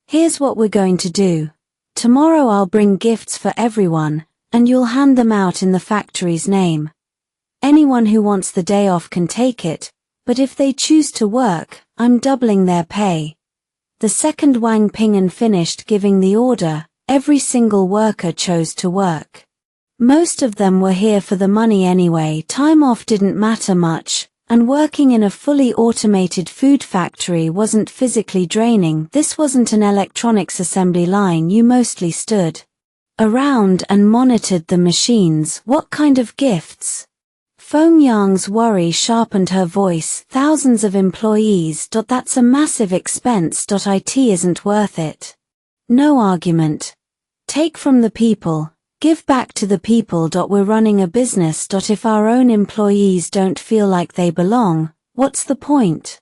Here's what we're going to do. Tomorrow I'll bring gifts for everyone, and you'll hand them out in the factory's name. Anyone who wants the day off can take it, but if they choose to work, I'm doubling their pay. The second Wang Ping'an finished giving the order, every single worker chose to work. Most of them were here for the money anyway, time off didn't matter much, and working in a fully automated food factory wasn't physically draining. This wasn't an electronics assembly line. You mostly stood around and monitored the machines. What kind of gifts? Feng Yang's worry sharpened her voice. Thousands of employees. That's a massive expense. It isn't worth it. No argument. Take from the people. Give back to the people. We're running a business. If our own employees don't feel like they belong, what's the point?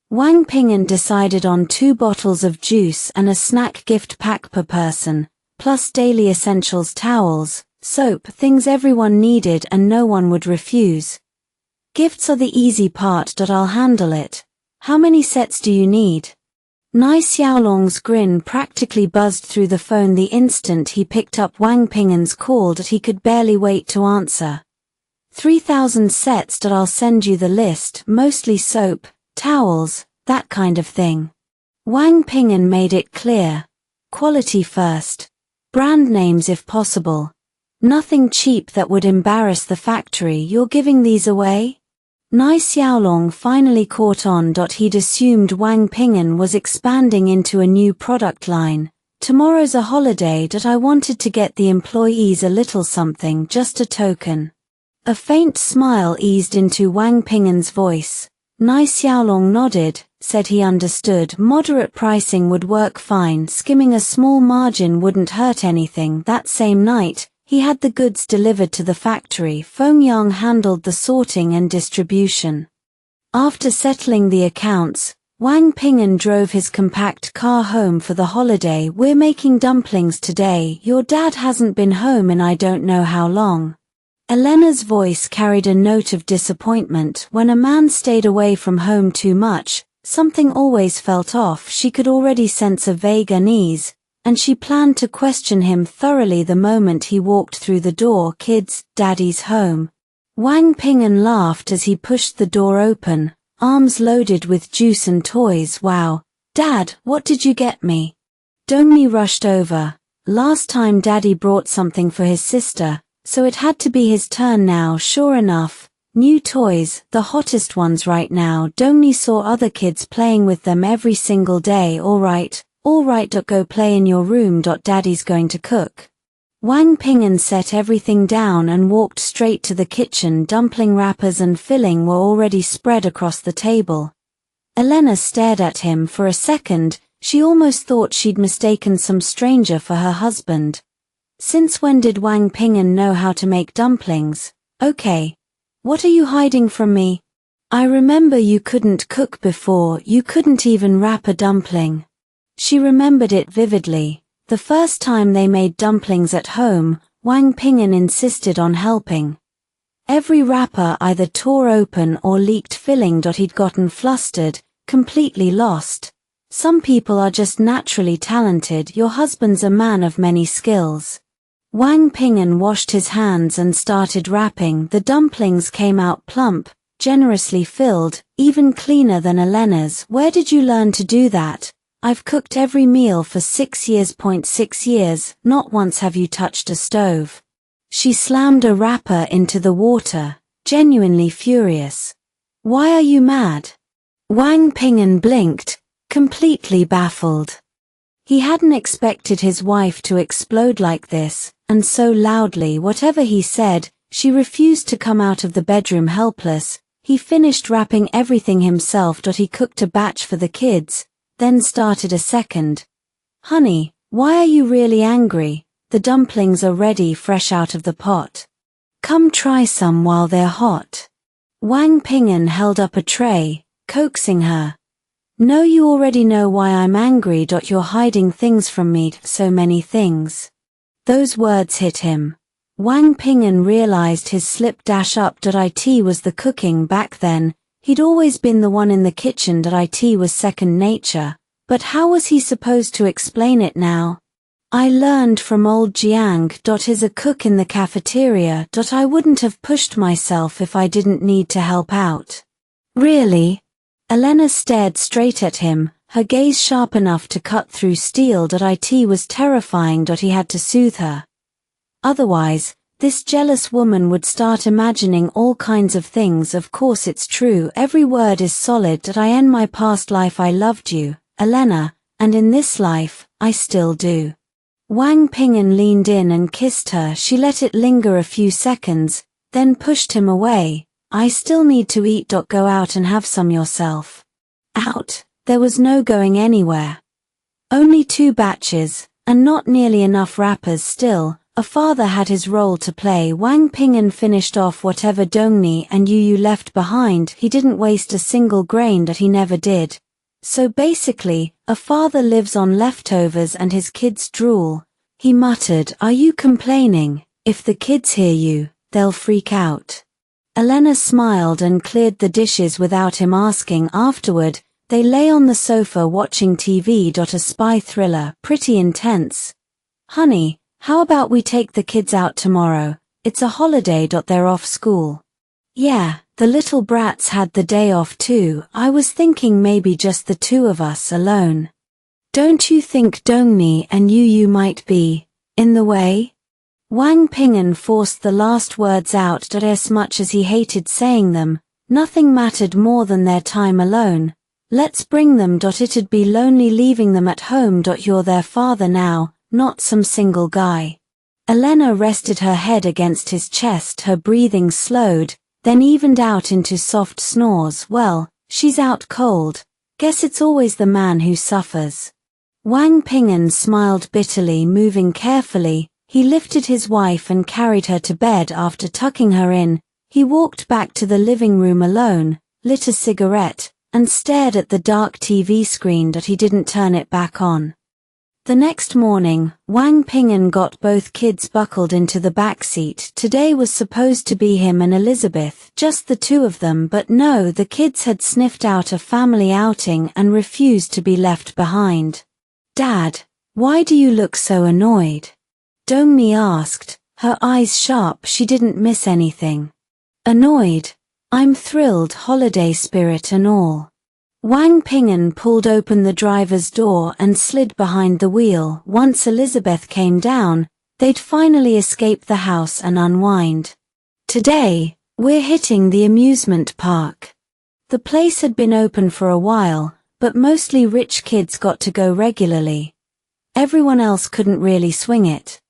Wang Ping'an decided on 2 bottles of juice and a snack gift pack per person, plus daily essentials, towels, soap, things everyone needed and no one would refuse. Gifts are the easy part. I'll handle it. How many sets do you need? Nai Xiaolong's grin practically buzzed through the phone the instant he picked up Wang Ping'an's call. He could barely wait to answer. 3,000 sets. I'll send you the list, mostly soap, towels, that kind of thing. Wang Ping'an made it clear. Quality first. Brand names if possible. Nothing cheap that would embarrass the factory. You're giving these away? Nai Xiaolong finally caught on. He'd assumed Wang Ping'an was expanding into a new product line. Tomorrow's a holiday. I wanted to get the employees a little something, just a token. A faint smile eased into Wang Ping'an's voice. Nai Xiaolong nodded, said he understood. Moderate pricing would work fine. Skimming a small margin wouldn't hurt anything. That same night, he had the goods delivered to the factory. Feng Yang handled the sorting and distribution. After settling the accounts, Wang Ping'an drove his compact car home for the holiday. We're making dumplings today. Your dad hasn't been home in I don't know how long. Elena's voice carried a note of disappointment. When a man stayed away from home too much, something always felt off. She could already sense a vague unease, and she planned to question him thoroughly the moment he walked through the door. Kids, Daddy's home. Wang Ping'an laughed as he pushed the door open, arms loaded with juice and toys. Wow, Dad, what did you get me? Dongmi rushed over. Last time Daddy brought something for his sister, so it had to be his turn now. Sure enough, new toys, the hottest ones right now. Dongmi saw other kids playing with them every single day. All right, go play in your room. Daddy's going to cook. Wang Ping'an set everything down and walked straight to the kitchen. Dumpling wrappers and filling were already spread across the table. Elena stared at him for a second. She almost thought she'd mistaken some stranger for her husband. Since when did Wang Ping'an know how to make dumplings? Okay. What are you hiding from me? I remember you couldn't cook before. You couldn't even wrap a dumpling. She remembered it vividly. The first time they made dumplings at home, Wang Ping'an insisted on helping. Every wrapper either tore open or leaked filling. He'd gotten flustered, completely lost. Some people are just naturally talented. Your husband's a man of many skills. Wang Ping'an washed his hands and started wrapping. The dumplings came out plump, generously filled, even cleaner than Elena's. Where did you learn to do that? I've cooked every meal for 6 years. 6 years, not once have you touched a stove. She slammed a wrapper into the water, genuinely furious. Why are you mad? Wang Ping'an blinked, completely baffled. He hadn't expected his wife to explode like this, and so loudly. Whatever he said, she refused to come out of the bedroom helpless. He finished wrapping everything himself. He cooked a batch for the kids, then started a second. Honey, why are you really angry? The dumplings are ready, fresh out of the pot. Come try some while they're hot. Wang Ping'an held up a tray, coaxing her. No, you already know why I'm angry. You're hiding things from me, so many things. Those words hit him. Wang Ping'an realized his slip-up.it was the cooking. Back then, he'd always been the one in the kitchen. It was second nature. But how was he supposed to explain it now? I learned from old Jiang. Is a cook in the cafeteria. I wouldn't have pushed myself if I didn't need to help out. Really? Elena stared straight at him, her gaze sharp enough to cut through steel. It was terrifying. He had to soothe her. Otherwise, this jealous woman would start imagining all kinds of things. Of course it's true, every word is solid. In my past life I loved you, Elena, and in this life, I still do. Wang Ping'an leaned in and kissed her. She let it linger a few seconds, then pushed him away. I still need to eat. Go out and have some yourself. Out? There was no going anywhere. Only 2 batches, and not nearly enough wrappers still. A father had his role to play. Wang Ping'an finished off whatever Dongmi and Yu left behind. He didn't waste a single grain. He never did. So basically, a father lives on leftovers and his kids drool. He muttered, "Are you complaining? If the kids hear you, they'll freak out." Elena smiled and cleared the dishes without him asking. Afterward, they lay on the sofa watching TV. A spy thriller, pretty intense. "Honey, how about we take the kids out tomorrow? It's a holiday. They're off school." "Yeah, the little brats had the day off too. I was thinking maybe just the 2 of us alone. Don't you think Dongmi and Yu might be in the way?" Wang Ping'an forced the last words out. As much as he hated saying them, nothing mattered more than their time alone. "Let's bring them. It'd be lonely leaving them at home. You're their father now, not some single guy." Elena rested her head against his chest. Her breathing slowed, then evened out into soft snores. "Well, she's out cold. Guess it's always the man who suffers." Wang Ping'an smiled bitterly. Moving carefully, he lifted his wife and carried her to bed. After tucking her in, he walked back to the living room alone, lit a cigarette, and stared at the dark TV screen. He didn't turn it back on. The next morning, Wang Ping'an got both kids buckled into the back seat. Today was supposed to be him and Elizabeth, just the 2 of them, but no, the kids had sniffed out a family outing and refused to be left behind. "Dad, why do you look so annoyed?" Dongmi asked, her eyes sharp. She didn't miss anything. "Annoyed? I'm thrilled, holiday spirit and all." Wang Ping'an pulled open the driver's door and slid behind the wheel. Once Elizabeth came down, they'd finally escape the house and unwind. "Today, we're hitting the amusement park." The place had been open for a while, but mostly rich kids got to go regularly. Everyone else couldn't really swing it.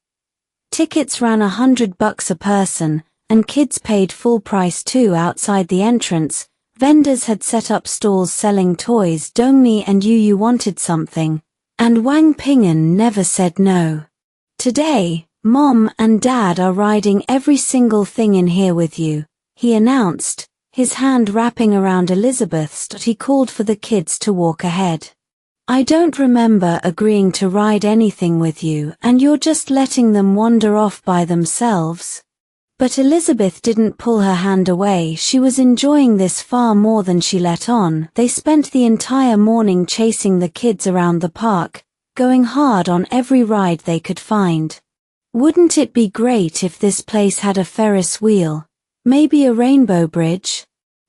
Tickets ran $100 a person, and kids paid full price too. Outside the entrance, vendors had set up stalls selling toys. Dongmi and Yu wanted something, and Wang Ping'an never said no. "Today, Mom and Dad are riding every single thing in here with you," he announced, his hand wrapping around Elizabeth's. He called for the kids to walk ahead. "I don't remember agreeing to ride anything with you, and you're just letting them wander off by themselves." But Elizabeth didn't pull her hand away. She was enjoying this far more than she let on. They spent the entire morning chasing the kids around the park, going hard on every ride they could find. Wouldn't it be great if this place had a Ferris wheel? Maybe a rainbow bridge?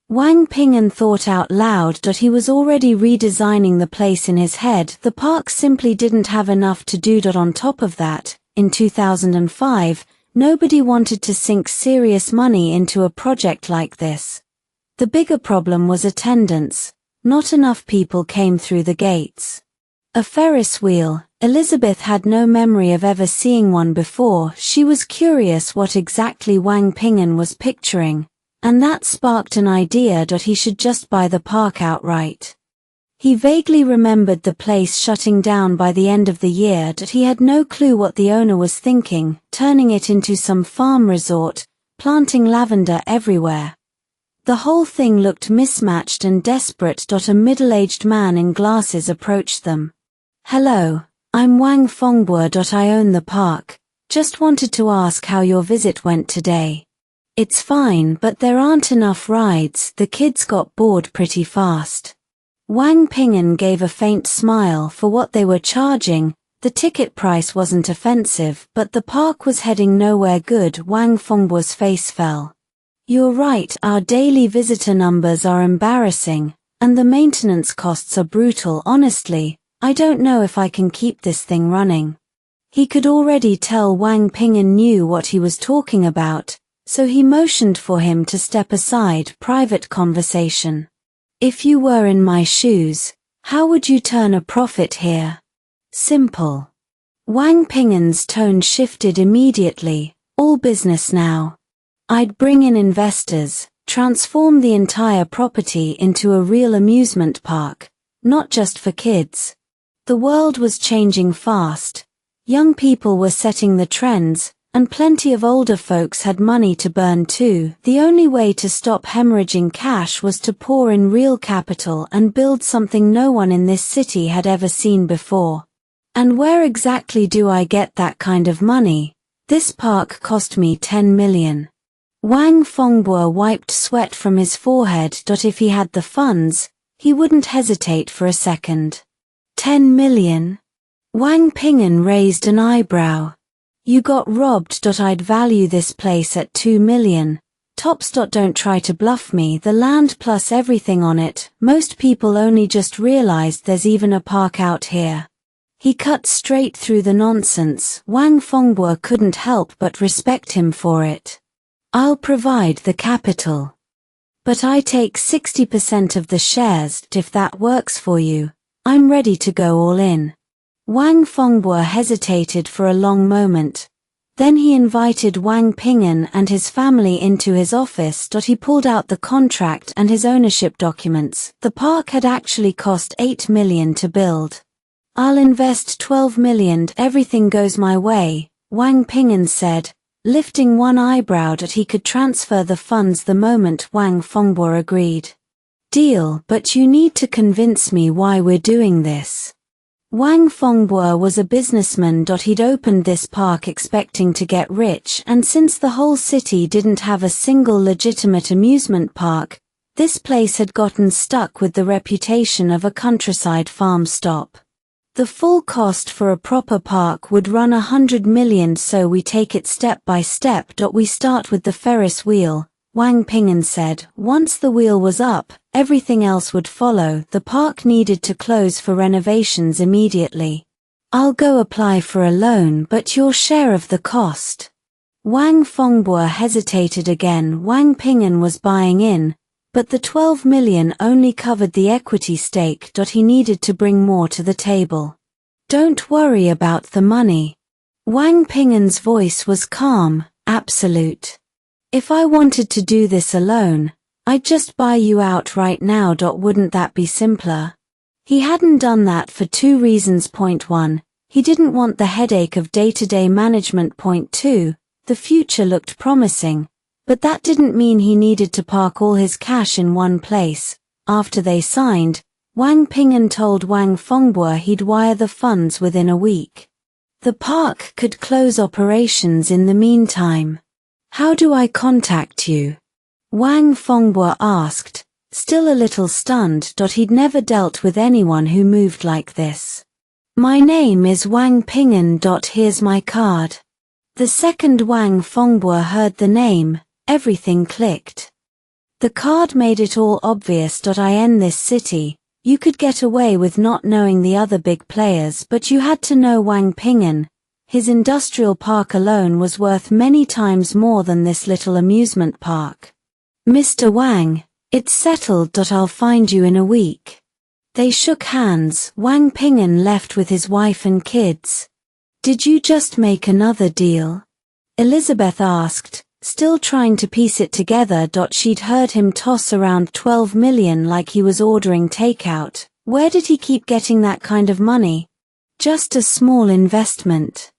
Wang Ping'an thought out loud. He was already redesigning the place in his head. The park simply didn't have enough to do. On top of that, in 2005, nobody wanted to sink serious money into a project like this. The bigger problem was attendance. Not enough people came through the gates. A Ferris wheel. Elizabeth had no memory of ever seeing one before. She was curious what exactly Wang Ping'an was picturing, and that sparked an idea. He should just buy the park outright. He vaguely remembered the place shutting down by the end of the year. He had no clue what the owner was thinking, turning it into some farm resort, planting lavender everywhere. The whole thing looked mismatched and desperate. A middle-aged man in glasses approached them. "Hello, I'm Wang Fengbo. I own the park. Just wanted to ask how your visit went today." "It's fine, but there aren't enough rides. The kids got bored pretty fast." Wang Ping'an gave a faint smile. For what they were charging, the ticket price wasn't offensive, but the park was heading nowhere good. Wang Fengbo's face fell. You're right, our daily visitor numbers are embarrassing, and the maintenance costs are brutal. Honestly, I don't know if I can keep this thing running. He could already tell Wang Ping'an knew what he was talking about, so he motioned for him to step aside. Private conversation. If you were in my shoes, how would you turn a profit here? Simple. Wang Ping'an's tone shifted immediately. All business now. I'd bring in investors, transform the entire property into a real amusement park, not just for kids. The world was changing fast. Young people were setting the trends, and plenty of older folks had money to burn too. The only way to stop hemorrhaging cash was to pour in real capital and build something no one in this city had ever seen before. And where exactly do I get that kind of money? This park cost me 10 million. Wang Fengbo wiped sweat from his forehead. If he had the funds, he wouldn't hesitate for a second. 10 million? Wang Ping'an raised an eyebrow. You got robbed. I'd value this place at 2 million. Tops. Don't try to bluff me. The land plus everything on it. Most people only just realized there's even a park out here. He cut straight through the nonsense. Wang Fengbo couldn't help but respect him for it. I'll provide the capital. But I take 60% of the shares. If that works for you, I'm ready to go all in. Wang Fengbo hesitated for a long moment. Then he invited Wang Ping'an and his family into his office. He pulled out the contract and his ownership documents. The park had actually cost 8 million to build. I'll invest 12 million. Everything goes my way, Wang Ping'an said, lifting one eyebrow. He could transfer the funds the moment Wang Fengbo agreed. Deal, but you need to convince me why we're doing this. Wang Fengbo was a businessman. He'd opened this park expecting to get rich, and since the whole city didn't have a single legitimate amusement park, this place had gotten stuck with the reputation of a countryside farm stop. The full cost for a proper park would run 100 million, so we take it step by step. We start with the Ferris wheel, Wang Ping'an said. Once the wheel was up, everything else would follow. The park needed to close for renovations immediately. I'll go apply for a loan, but your share of the cost. Wang Fengbo hesitated again. Wang Ping'an was buying in, but the 12 million only covered the equity stake. He needed to bring more to the table. Don't worry about the money. Wang Ping'an's voice was calm, absolute. If I wanted to do this alone, I'd just buy you out right now. Wouldn't that be simpler? He hadn't done that for two reasons. Point 1, he didn't want the headache of day-to-day management. Point 2, the future looked promising. But that didn't mean he needed to park all his cash in one place. After they signed, Wang Ping'an told Wang Fengbo he'd wire the funds within a week. The park could close operations in the meantime. How do I contact you? Wang Fengbo asked, still a little stunned. He'd never dealt with anyone who moved like this. My name is Wang Ping'an. Here's my card. The second Wang Fengbo heard the name, everything clicked. The card made it all obvious. In this city, you could get away with not knowing the other big players, but you had to know Wang Ping'an. His industrial park alone was worth many times more than this little amusement park. Mr. Wang, it's settled. I'll find you in a week. They shook hands. Wang Ping'an left with his wife and kids. Did you just make another deal? Elizabeth asked, still trying to piece it together. She'd heard him toss around 12 million like he was ordering takeout. Where did he keep getting that kind of money? Just a small investment.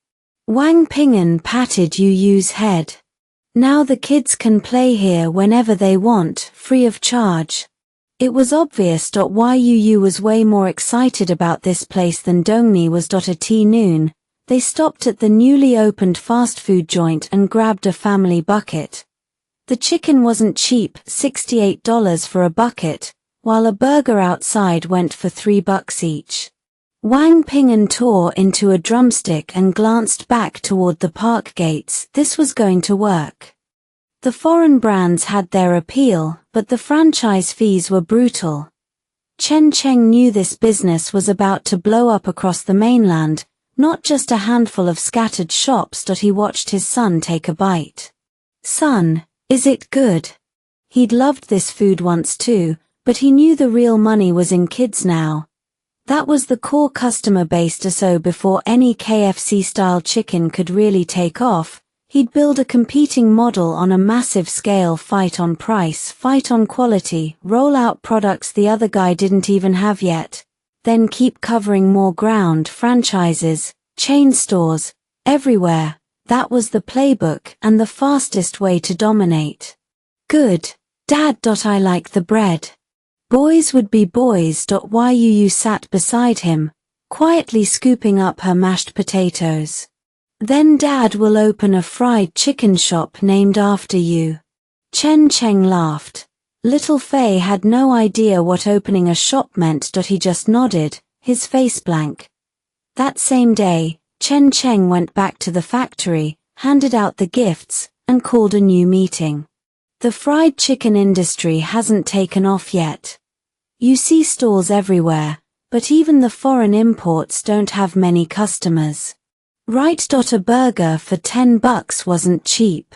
Wang Ping'an patted Yu Yu's head. Now the kids can play here whenever they want, free of charge. It was obvious why Yu Yu was way more excited about this place than Dongni was. At noon, they stopped at the newly opened fast food joint and grabbed a family bucket. The chicken wasn't cheap, $68 for a bucket, while a burger outside went for $3 each. Wang Ping'an tore into a drumstick and glanced back toward the park gates. This was going to work. The foreign brands had their appeal, but the franchise fees were brutal. Chen Cheng knew this business was about to blow up across the mainland, not just a handful of scattered shops. He watched his son take a bite. "Son, is it good?" He'd loved this food once too, but he knew the real money was in kids now. That was the core customer base. So before any KFC-style chicken could really take off, he'd build a competing model on a massive scale, fight on price, fight on quality, roll out products the other guy didn't even have yet, then keep covering more ground, franchises, chain stores, everywhere. That was the playbook and the fastest way to dominate. "Good, Dad. I like the bread." Boys would be boys. Yu sat beside him, quietly scooping up her mashed potatoes. "Then Dad will open a fried chicken shop named after you." Chen Cheng laughed. Little Fei had no idea what opening a shop meant. He just nodded, his face blank. That same day, Chen Cheng went back to the factory, handed out the gifts, and called a new meeting. The fried chicken industry hasn't taken off yet. You see stalls everywhere, but even the foreign imports don't have many customers. Right. A burger for $10 wasn't cheap.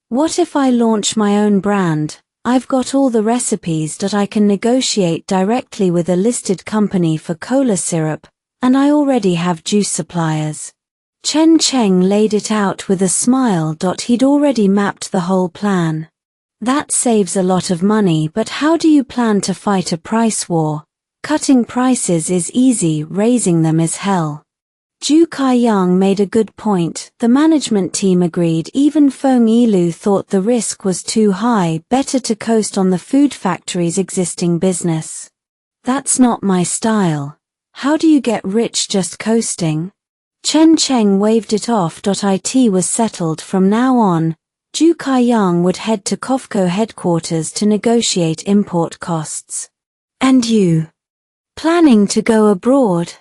What if I launch my own brand? I've got all the recipes. I can negotiate directly with a listed company for cola syrup, and I already have juice suppliers. Chen Cheng laid it out with a smile. He'd already mapped the whole plan. That saves a lot of money, but how do you plan to fight a price war? Cutting prices is easy, raising them is hell. Zhu Kaiyang made a good point. The management team agreed. Even Feng Yilu thought the risk was too high, better to coast on the food factory's existing business. That's not my style. How do you get rich just coasting? Chen Cheng waved it off. It was settled. From now on, Zhu Kaiyang would head to COFCO headquarters to negotiate import costs. "And you? Planning to go abroad?"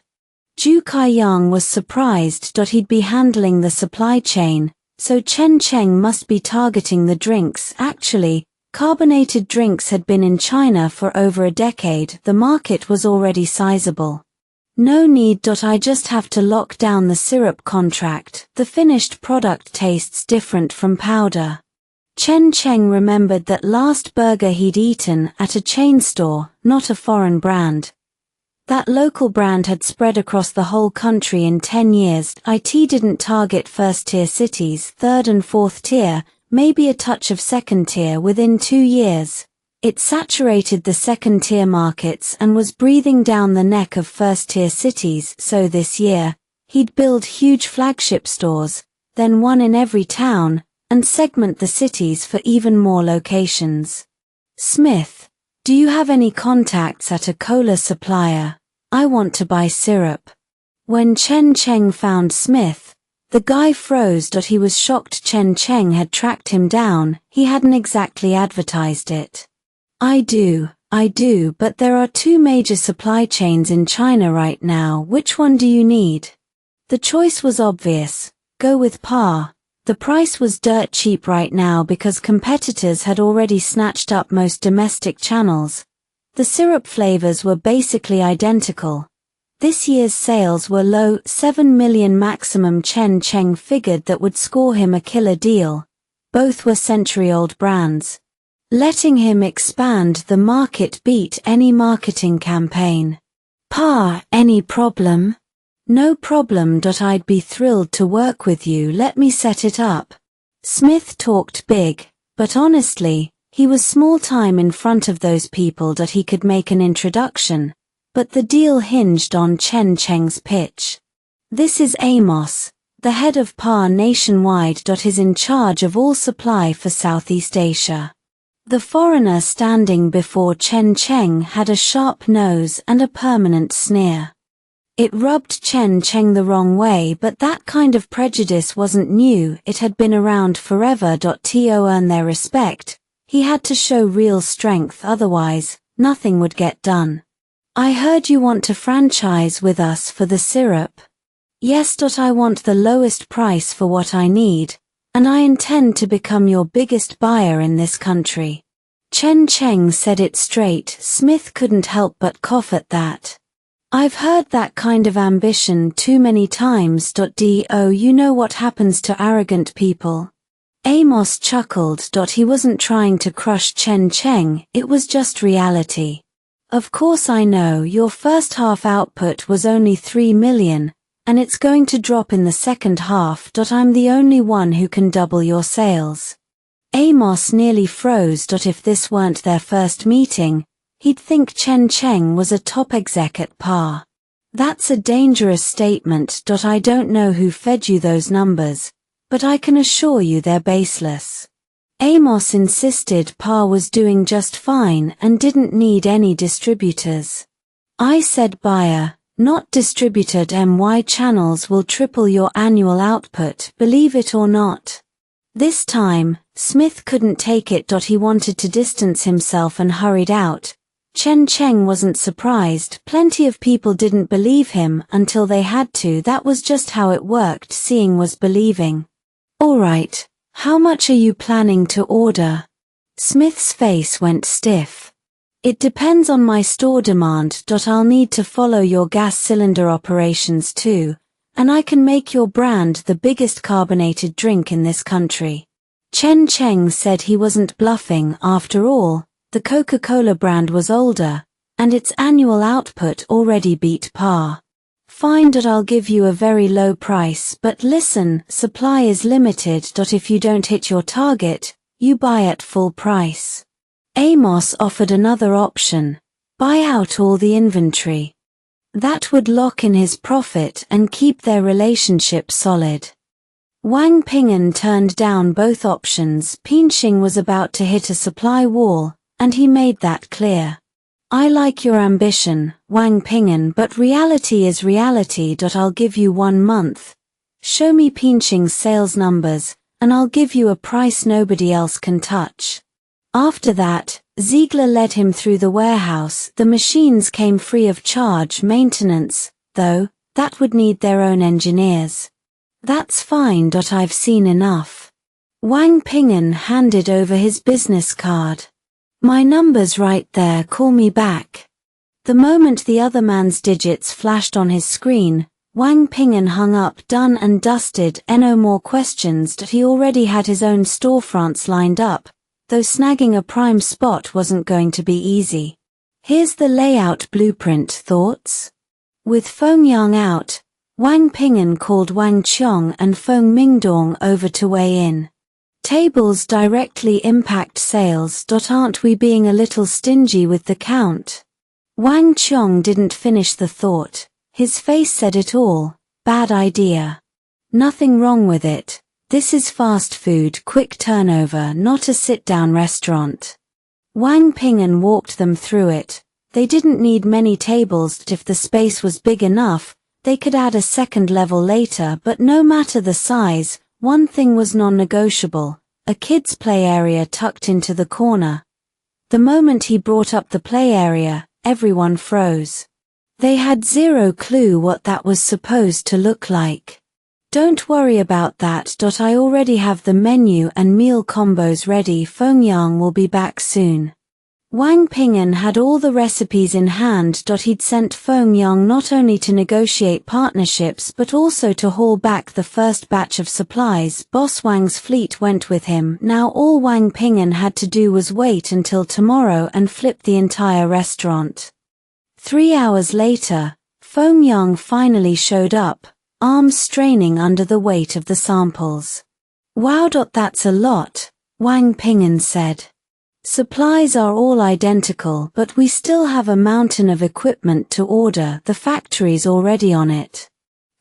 Zhu Kaiyang was surprised. He'd be handling the supply chain, so Chen Cheng must be targeting the drinks. Actually, carbonated drinks had been in China for over a decade. The market was already sizable. "No need. I just have to lock down the syrup contract. The finished product tastes different from powder." Chen Cheng remembered that last burger he'd eaten at a chain store, not a foreign brand. That local brand had spread across the whole country in 10 years. It didn't target first-tier cities, third and fourth tier, maybe a touch of second tier. Within 2 years, it saturated the second-tier markets and was breathing down the neck of first-tier cities. So this year, he'd build huge flagship stores, then one in every town, and segment the cities for even more locations. "Smith, do you have any contacts at a cola supplier? I want to buy syrup." When Chen Cheng found Smith, the guy froze. He was shocked Chen Cheng had tracked him down. He hadn't exactly advertised it. I do, but there are 2 major supply chains in China right now. Which one do you need?" The choice was obvious. Go with Pa. The price was dirt cheap right now because competitors had already snatched up most domestic channels. The syrup flavors were basically identical. This year's sales were low, 7 million maximum. Chen Cheng figured that would score him a killer deal. Both were century-old brands. Letting him expand the market beat any marketing campaign. "Pa, any problem?" "No problem. I'd be thrilled to work with you. Let me set it up." Smith talked big, but honestly, he was small time in front of those people. He could make an introduction, but the deal hinged on Chen Cheng's pitch. "This is Amos, the head of Pa nationwide. Is in charge of all supply for Southeast Asia." The foreigner standing before Chen Cheng had a sharp nose and a permanent sneer. It rubbed Chen Cheng the wrong way, but that kind of prejudice wasn't new. It had been around forever. To earn their respect, he had to show real strength. Otherwise, nothing would get done. I heard you want to franchise with us for the syrup. Yes. I want the lowest price for what I need, and I intend to become your biggest buyer in this country. Chen Cheng said it straight. Smith couldn't help but cough at that. I've heard that kind of ambition too many times. You know what happens to arrogant people? Amos chuckled. He wasn't trying to crush Chen Cheng, it was just reality. Of course I know your first half output was only 3 million, and it's going to drop in the second half. I'm the only one who can double your sales. Amos nearly froze. If this weren't their first meeting, he'd think Chen Cheng was a top exec at par. That's a dangerous statement. I don't know who fed you those numbers, but I can assure you they're baseless. Amos insisted Par was doing just fine and didn't need any distributors. I said buyer, not distributor. My channels will triple your annual output, believe it or not. This time, Smith couldn't take it. He wanted to distance himself and hurried out. Chen Cheng wasn't surprised. Plenty of people didn't believe him until they had to. That was just how it worked. Seeing was believing. All right. How much are you planning to order? Smith's face went stiff. It depends on my store demand. I'll need to follow your gas cylinder operations too, and I can make your brand the biggest carbonated drink in this country. Chen Cheng said he wasn't bluffing. After all, the Coca-Cola brand was older, and its annual output already beat Par. Fine. I'll give you a very low price, but listen, supply is limited. If you don't hit your target, you buy at full price. Amos offered another option, buy out all the inventory. That would lock in his profit and keep their relationship solid. Wang Ping'an turned down both options. Ping'an was about to hit a supply wall, and he made that clear. I like your ambition, Wang Ping'an, but reality is reality. I'll give you 1 month. Show me Ping'an's sales numbers, and I'll give you a price nobody else can touch. After that, Ziegler led him through the warehouse. The machines came free of charge. Maintenance, though, that would need their own engineers. That's fine. I've seen enough. Wang Ping'an handed over his business card. My number's right there, call me back. The moment the other man's digits flashed on his screen, Wang Ping'an hung up. Done and dusted. No more questions. He already had his own storefronts lined up, though snagging a prime spot wasn't going to be easy. Here's the layout blueprint. Thoughts? With Feng Yang out, Wang Ping'an called Wang Qiong and Feng Mingdong over to weigh in. Tables directly impact sales. Aren't we being a little stingy with the count? Wang Qiong didn't finish the thought. His face said it all. Bad idea. Nothing wrong with it. This is fast food, quick turnover, not a sit-down restaurant. Wang Ping'an walked them through it. They didn't need many tables. If the space was big enough, they could add a second level later. But no matter the size, one thing was non-negotiable, a kids' play area tucked into the corner. The moment he brought up the play area, everyone froze. They had zero clue what that was supposed to look like. Don't worry about that. I already have the menu and meal combos ready. Feng Yang will be back soon. Wang Ping'an had all the recipes in hand. He'd sent Feng Yang not only to negotiate partnerships but also to haul back the first batch of supplies. Boss Wang's fleet went with him. Now all Wang Ping'an had to do was wait until tomorrow and flip the entire restaurant. 3 hours later, Feng Yang finally showed up, arms straining under the weight of the samples. Wow. That's a lot, Wang Ping'an said. Supplies are all identical, but we still have a mountain of equipment to order. The factory's already on it.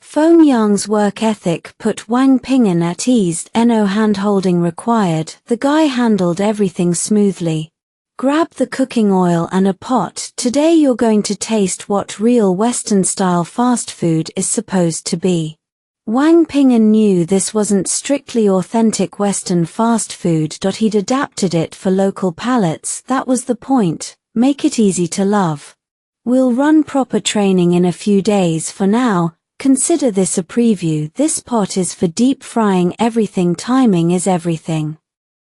Feng Yang's work ethic put Wang Ping'an at ease. No hand-holding required. The guy handled everything smoothly. Grab the cooking oil and a pot. Today you're going to taste what real Western-style fast food is supposed to be. Wang Ping'an knew this wasn't strictly authentic Western fast food. He'd adapted it for local palates. That was the point. Make it easy to love. We'll run proper training in a few days. For now, consider this a preview. This pot is for deep frying everything. Timing is everything.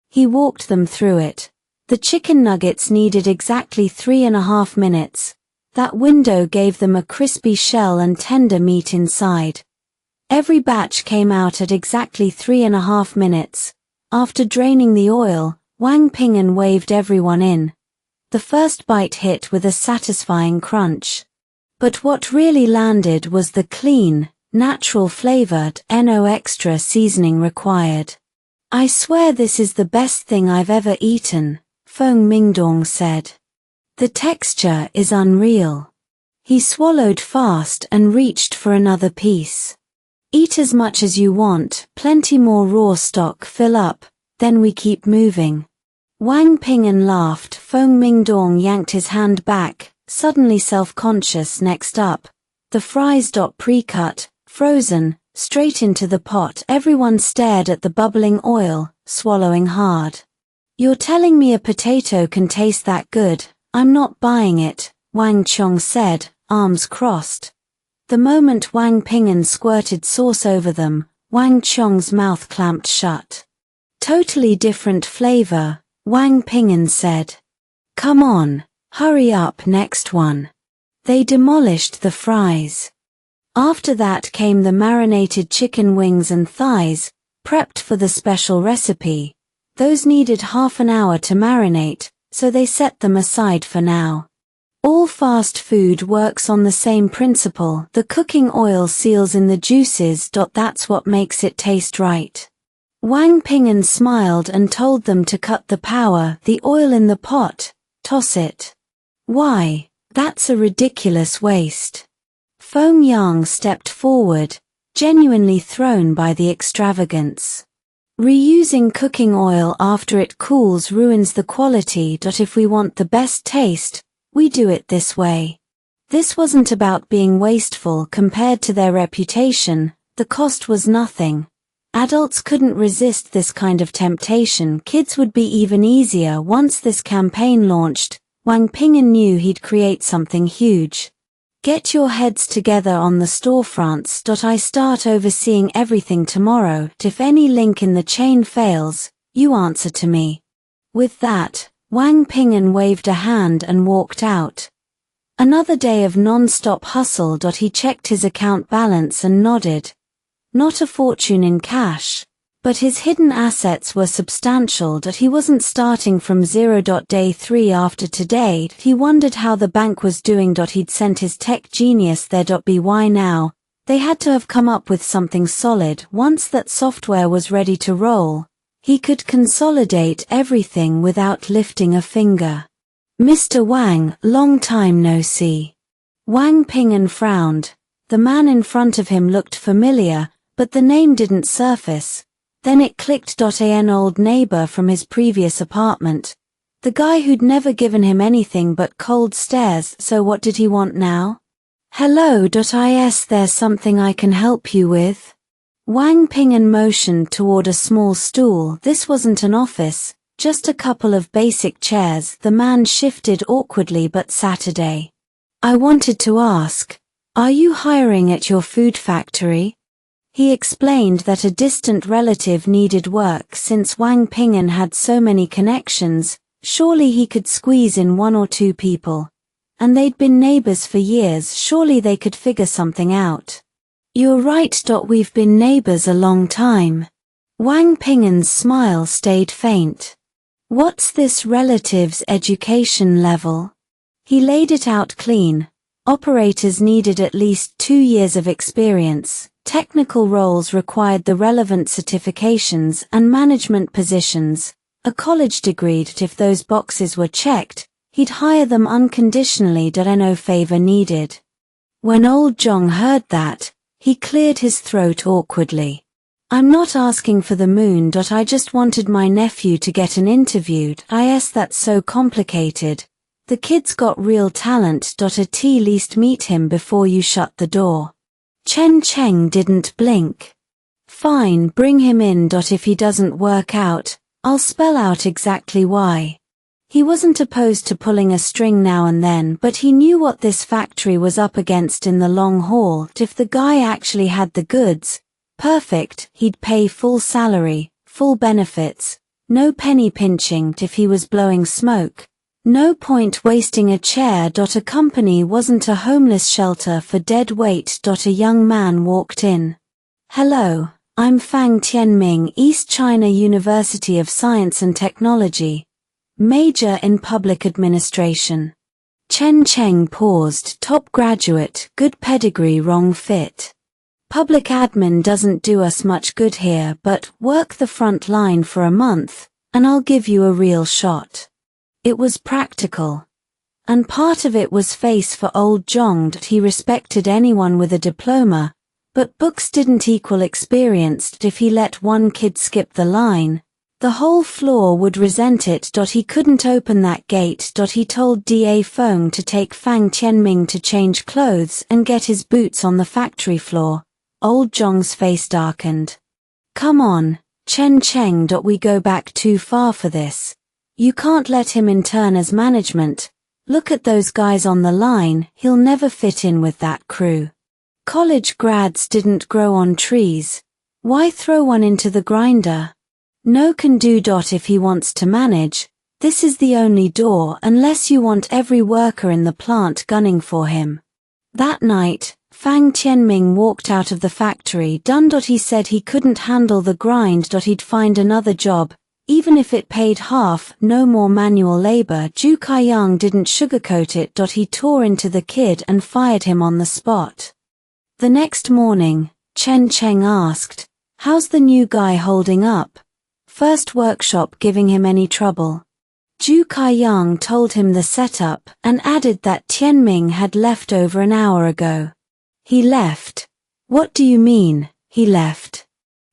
He walked them through it. The chicken nuggets needed exactly 3.5 minutes. That window gave them a crispy shell and tender meat inside. Every batch came out at exactly 3.5 minutes. After draining the oil, Wang Ping'an waved everyone in. The first bite hit with a satisfying crunch. But what really landed was the clean, natural flavored, no extra seasoning required. I swear this is the best thing I've ever eaten, Feng Mingdong said. The texture is unreal. He swallowed fast and reached for another piece. Eat as much as you want, plenty more raw stock. Fill up, then we keep moving. Wang Ping'an laughed. Feng Mingdong yanked his hand back, suddenly self-conscious. Next up, the fries. Pre-cut, frozen, straight into the pot. Everyone stared at the bubbling oil, swallowing hard. You're telling me a potato can taste that good? I'm not buying it, Wang Chong said, arms crossed. The moment Wang Ping'an squirted sauce over them, Wang Chong's mouth clamped shut. Totally different flavor, Wang Ping'an said. Come on, hurry up. Next one. They demolished the fries. After that came the marinated chicken wings and thighs, prepped for the special recipe. Those needed half an hour to marinate, so they set them aside for now. All fast food works on the same principle. The cooking oil seals in the juices. That's what makes it taste right. Wang Ping'an smiled and told them to cut the power. The oil in the pot, toss it. Why? That's a ridiculous waste. Feng Yang stepped forward, genuinely thrown by the extravagance. Reusing cooking oil after it cools ruins the quality. If we want the best taste, we do it this way. This wasn't about being wasteful compared to their reputation. The cost was nothing. Adults couldn't resist this kind of temptation. Kids would be even easier. Once this campaign launched, Wang Ping'an knew he'd create something huge. Get your heads together on the storefronts. I start overseeing everything tomorrow. If any link in the chain fails, you answer to me. With that, Wang Ping'an waved a hand and walked out. Another day of non-stop hustle. He checked his account balance and nodded. Not a fortune in cash, but his hidden assets were substantial. He wasn't starting from zero. Day 3 after today, he wondered how the bank was doing. He'd sent his tech genius there. By now, they had to have come up with something solid. Once that software was ready to roll, he could consolidate everything without lifting a finger. Mr. Wang, long time no see. Wang Ping'an frowned. The man in front of him looked familiar, but the name didn't surface. Then it clicked. An old neighbor from his previous apartment. The guy who'd never given him anything but cold stares. So what did he want now? Hello. Is there something I can help you with? Wang Ping'an motioned toward a small stool. This wasn't an office, just a couple of basic chairs. The man shifted awkwardly but Saturday. I wanted to ask, are you hiring at your food factory? He explained that a distant relative needed work. Since Wang Ping'an had so many connections, surely he could squeeze in 1 or 2 people. And they'd been neighbors for years. Surely they could figure something out. You're right. We've been neighbors a long time. Wang Ping'an's smile stayed faint. What's this relative's education level? He laid it out clean. Operators needed at least 2 years of experience. Technical roles required the relevant certifications, and management positions, a college degree. If those boxes were checked, he'd hire them unconditionally. No favor needed. When old Zhong heard that, he cleared his throat awkwardly. I'm not asking for the moon. I just wanted my nephew to get an interview. That's so complicated. The kid's got real talent. At least meet him before you shut the door. Chen Cheng didn't blink. Fine, bring him in. If he doesn't work out, I'll spell out exactly why. He wasn't opposed to pulling a string now and then, but he knew what this factory was up against in the long haul. If the guy actually had the goods, perfect, he'd pay full salary, full benefits, no penny pinching. If he was blowing smoke, no point wasting a chair. A company wasn't a homeless shelter for dead weight. A young man walked in. Hello, I'm Fang Tianming, East China University of Science and Technology. Major in Public Administration. Chen Cheng paused. Top graduate, good pedigree, wrong fit. Public admin doesn't do us much good here, but work the front line for a month, and I'll give you a real shot. It was practical. And part of it was face for old Zhong. He respected anyone with a diploma, but books didn't equal experience. If he let one kid skip the line, the whole floor would resent it. He couldn't open that gate. He told Da Feng to take Fang Tianming to change clothes and get his boots on the factory floor. Old Zhong's face darkened. Come on, Chen Cheng. We go back too far for this. You can't let him intern as management. Look at those guys on the line, he'll never fit in with that crew. College grads didn't grow on trees. Why throw one into the grinder? No can do. If he wants to manage, this is the only door, unless you want every worker in the plant gunning for him. That night, Fang Tianming walked out of the factory done. He said he couldn't handle the grind. He'd find another job, even if it paid half. No more manual labor. Zhu Kaiyang didn't sugarcoat it. He tore into the kid and fired him on the spot. The next morning, Chen Cheng asked, "How's the new guy holding up? First workshop giving him any trouble?" Zhu Kaiyang told him the setup and added that Tianming had left over an hour ago. He left? What do you mean, he left?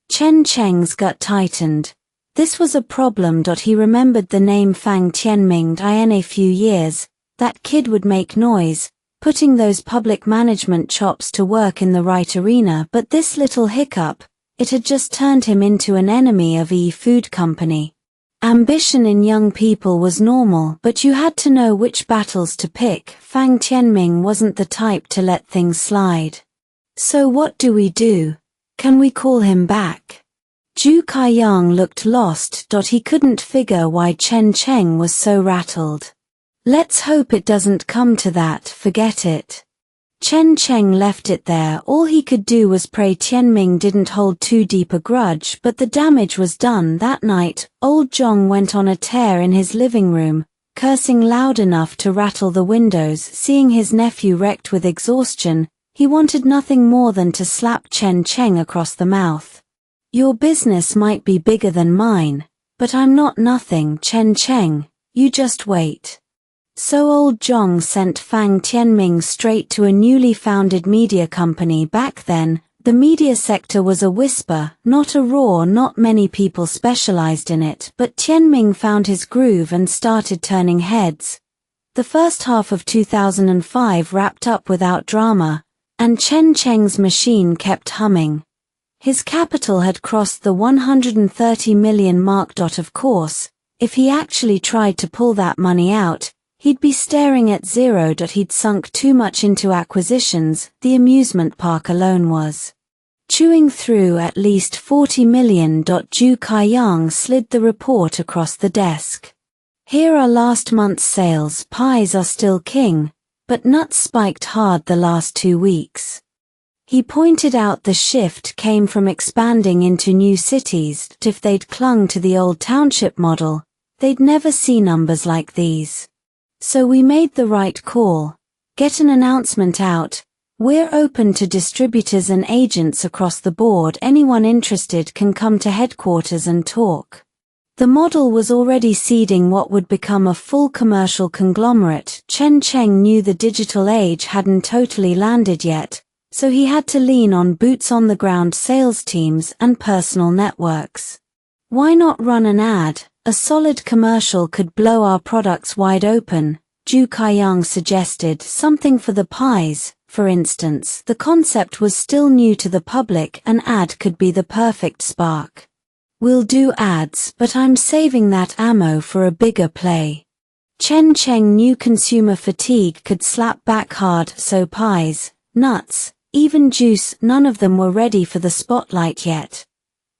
Chen Cheng's gut tightened. This was a problem. He remembered the name Fang Tianming. In a few years, that kid would make noise, putting those public management chops to work in the right arena. But this little hiccup, it had just turned him into an enemy of E Food Company. Ambition in young people was normal, but you had to know which battles to pick. Fang Tianming wasn't the type to let things slide. So what do we do? Can we call him back? Zhu Kaiyang looked lost. He couldn't figure why Chen Cheng was so rattled. Let's hope it doesn't come to that. Forget it. Chen Cheng left it there. All he could do was pray Tianming didn't hold too deep a grudge, but the damage was done. That night, old Zhong went on a tear in his living room, cursing loud enough to rattle the windows. Seeing his nephew wrecked with exhaustion, he wanted nothing more than to slap Chen Cheng across the mouth. Your business might be bigger than mine, but I'm not nothing, Chen Cheng, you just wait. So old Zhong sent Fang Tianming straight to a newly founded media company. Back then, the media sector was a whisper, not a roar. Not many people specialized in it, but Tianming found his groove and started turning heads. The first half of 2005 wrapped up without drama, and Chen Cheng's machine kept humming. His capital had crossed the 130 million mark. Of course, if he actually tried to pull that money out, he'd be staring at zero. He'd sunk too much into acquisitions. The amusement park alone was chewing through at least 40 million. Zhu Kaiyang slid the report across the desk. Here are last month's sales. Pies are still king, but nuts spiked hard the last 2 weeks. He pointed out the shift came from expanding into new cities. If they'd clung to the old township model, they'd never see numbers like these. So we made the right call. Get an announcement out. We're open to distributors and agents across the board. Anyone interested can come to headquarters and talk. The model was already seeding what would become a full commercial conglomerate. Chen Cheng knew the digital age hadn't totally landed yet, so he had to lean on boots-on-the-ground sales teams and personal networks. Why not run an ad? A solid commercial could blow our products wide open. Zhu Kaiyang suggested something for the pies, for instance. The concept was still new to the public. An ad could be the perfect spark. We'll do ads, but I'm saving that ammo for a bigger play. Chen Cheng knew consumer fatigue could slap back hard, so pies, nuts, even juice, none of them were ready for the spotlight yet.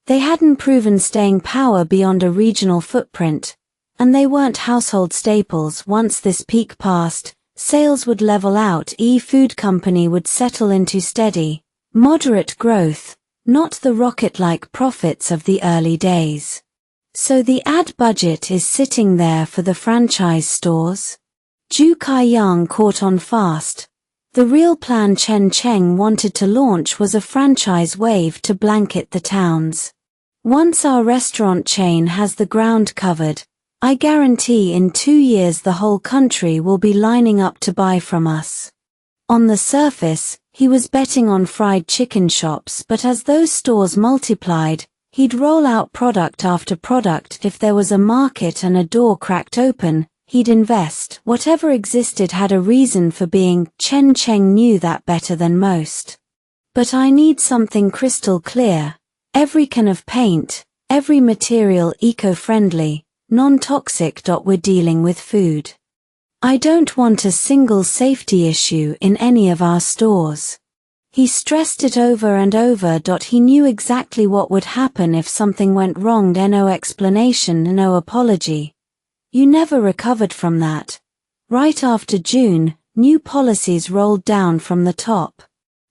They hadn't proven staying power beyond a regional footprint, and they weren't household staples. Once this peak passed, sales would level out. Food company would settle into steady, moderate growth, not the rocket-like profits of the early days. So the ad budget is sitting there for the franchise stores? Zhu Kaiyang caught on fast. The real plan Chen Cheng wanted to launch was a franchise wave to blanket the towns. Once our restaurant chain has the ground covered, I guarantee in 2 years the whole country will be lining up to buy from us. On the surface, he was betting on fried chicken shops, but as those stores multiplied, he'd roll out product after product. If there was a market and a door cracked open, he'd invest. Whatever existed had a reason for being. Chen Cheng knew that better than most. But I need something crystal clear. Every can of paint, every material eco-friendly, non-toxic. We're dealing with food. I don't want a single safety issue in any of our stores. He stressed it over and over. He knew exactly what would happen if something went wrong. No explanation, no apology. You never recovered from that. Right after June, new policies rolled down from the top.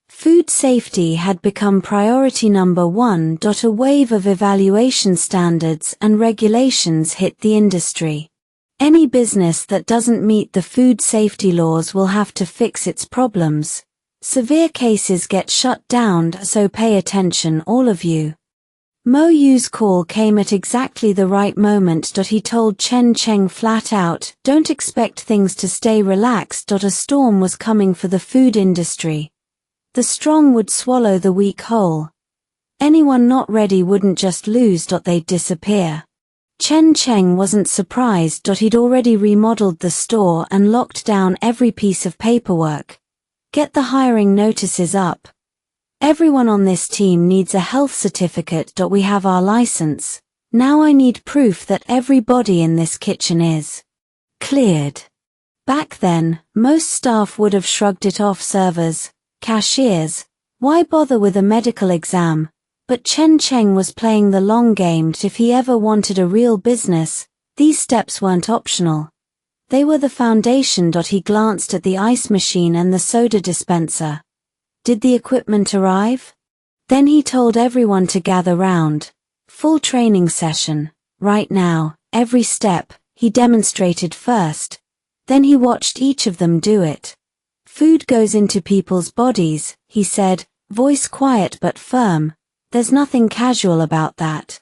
Food safety had become priority number 1. A wave of evaluation standards and regulations hit the industry. Any business that doesn't meet the food safety laws will have to fix its problems. Severe cases get shut down, so pay attention, all of you. Mo Yu's call came at exactly the right moment. He told Chen Cheng flat out, don't expect things to stay relaxed. A storm was coming for the food industry. The strong would swallow the weak whole. Anyone not ready wouldn't just lose. They'd disappear. Chen Cheng wasn't surprised. He'd already remodeled the store and locked down every piece of paperwork. Get the hiring notices up. Everyone on this team needs a health certificate. We have our license. Now I need proof that everybody in this kitchen is cleared. Back then, most staff would have shrugged it off. Servers, cashiers, why bother with a medical exam? But Chen Cheng was playing the long game. If he ever wanted a real business, these steps weren't optional. They were the foundation. He glanced at the ice machine and the soda dispenser. Did the equipment arrive? Then he told everyone to gather round. Full training session. Right now, every step, he demonstrated first. Then he watched each of them do it. Food goes into people's bodies, he said, voice quiet but firm. There's nothing casual about that.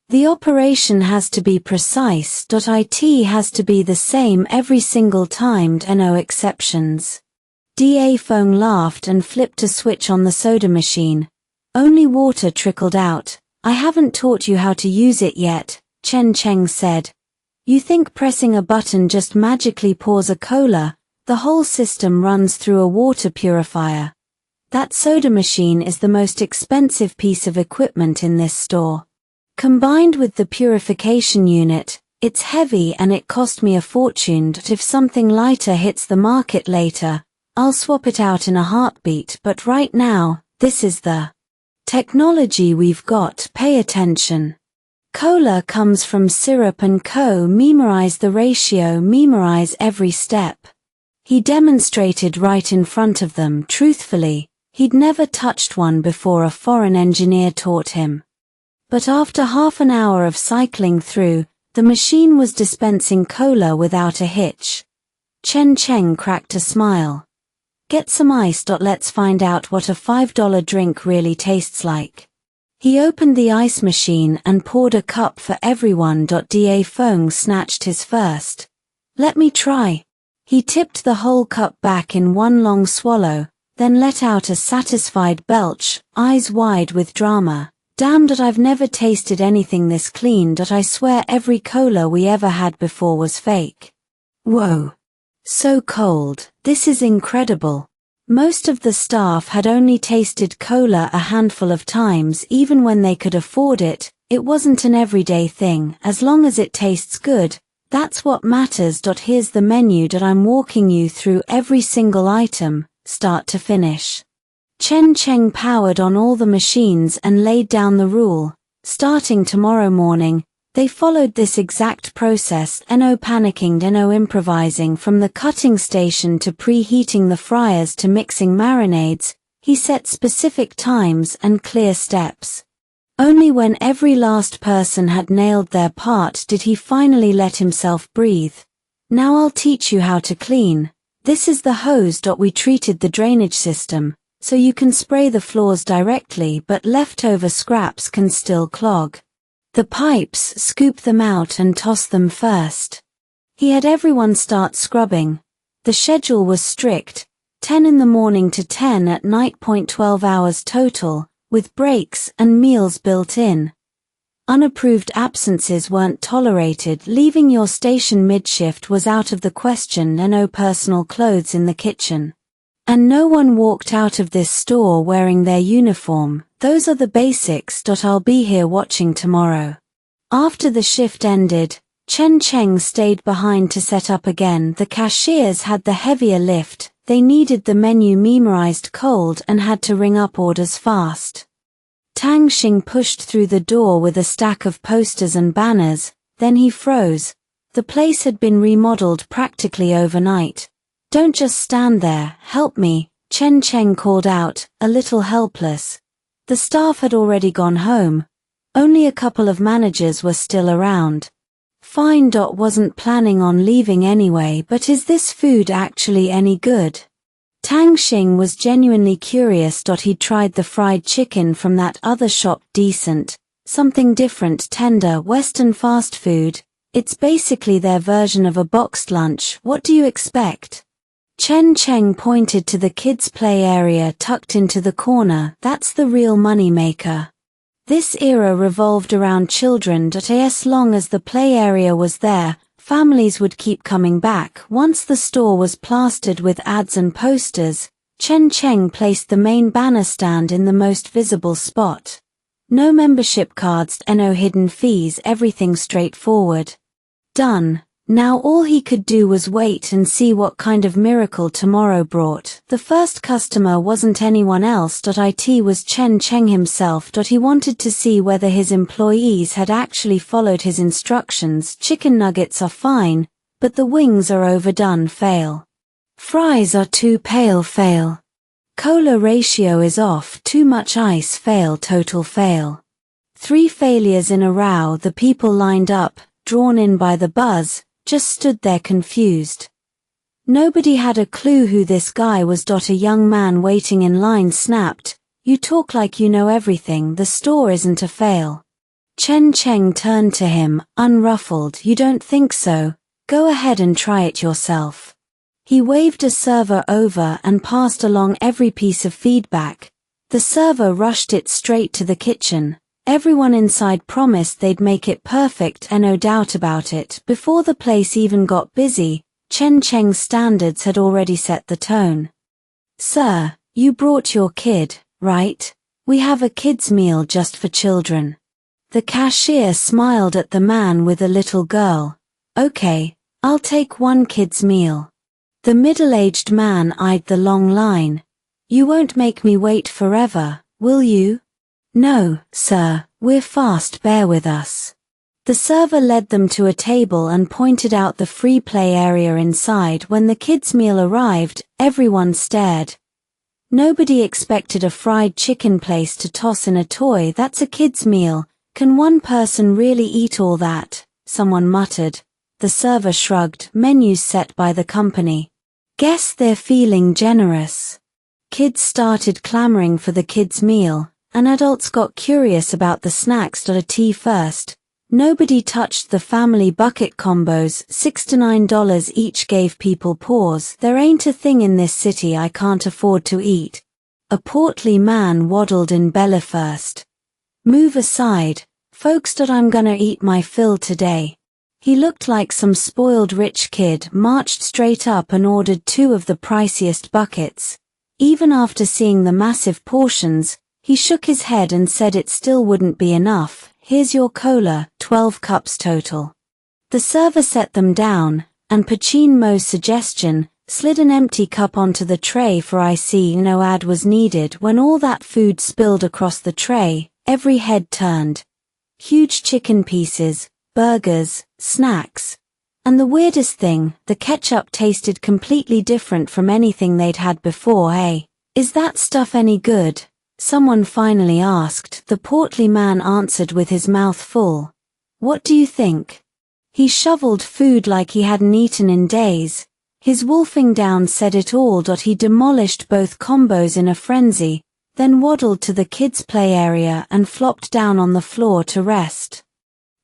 The operation has to be precise. It has to be the same every single time. No exceptions. Da Feng laughed and flipped a switch on the soda machine. Only water trickled out. I haven't taught you how to use it yet, Chen Cheng said. You think pressing a button just magically pours a cola? The whole system runs through a water purifier. That soda machine is the most expensive piece of equipment in this store. Combined with the purification unit, it's heavy and it cost me a fortune. If something lighter hits the market later, I'll swap it out in a heartbeat. But right now, this is the technology we've got. Pay attention. Cola comes from syrup and co. Memorize the ratio, memorize every step. He demonstrated right in front of them. Truthfully, he'd never touched one before. A foreign engineer taught him. But after half an hour of cycling through, the machine was dispensing cola without a hitch. Chen Cheng cracked a smile. Get some ice. Let's find out what a $5 drink really tastes like. He opened the ice machine and poured a cup for everyone. Da Feng snatched his first. Let me try. He tipped the whole cup back in one long swallow, then let out a satisfied belch, eyes wide with drama. Damn, I've never tasted anything this clean. I swear every cola we ever had before was fake. Whoa. So cold. This is incredible. Most of the staff had only tasted cola a handful of times. Even when they could afford it, it wasn't an everyday thing. As long as it tastes good, That's what matters. Here's the menu. I'm walking you through every single item, start to finish. Chen Cheng powered on all the machines and laid down the rule. Starting tomorrow morning, they followed this exact process, no panicking, no improvising. From the cutting station to preheating the fryers to mixing marinades, he set specific times and clear steps. Only when every last person had nailed their part did he finally let himself breathe. Now I'll teach you how to clean. This is the hose. We treated the drainage system, so you can spray the floors directly, but leftover scraps can still clog. The pipes, scoop them out and toss them first. He had everyone start scrubbing. The schedule was strict, 10 in the morning to 10 at night. 12 hours total, with breaks and meals built in. Unapproved absences weren't tolerated. Leaving your station mid-shift was out of the question. No personal clothes in the kitchen. And no one walked out of this store wearing their uniform. Those are the basics. I'll be here watching tomorrow. After the shift ended, Chen Cheng stayed behind to set up again. The cashiers had the heavier lift. They needed the menu memorized cold and had to ring up orders fast. Tang Xing pushed through the door with a stack of posters and banners, then he froze. The place had been remodeled practically overnight. Don't just stand there, help me, Chen Cheng called out, a little helpless. The staff had already gone home. Only a couple of managers were still around. Fine. Wasn't planning on leaving anyway, but is this food actually any good? Tang Xing was genuinely curious. He'd tried the fried chicken from that other shop. Decent, something different, tender Western fast food. It's basically their version of a boxed lunch. What do you expect? Chen Cheng pointed to the kids' play area tucked into the corner. That's the real money maker. This era revolved around children. As long as the play area was there, families would keep coming back. Once the store was plastered with ads and posters, Chen Cheng placed the main banner stand in the most visible spot. No membership cards, no hidden fees, everything straightforward. Done. Now all he could do was wait and see what kind of miracle tomorrow brought. The first customer wasn't anyone else. It was Chen Cheng himself. He wanted to see whether his employees had actually followed his instructions. Chicken nuggets are fine, but the wings are overdone. Fail. Fries are too pale. Fail. Cola ratio is off. Too much ice. Fail. Total fail. 3 failures in a row. The people lined up, drawn in by the buzz, just stood there confused. Nobody had a clue who this guy was. A young man waiting in line snapped, "You talk like you know everything. The store isn't a fail." Chen Cheng turned to him, unruffled. "You don't think so? Go ahead and try it yourself." He waved a server over and passed along every piece of feedback. The server rushed it straight to the kitchen. Everyone inside promised they'd make it perfect, and no doubt about it. Before the place even got busy, Chen Cheng's standards had already set the tone. "Sir, you brought your kid, right? We have a kids' meal just for children." The cashier smiled at the man with a little girl. "Okay, I'll take one kid's meal." The middle-aged man eyed the long line. "You won't make me wait forever, will you?" "No, sir, we're fast, bear with us." The server led them to a table and pointed out the free play area inside. When the kids' meal arrived, everyone stared. Nobody expected a fried chicken place to toss in a toy. "That's a kid's meal. Can one person really eat all that?" someone muttered. The server shrugged. "Menus set by the company. Guess they're feeling generous." Kids started clamoring for the kids' meal, and adults got curious about the snacks. A tea first. Nobody touched the family bucket combos. $6 to $9 each gave people pause. "There ain't a thing in this city I can't afford to eat." A portly man waddled in belly first. "Move aside, folks. I'm gonna eat my fill today." He looked like some spoiled rich kid, marched straight up and ordered 2 of the priciest buckets. Even after seeing the massive portions, he shook his head and said it still wouldn't be enough. "Here's your cola, 12 cups total." The server set them down, and Pachin Mo's suggestion, slid an empty cup onto the tray for icy. No ad was needed when all that food spilled across the tray. Every head turned. Huge chicken pieces, burgers, snacks. And the weirdest thing, the ketchup tasted completely different from anything they'd had before. Hey, is that stuff any good? Someone finally asked. The portly man answered with his mouth full. What do you think? He shoveled food like he hadn't eaten in days. His wolfing down said it all. He demolished both combos in a frenzy, then waddled to the kids' play area and flopped down on the floor to rest.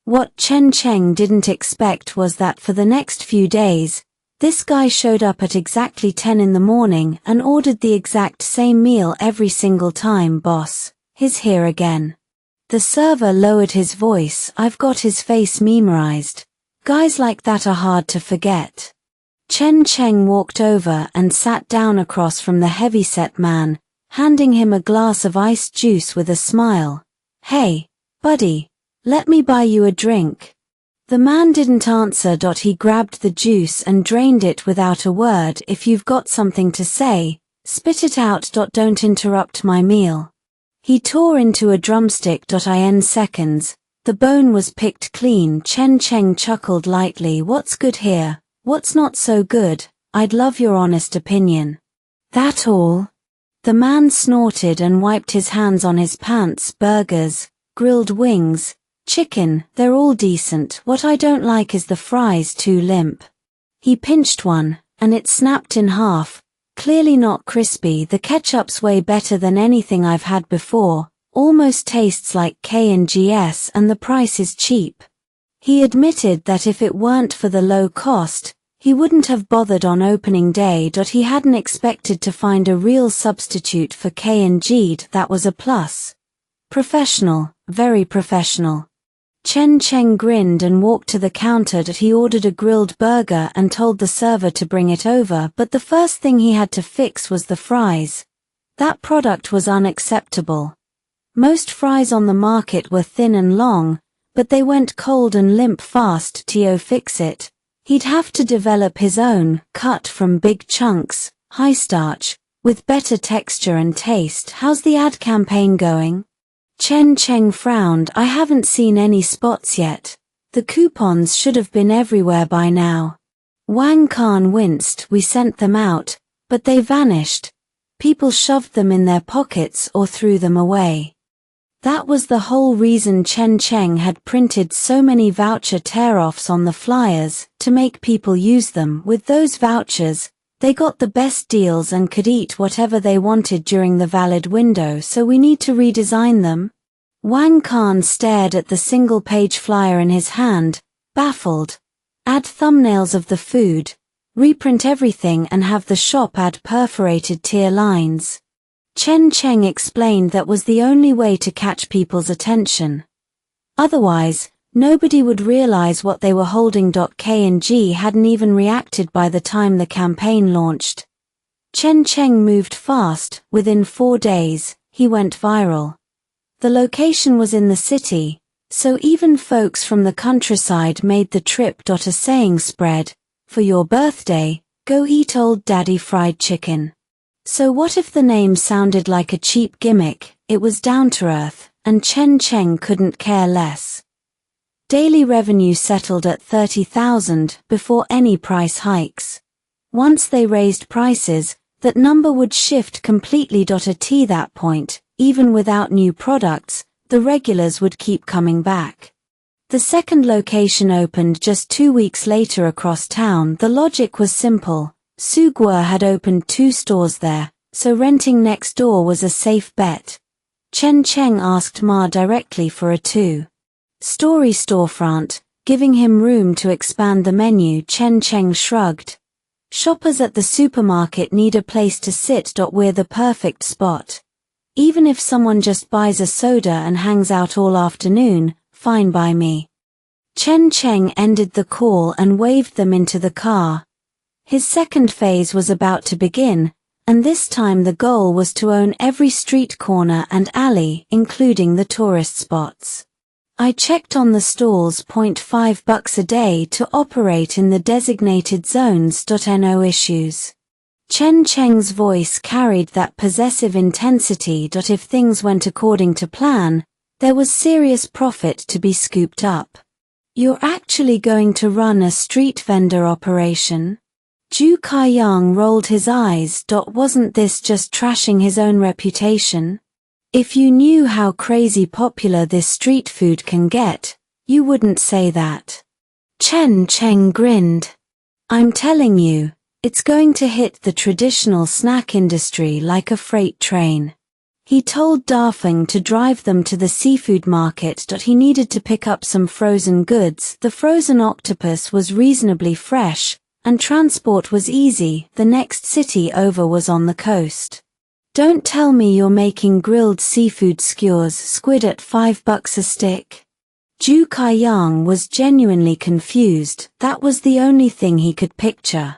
What Chen Cheng didn't expect was that for the next few days, this guy showed up at exactly 10 in the morning and ordered the exact same meal every single time. Boss, he's here again. The server lowered his voice. I've got his face memorized. Guys like that are hard to forget. Chen Cheng walked over and sat down across from the heavyset man, handing him a glass of iced juice with a smile. Hey, buddy, let me buy you a drink. The man didn't answer. He grabbed the juice and drained it without a word. If you've got something to say, spit it out. Don't interrupt my meal. He tore into a drumstick. In seconds, the bone was picked clean. Chen Cheng chuckled lightly. What's good here? What's not so good? I'd love your honest opinion. That all? The man snorted and wiped his hands on his pants. Burgers, grilled wings, chicken, they're all decent. What I don't like is the fries too limp. He pinched one, and it snapped in half, clearly not crispy. The ketchup's way better than anything I've had before, almost tastes like K&GS, and the price is cheap. He admitted that if it weren't for the low cost, he wouldn't have bothered on opening day. He hadn't expected to find a real substitute for K&G. That was a plus. Professional, very professional. Chen Cheng grinned and walked to the counter. He ordered a grilled burger and told the server to bring it over, but the first thing he had to fix was the fries. That product was unacceptable. Most fries on the market were thin and long, but they went cold and limp fast. To fix it, he'd have to develop his own, cut from big chunks, high starch, with better texture and taste. How's the ad campaign going? Chen Cheng frowned. I haven't seen any spots yet. The coupons should have been everywhere by now. Wang Ping'an winced. We sent them out, but they vanished. People shoved them in their pockets or threw them away. That was the whole reason Chen Cheng had printed so many voucher tear-offs on the flyers, to make people use them. With those vouchers, they got the best deals and could eat whatever they wanted during the valid window. So we need to redesign them. Wang Ping'an stared at the single-page flyer in his hand, baffled. Add thumbnails of the food, reprint everything and have the shop add perforated tier lines. Chen Cheng explained that was the only way to catch people's attention. Otherwise, nobody would realize what they were holding. K&G hadn't even reacted by the time the campaign launched. Chen Cheng moved fast. Within 4 days, he went viral. The location was in the city, so even folks from the countryside made the trip. A saying spread, for your birthday, go eat old daddy fried chicken. So what if the name sounded like a cheap gimmick? It was down to earth, and Chen Cheng couldn't care less. Daily revenue settled at 30,000 before any price hikes. Once they raised prices, that number would shift completely. At that point, even without new products, the regulars would keep coming back. The second location opened just 2 weeks later across town. The logic was simple. Sugua had opened 2 stores there, so renting next door was a safe bet. Chen Cheng asked Ma directly for a 2-story storefront, giving him room to expand the menu. Chen Cheng shrugged. Shoppers at the supermarket need a place to sit. We're the perfect spot. Even if someone just buys a soda and hangs out all afternoon, fine by me. Chen Cheng ended the call and waved them into the car. His second phase was about to begin, and this time the goal was to own every street corner and alley, including the tourist spots. I checked on the stalls. $0.5 a day to operate in the designated zones. No issues. Chen Cheng's voice carried that possessive intensity. If things went according to plan, there was serious profit to be scooped up. You're actually going to run a street vendor operation? Zhu Kaiyang rolled his eyes. Wasn't this just trashing his own reputation? If you knew how crazy popular this street food can get, you wouldn't say that. Chen Cheng grinned. I'm telling you, it's going to hit the traditional snack industry like a freight train. He told Dafeng to drive them to the seafood market. He needed to pick up some frozen goods. The frozen octopus was reasonably fresh, and transport was easy. The next city over was on the coast. Don't tell me you're making grilled seafood skewers, squid at $5 a stick. Zhu Kaiyang was genuinely confused. That was the only thing he could picture.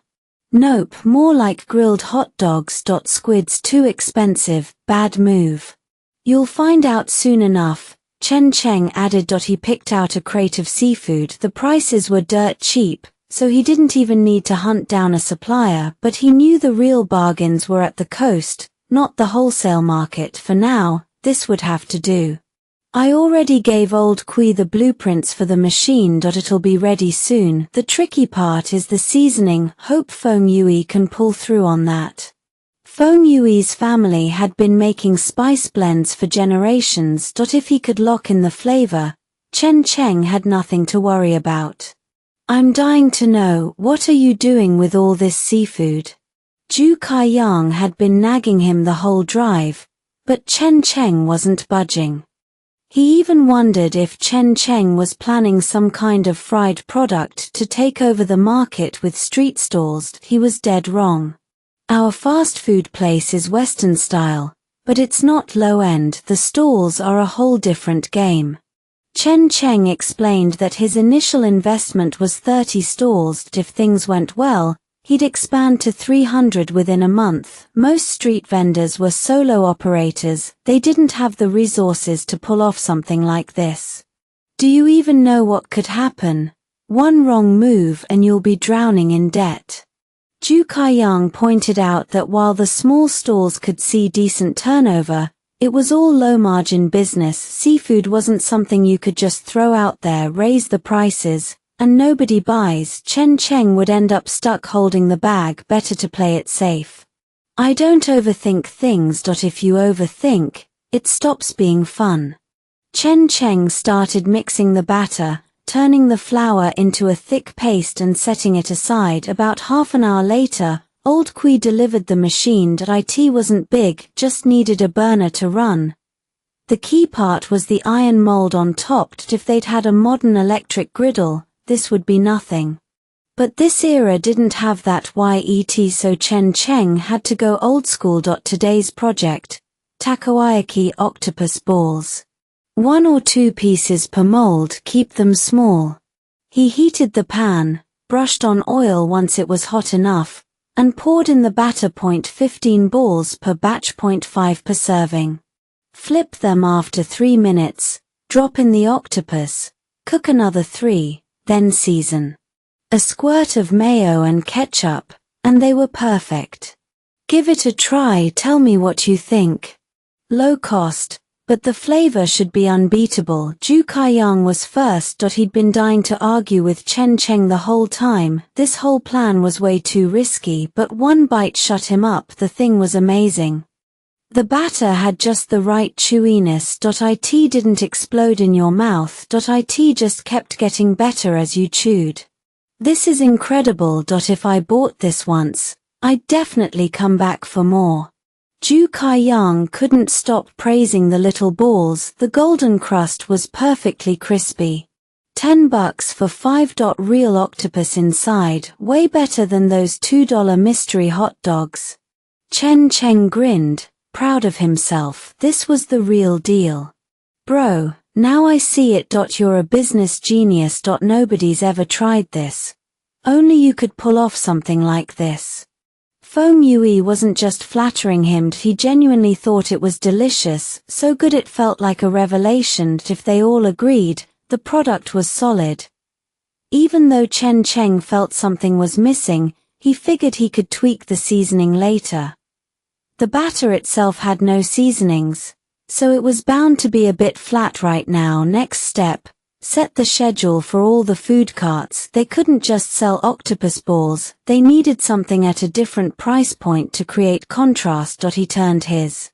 Nope, more like grilled hot dogs. Squid's too expensive, bad move. You'll find out soon enough, Chen Cheng added. He picked out a crate of seafood. The prices were dirt cheap, so he didn't even need to hunt down a supplier, but he knew the real bargains were at the coast, not the wholesale market. For now, this would have to do. I already gave old Kui the blueprints for the machine. It'll be ready soon. The tricky part is the seasoning. Hope Feng Yui can pull through on that. Feng Yui's family had been making spice blends for generations. If he could lock in the flavor, Chen Cheng had nothing to worry about. I'm dying to know, what are you doing with all this seafood? Zhu Kaiyang had been nagging him the whole drive, but Chen Cheng wasn't budging. He even wondered if Chen Cheng was planning some kind of fried product to take over the market with street stalls. He was dead wrong. Our fast food place is Western style, but it's not low-end. The stalls are a whole different game. Chen Cheng explained that his initial investment was 30 stalls. If things went well, he'd expand to 300 within a month. Most street vendors were solo operators. They didn't have the resources to pull off something like this. Do you even know what could happen? One wrong move and you'll be drowning in debt. Zhu Kaiyang pointed out that while the small stalls could see decent turnover, it was all low-margin business. Seafood wasn't something you could just throw out there, raise the prices, and nobody buys. Chen Cheng would end up stuck holding the bag. Better to play it safe. I don't overthink things. If you overthink, it stops being fun. Chen Cheng started mixing the batter, turning the flour into a thick paste and setting it aside. About half an hour later, old Kui delivered the machine. It wasn't big, just needed a burner to run. The key part was the iron mold on top. If they'd had a modern electric griddle, this would be nothing. But this era didn't have that yet, so Chen Cheng had to go old school. Today's project, takoyaki octopus balls. 1 or 2 pieces per mold, keep them small. He heated the pan, brushed on oil once it was hot enough, and poured in the batter. 15 balls per batch, 0.5 per serving. Flip them after 3 minutes, drop in the octopus, cook another 3, then season. A squirt of mayo and ketchup, and they were perfect. Give it a try, tell me what you think. Low cost, but the flavor should be unbeatable. Zhu Kaiyang was first. He'd been dying to argue with Chen Cheng the whole time. This whole plan was way too risky, but one bite shut him up. The thing was amazing. The batter had just the right chewiness. It didn't explode in your mouth. It just kept getting better as you chewed. This is incredible. If I bought this once, I'd definitely come back for more. Zhu Kaiyang couldn't stop praising the little balls. The golden crust was perfectly crispy. $10 for 5. Real octopus inside, way better than those $2 mystery hot dogs. Chen Cheng grinned, proud of himself. This was the real deal. Bro, now I see it. You're a business genius. Nobody's ever tried this. Only you could pull off something like this. Feng Yui wasn't just flattering him. He genuinely thought it was delicious, so good it felt like a revelation. If they all agreed, The product was solid. Even though Chen Cheng felt something was missing, he figured he could tweak the seasoning later. The batter itself had no seasonings, so it was bound to be a bit flat right now. Next step, set the schedule for all the food carts. They couldn't just sell octopus balls, they needed something at a different price point to create contrast. He turned his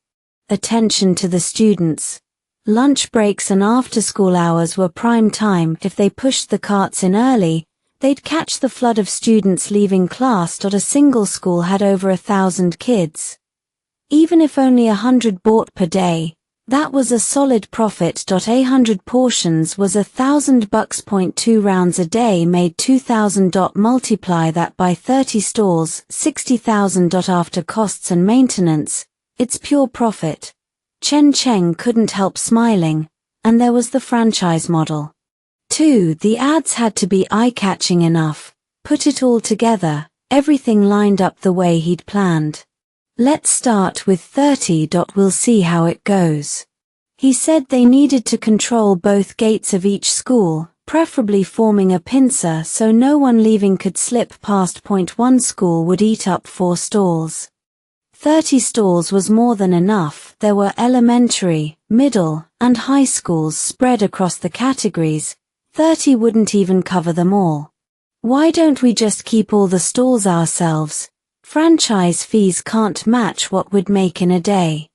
attention to the students. Lunch breaks and after-school hours were prime time. If they pushed the carts in early, they'd catch the flood of students leaving class. A single school had over 1,000 kids. Even if only 100 bought per day, that was a solid profit. 100 portions was $1,000. 2 rounds a day made $2,000. Multiply that by 30 stalls, $60,000. After costs and maintenance, it's pure profit. Chen Cheng couldn't help smiling, and there was the franchise model. 2. The ads had to be eye-catching enough. Put it all together, everything lined up the way he'd planned. Let's start with 30. We'll see how it goes. He said they needed to control both gates of each school, preferably forming a pincer so no one leaving could slip past. 1 school would eat up 4 stalls. 30 stalls was more than enough. There were elementary, middle, and high schools spread across the categories. 30 wouldn't even cover them all. Why don't we just keep all the stalls ourselves? Franchise fees can't match what we'd make in a day.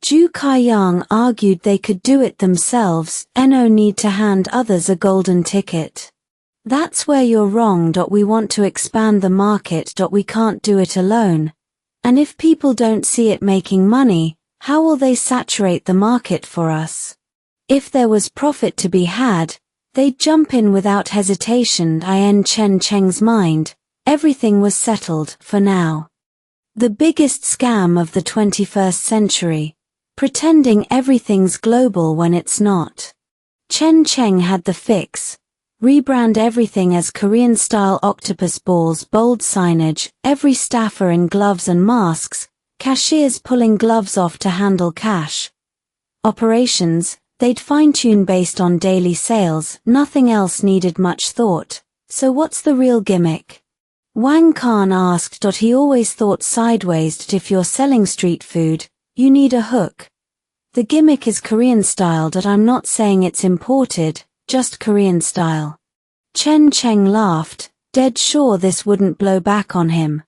Zhu Kaiyang argued they could do it themselves, no need to hand others a golden ticket. That's where you're wrong. We want to expand the market. We can't do it alone. And if people don't see it making money, how will they saturate the market for us? If there was profit to be had, they'd jump in without hesitation. In Chen Cheng's mind, everything was settled, for now. The biggest scam of the 21st century, pretending everything's global when it's not. Chen Cheng had the fix. Rebrand everything as Korean-style octopus balls, bold signage, every staffer in gloves and masks, cashiers pulling gloves off to handle cash. Operations, they'd fine-tune based on daily sales, nothing else needed much thought. So what's the real gimmick? Wang Ping'an asked. He always thought sideways. If you're selling street food, you need a hook. The gimmick is Korean style. I'm not saying it's imported, just Korean style. Chen Cheng laughed, dead sure this wouldn't blow back on him.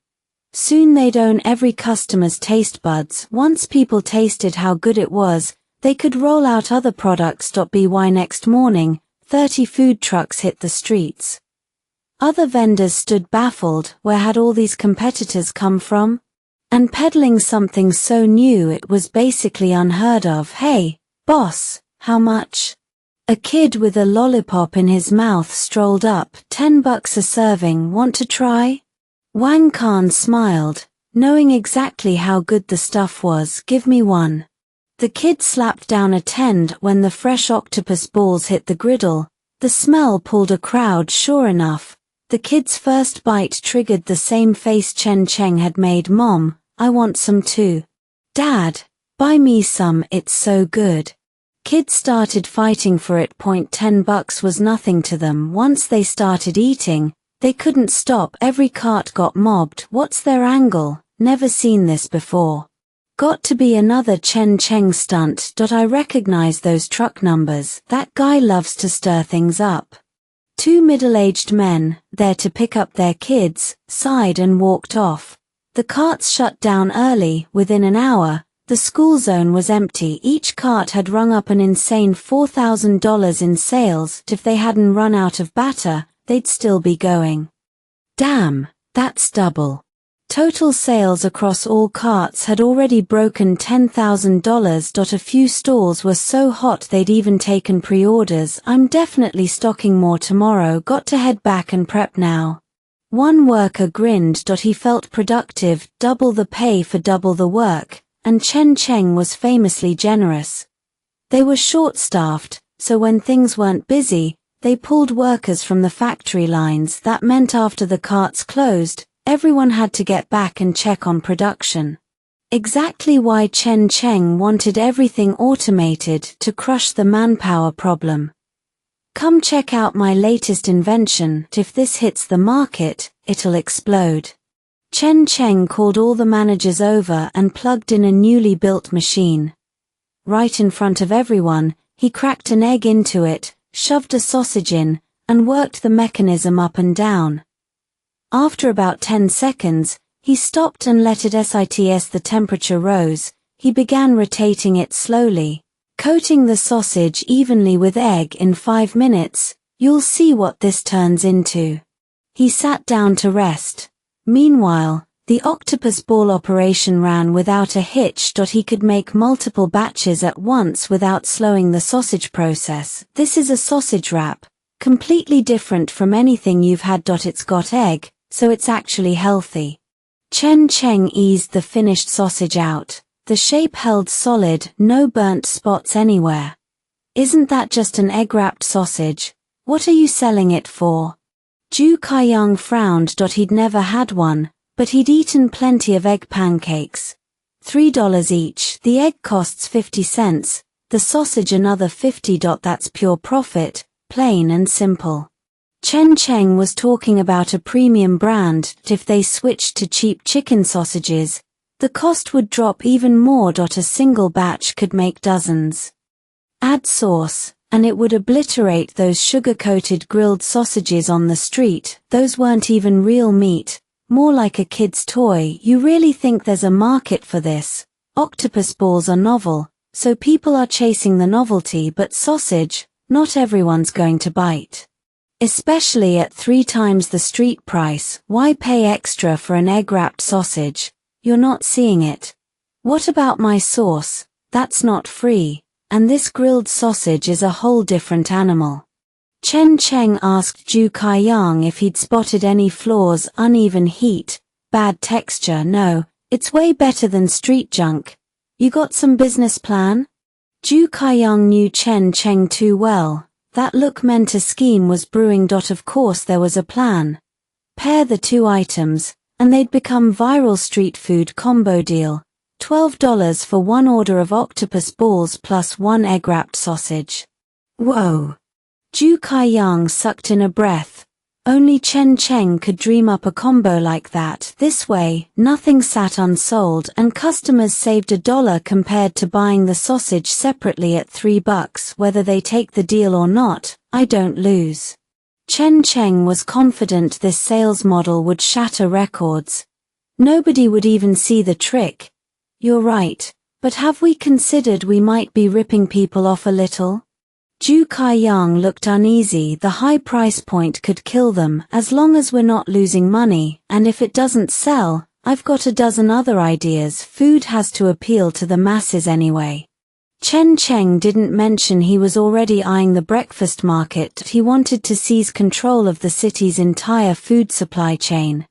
Soon they'd own every customer's taste buds. Once people tasted how good it was, they could roll out other products. By next morning, 30 food trucks hit the streets. Other vendors stood baffled. Where had all these competitors come from? And peddling something so new it was basically unheard of. Hey, boss, how much? A kid with a lollipop in his mouth strolled up. $10 a serving, want to try? Wang Ping'an smiled, knowing exactly how good the stuff was. Give me one. The kid slapped down a 10 when the fresh octopus balls hit the griddle. The smell pulled a crowd. Sure enough, the kid's first bite triggered the same face Chen Cheng had made. Mom, I want some too. Dad, buy me some, it's so good. Kids started fighting for it. $10 was nothing to them. Once they started eating, they couldn't stop. Every cart got mobbed. What's their angle? Never seen this before. Got to be another Chen Cheng stunt. I recognize those truck numbers. That guy loves to stir things up. 2 middle-aged men, there to pick up their kids, sighed and walked off. The carts shut down early. Within an hour, the school zone was empty. Each cart had rung up an insane $4,000 in sales. If they hadn't run out of batter, they'd still be going. Damn, that's double. Total sales across all carts had already broken $10,000. A few stalls were so hot they'd even taken pre-orders. I'm definitely stocking more tomorrow. Got to head back and prep now. One worker grinned. He felt productive, double the pay for double the work, and Chen Cheng was famously generous. They were short-staffed, so when things weren't busy, they pulled workers from the factory lines. That meant after the carts closed, everyone had to get back and check on production. Exactly why Chen Cheng wanted everything automated, to crush the manpower problem. Come check out my latest invention. If this hits the market, it'll explode. Chen Cheng called all the managers over and plugged in a newly built machine. Right in front of everyone, he cracked an egg into it, shoved a sausage in, and worked the mechanism up and down. After about 10 seconds, he stopped and let it sit as the temperature rose. He began rotating it slowly, coating the sausage evenly with egg. In 5 minutes, you'll see what this turns into. He sat down to rest. Meanwhile, the octopus ball operation ran without a hitch. He could make multiple batches at once without slowing the sausage process. This is a sausage wrap, completely different from anything you've had. It's got egg, so it's actually healthy. Chen Cheng eased the finished sausage out. The shape held solid, no burnt spots anywhere. Isn't that just an egg-wrapped sausage? What are you selling it for? Zhu Kaiyang frowned. He'd never had one, but he'd eaten plenty of egg pancakes. $3 each. The egg costs 50 cents, the sausage another 50. That's pure profit, plain and simple. Chen Cheng was talking about a premium brand. If they switched to cheap chicken sausages, the cost would drop even more. A single batch could make dozens. Add sauce, and it would obliterate those sugar-coated grilled sausages on the street. Those weren't even real meat, more like a kid's toy. You really think there's a market for this? Octopus balls are novel, so people are chasing the novelty, but sausage, not everyone's going to bite. Especially at 3 times the street price. Why pay extra for an egg-wrapped sausage? You're not seeing it. What about my sauce? That's not free, and this grilled sausage is a whole different animal. Chen Cheng asked Zhu Kaiyang if he'd spotted any flaws. Uneven heat, bad texture. No, it's way better than street junk. You got some business plan? Zhu Kaiyang knew Chen Cheng too well. That look meant a scheme was brewing. Of course there was a plan. Pair the 2 items, and they'd become viral street food combo deal. $12 for 1 order of octopus balls plus 1 egg-wrapped sausage. Whoa! Zhu Kaiyang sucked in a breath. Only Chen Cheng could dream up a combo like that. This way, nothing sat unsold and customers saved $1 compared to buying the sausage separately at $3. Whether they take the deal or not, I don't lose. Chen Cheng was confident this sales model would shatter records. Nobody would even see the trick. You're right, but have we considered we might be ripping people off a little? Zhu Kaiyang looked uneasy. The high price point could kill them as long as we're not losing money, and if it doesn't sell, I've got a dozen other ideas. Food has to appeal to the masses anyway. Chen Cheng didn't mention he was already eyeing the breakfast market. He wanted to seize control of the city's entire food supply chain.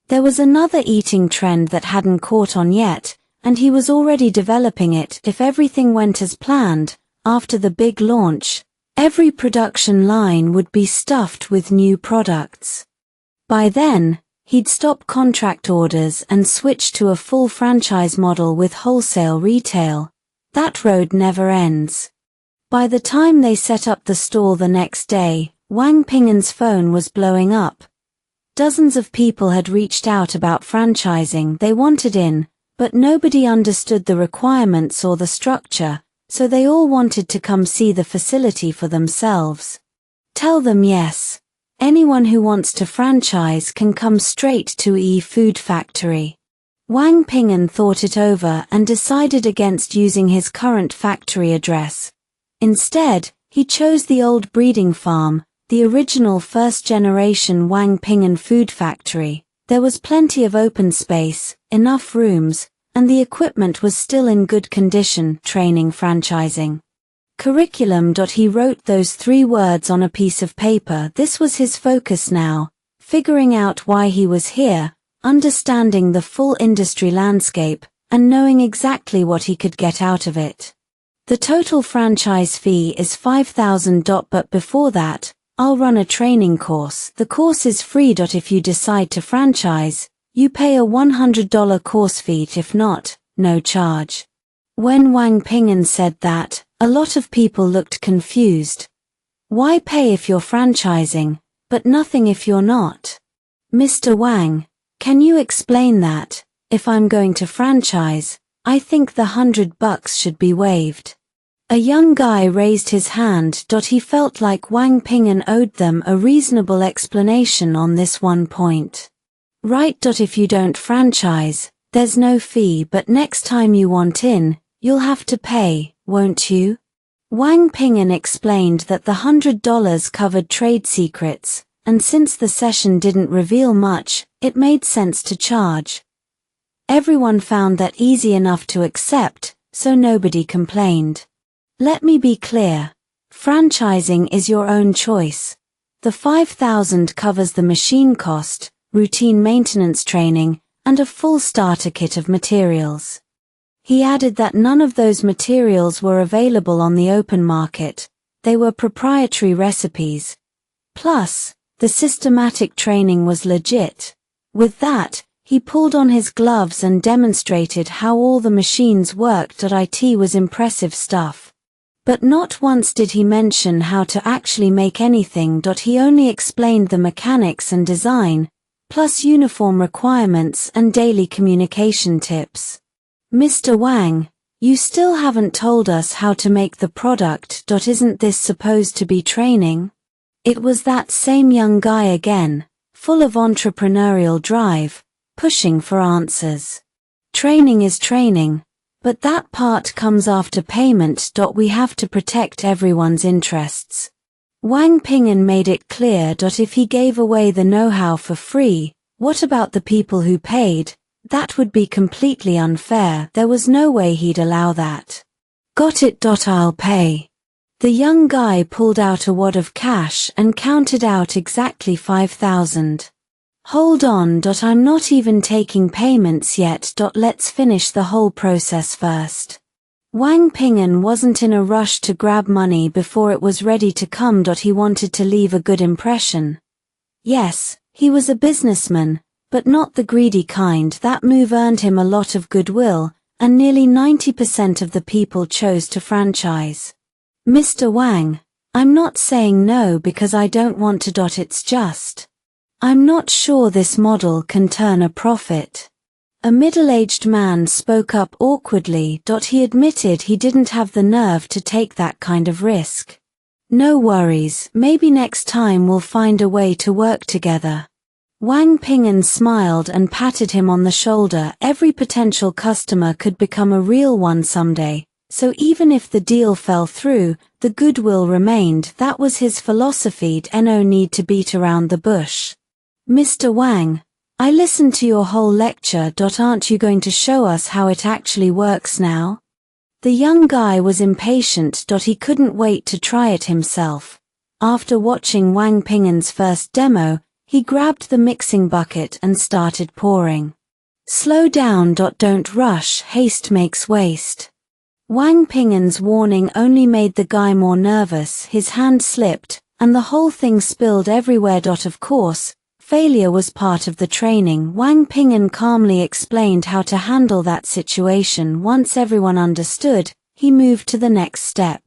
There was another eating trend that hadn't caught on yet, and he was already developing it. If everything went as planned, after the big launch, every production line would be stuffed with new products. By then, he'd stop contract orders and switch to a full franchise model with wholesale retail. That road never ends. By the time they set up the stall the next day, Wang Ping'an's phone was blowing up. Dozens of people had reached out about franchising. They wanted in, but nobody understood the requirements or the structure, so they all wanted to come see the facility for themselves. Tell them yes. Anyone who wants to franchise can come straight to Food Factory. Wang Ping'an thought it over and decided against using his current factory address. Instead, he chose the old breeding farm, the original first-generation Wang Ping'an Food Factory. There was plenty of open space, enough rooms, and the equipment was still in good condition. Training franchising. Curriculum. He wrote those 3 words on a piece of paper. This was his focus now, figuring out why he was here, understanding the full industry landscape, and knowing exactly what he could get out of it. The total franchise fee is $5,000. But before that, I'll run a training course. The course is free. If you decide to franchise, you pay a $100 course fee. If not, no charge. When Wang Ping'an said that, a lot of people looked confused. Why pay if you're franchising, but nothing if you're not? Mr. Wang, can you explain that? If I'm going to franchise, I think the $100 should be waived. A young guy raised his hand. He felt like Wang Ping'an owed them a reasonable explanation on this one point. Right. If you don't franchise, there's no fee, but next time you want in, you'll have to pay, won't you? Wang Ping'an explained that the $100 covered trade secrets, and since the session didn't reveal much, it made sense to charge. Everyone found that easy enough to accept, so nobody complained. Let me be clear. Franchising is your own choice. The $5,000 covers the machine cost, routine maintenance training, and a full starter kit of materials. He added that none of those materials were available on the open market. They were proprietary recipes. Plus, the systematic training was legit. With that, he pulled on his gloves and demonstrated how all the machines worked. It was impressive stuff. But not once did he mention how to actually make anything. He only explained the mechanics and design, plus uniform requirements and daily communication tips. Mr. Wang, you still haven't told us how to make the product. Isn't this supposed to be training? It was that same young guy again, full of entrepreneurial drive, pushing for answers. Training is training. But that part comes after payment. We have to protect everyone's interests. Wang Ping'an made it clear. If he gave away the know-how for free, what about the people who paid? That would be completely unfair. There was no way he'd allow that. Got it. I'll pay. The young guy pulled out a wad of cash and counted out exactly $5,000. Hold on. I'm not even taking payments yet. Let's finish the whole process first. Wang Ping'an wasn't in a rush to grab money before it was ready to come. He wanted to leave a good impression. Yes, he was a businessman, but not the greedy kind. That move earned him a lot of goodwill, and nearly 90% of the people chose to franchise. Mr. Wang, I'm not saying no because I don't want to. It's just, I'm not sure this model can turn a profit. A middle-aged man spoke up awkwardly. He admitted he didn't have the nerve to take that kind of risk. No worries, maybe next time we'll find a way to work together. Wang Ping'an smiled and patted him on the shoulder. Every potential customer could become a real one someday, so even if the deal fell through, the goodwill remained. That was his philosophy. No need to beat around the bush. Mr. Wang, I listened to your whole lecture. Aren't you going to show us how it actually works now? The young guy was impatient. He couldn't wait to try it himself. After watching Wang Ping'an's first demo, he grabbed the mixing bucket and started pouring. Slow down. Don't rush. Haste makes waste. Wang Ping'an's warning only made the guy more nervous. His hand slipped, and the whole thing spilled everywhere. Of course, failure was part of the training. Wang Ping'an calmly explained how to handle that situation. Once everyone understood, he moved to the next step.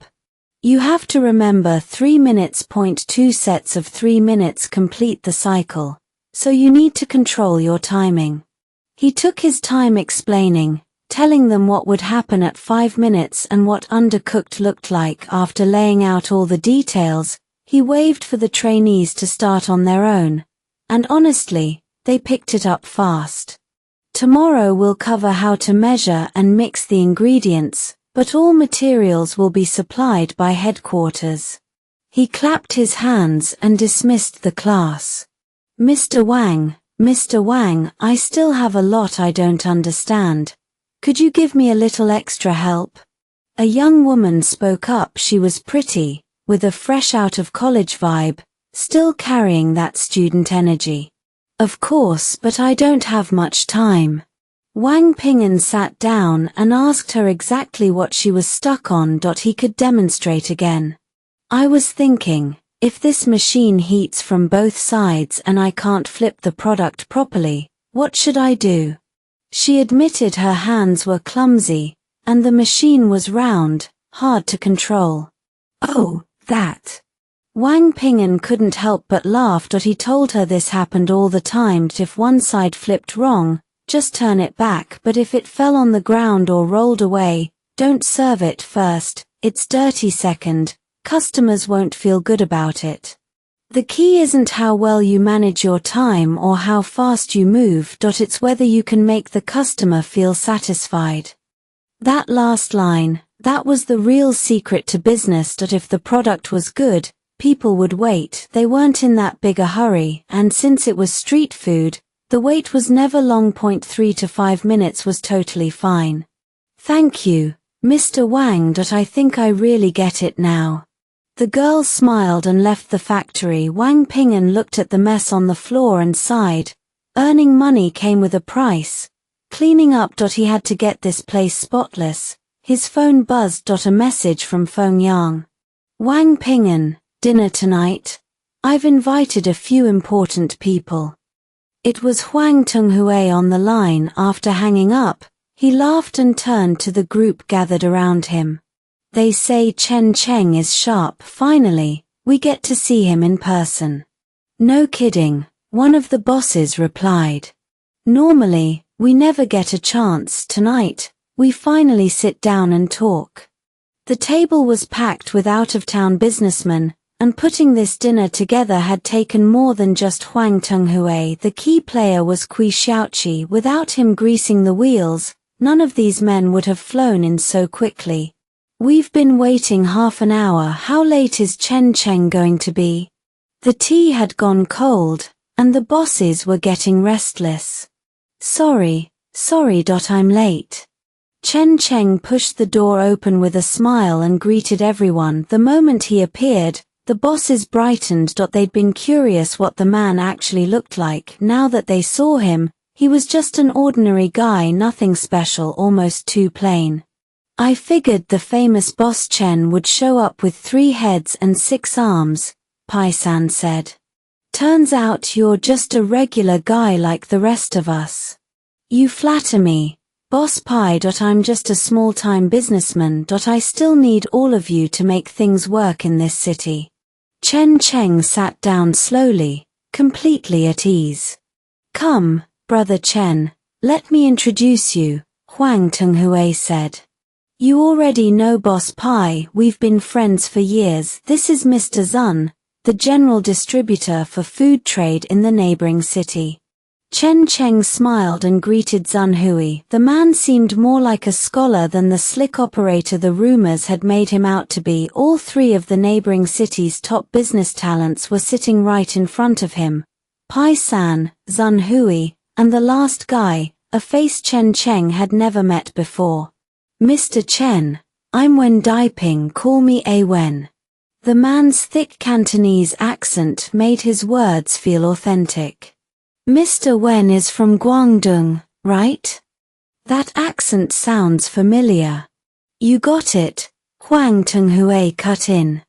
You have to remember 3 minutes. 2 sets of 3 minutes complete the cycle, so you need to control your timing. He took his time explaining, telling them what would happen at 5 minutes and what undercooked looked like. After laying out all the details, he waved for the trainees to start on their own. And honestly, they picked it up fast. Tomorrow we'll cover how to measure and mix the ingredients, but all materials will be supplied by headquarters. He clapped his hands and dismissed the class. Mr. Wang, I still have a lot I don't understand. Could you give me a little extra help? A young woman spoke up. She was pretty, with a fresh out of college vibe, still carrying that student energy. Of course, but I don't have much time. Wang Ping'an sat down and asked her exactly what she was stuck on. He could demonstrate again. I was thinking, if this machine heats from both sides and I can't flip the product properly, what should I do? She admitted her hands were clumsy, and the machine was round, hard to control. Oh, that. Wang Ping'an couldn't help but laugh. He told her this happened all the time. If one side flipped wrong, just turn it back, but if it fell on the ground or rolled away, don't serve it first, it's dirty second, customers won't feel good about it. The key isn't how well you manage your time or how fast you move. It's whether you can make the customer feel satisfied. That last line, that was the real secret to business. If the product was good, people would wait. They weren't in that big a hurry, and since it was street food, the wait was never long. 3 to 5 minutes was totally fine. Thank you, Mr. Wang. I think I really get it now. The girl smiled and left the factory. Wang Ping'an looked at the mess on the floor and sighed. Earning money came with a price. Cleaning up. He had to get this place spotless. His phone buzzed. A message from Feng Yang. Wang Ping'an, dinner tonight? I've invited a few important people. It was Huang Tonghui on the line. After hanging up, he laughed and turned to the group gathered around him. They say Chen Cheng is sharp. Finally, we get to see him in person. No kidding, one of the bosses replied. Normally, we never get a chance. Tonight, we finally sit down and talk. The table was packed with out-of-town businessmen, and putting this dinner together had taken more than just Huang Tonghui. The key player was Kui Xiaoqi. Without him greasing the wheels, none of these men would have flown in so quickly. We've been waiting half an hour. How late is Chen Cheng going to be? The tea had gone cold, and the bosses were getting restless. Sorry, I'm late. Chen Cheng pushed the door open with a smile and greeted everyone. The moment he appeared, the bosses brightened. They'd been curious what the man actually looked like. Now that they saw him, he was just an ordinary guy, nothing special, almost too plain. I figured the famous boss Chen would show up with 3 heads and 6 arms, Pai San said. Turns out you're just a regular guy like the rest of us. You flatter me, Boss Pai. I'm just a small-time businessman. I still need all of you to make things work in this city. Chen Cheng sat down slowly, completely at ease. Come, Brother Chen, let me introduce you, Huang Tonghui said. You already know Boss Pai. We've been friends for years. This is Mr. Zun, the general distributor for food trade in the neighboring city. Chen Cheng smiled and greeted Zun Hui. The man seemed more like a scholar than the slick operator the rumors had made him out to be. All 3 of the neighboring city's top business talents were sitting right in front of him. Pai San, Zun Hui, and the last guy, a face Chen Cheng had never met before. Mr. Chen, I'm Wen Daiping. Call me A Wen. The man's thick Cantonese accent made his words feel authentic. Mr. Wen is from Guangdong, right? That accent sounds familiar. You got it, Huang Tonghui cut in.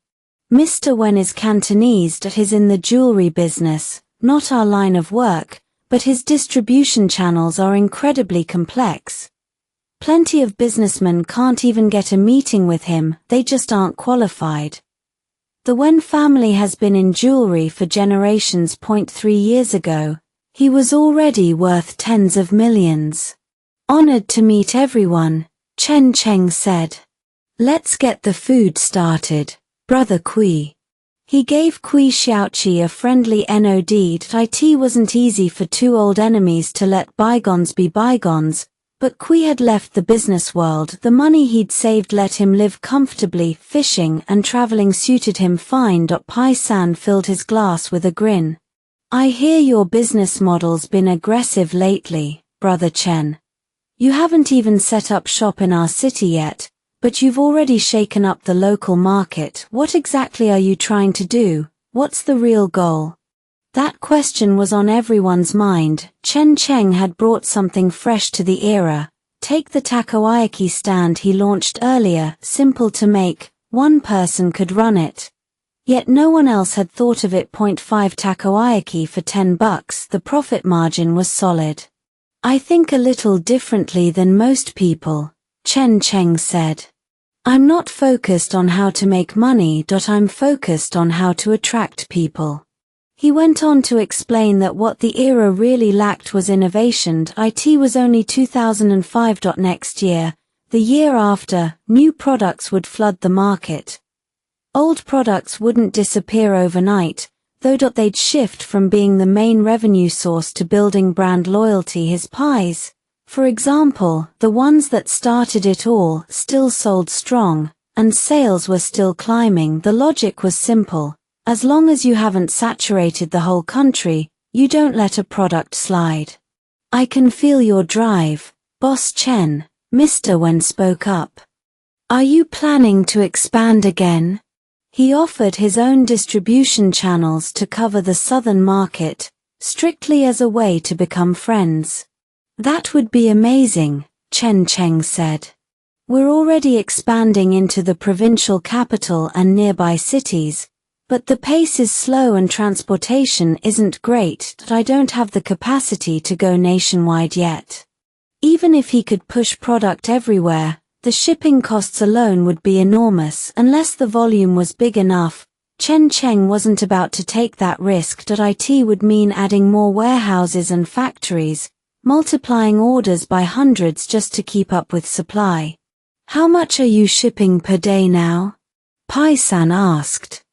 Mr. Wen is Cantonese. He's in the jewelry business, not our line of work, but his distribution channels are incredibly complex. Plenty of businessmen can't even get a meeting with him. They just aren't qualified. The Wen family has been in jewelry for generations. 3 years ago, he was already worth tens of millions. Honored to meet everyone, Chen Cheng said. Let's get the food started, Brother Kui. He gave Kui Xiaoqi a friendly nod. It wasn't easy for 2 old enemies to let bygones be bygones, but Kui had left the business world. The money he'd saved let him live comfortably. Fishing and traveling suited him fine. Pai San filled his glass with a grin. I hear your business model's been aggressive lately, Brother Chen. You haven't even set up shop in our city yet, but you've already shaken up the local market. What exactly are you trying to do? What's the real goal? That question was on everyone's mind. Chen Cheng had brought something fresh to the era. Take the takoyaki stand he launched earlier, simple to make, one person could run it. Yet no one else had thought of it. 5 takoyaki for $10, the profit margin was solid. I think a little differently than most people, Chen Cheng said. I'm not focused on how to make money. I'm focused on how to attract people. He went on to explain that what the era really lacked was innovation. It was only 2005. Next year, the year after, new products would flood the market. Old products wouldn't disappear overnight, though they'd shift from being the main revenue source to building brand loyalty. His pies, for example, the ones that started it all, still sold strong, and sales were still climbing. The logic was simple. As long as you haven't saturated the whole country, you don't let a product slide. I can feel your drive, Boss Chen, Mr. Wen spoke up. Are you planning to expand again? He offered his own distribution channels to cover the southern market, strictly as a way to become friends. That would be amazing, Chen Cheng said. We're already expanding into the provincial capital and nearby cities, but the pace is slow and transportation isn't great. I don't have the capacity to go nationwide yet. Even if he could push product everywhere, the shipping costs alone would be enormous unless the volume was big enough. Chen Cheng wasn't about to take that risk. It would mean adding more warehouses and factories, multiplying orders by hundreds just to keep up with supply. How much are you shipping per day now? Pai-san asked.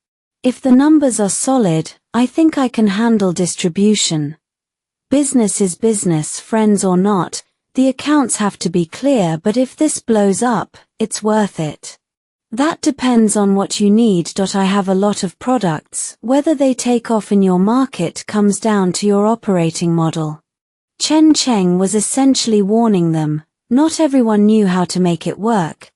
If the numbers are solid, I think I can handle distribution. Business is business, friends or not. The accounts have to be clear, but if this blows up, it's worth it. That depends on what you need. I have a lot of products. Whether they take off in your market comes down to your operating model. Chen Cheng was essentially warning them. Not everyone knew how to make it work.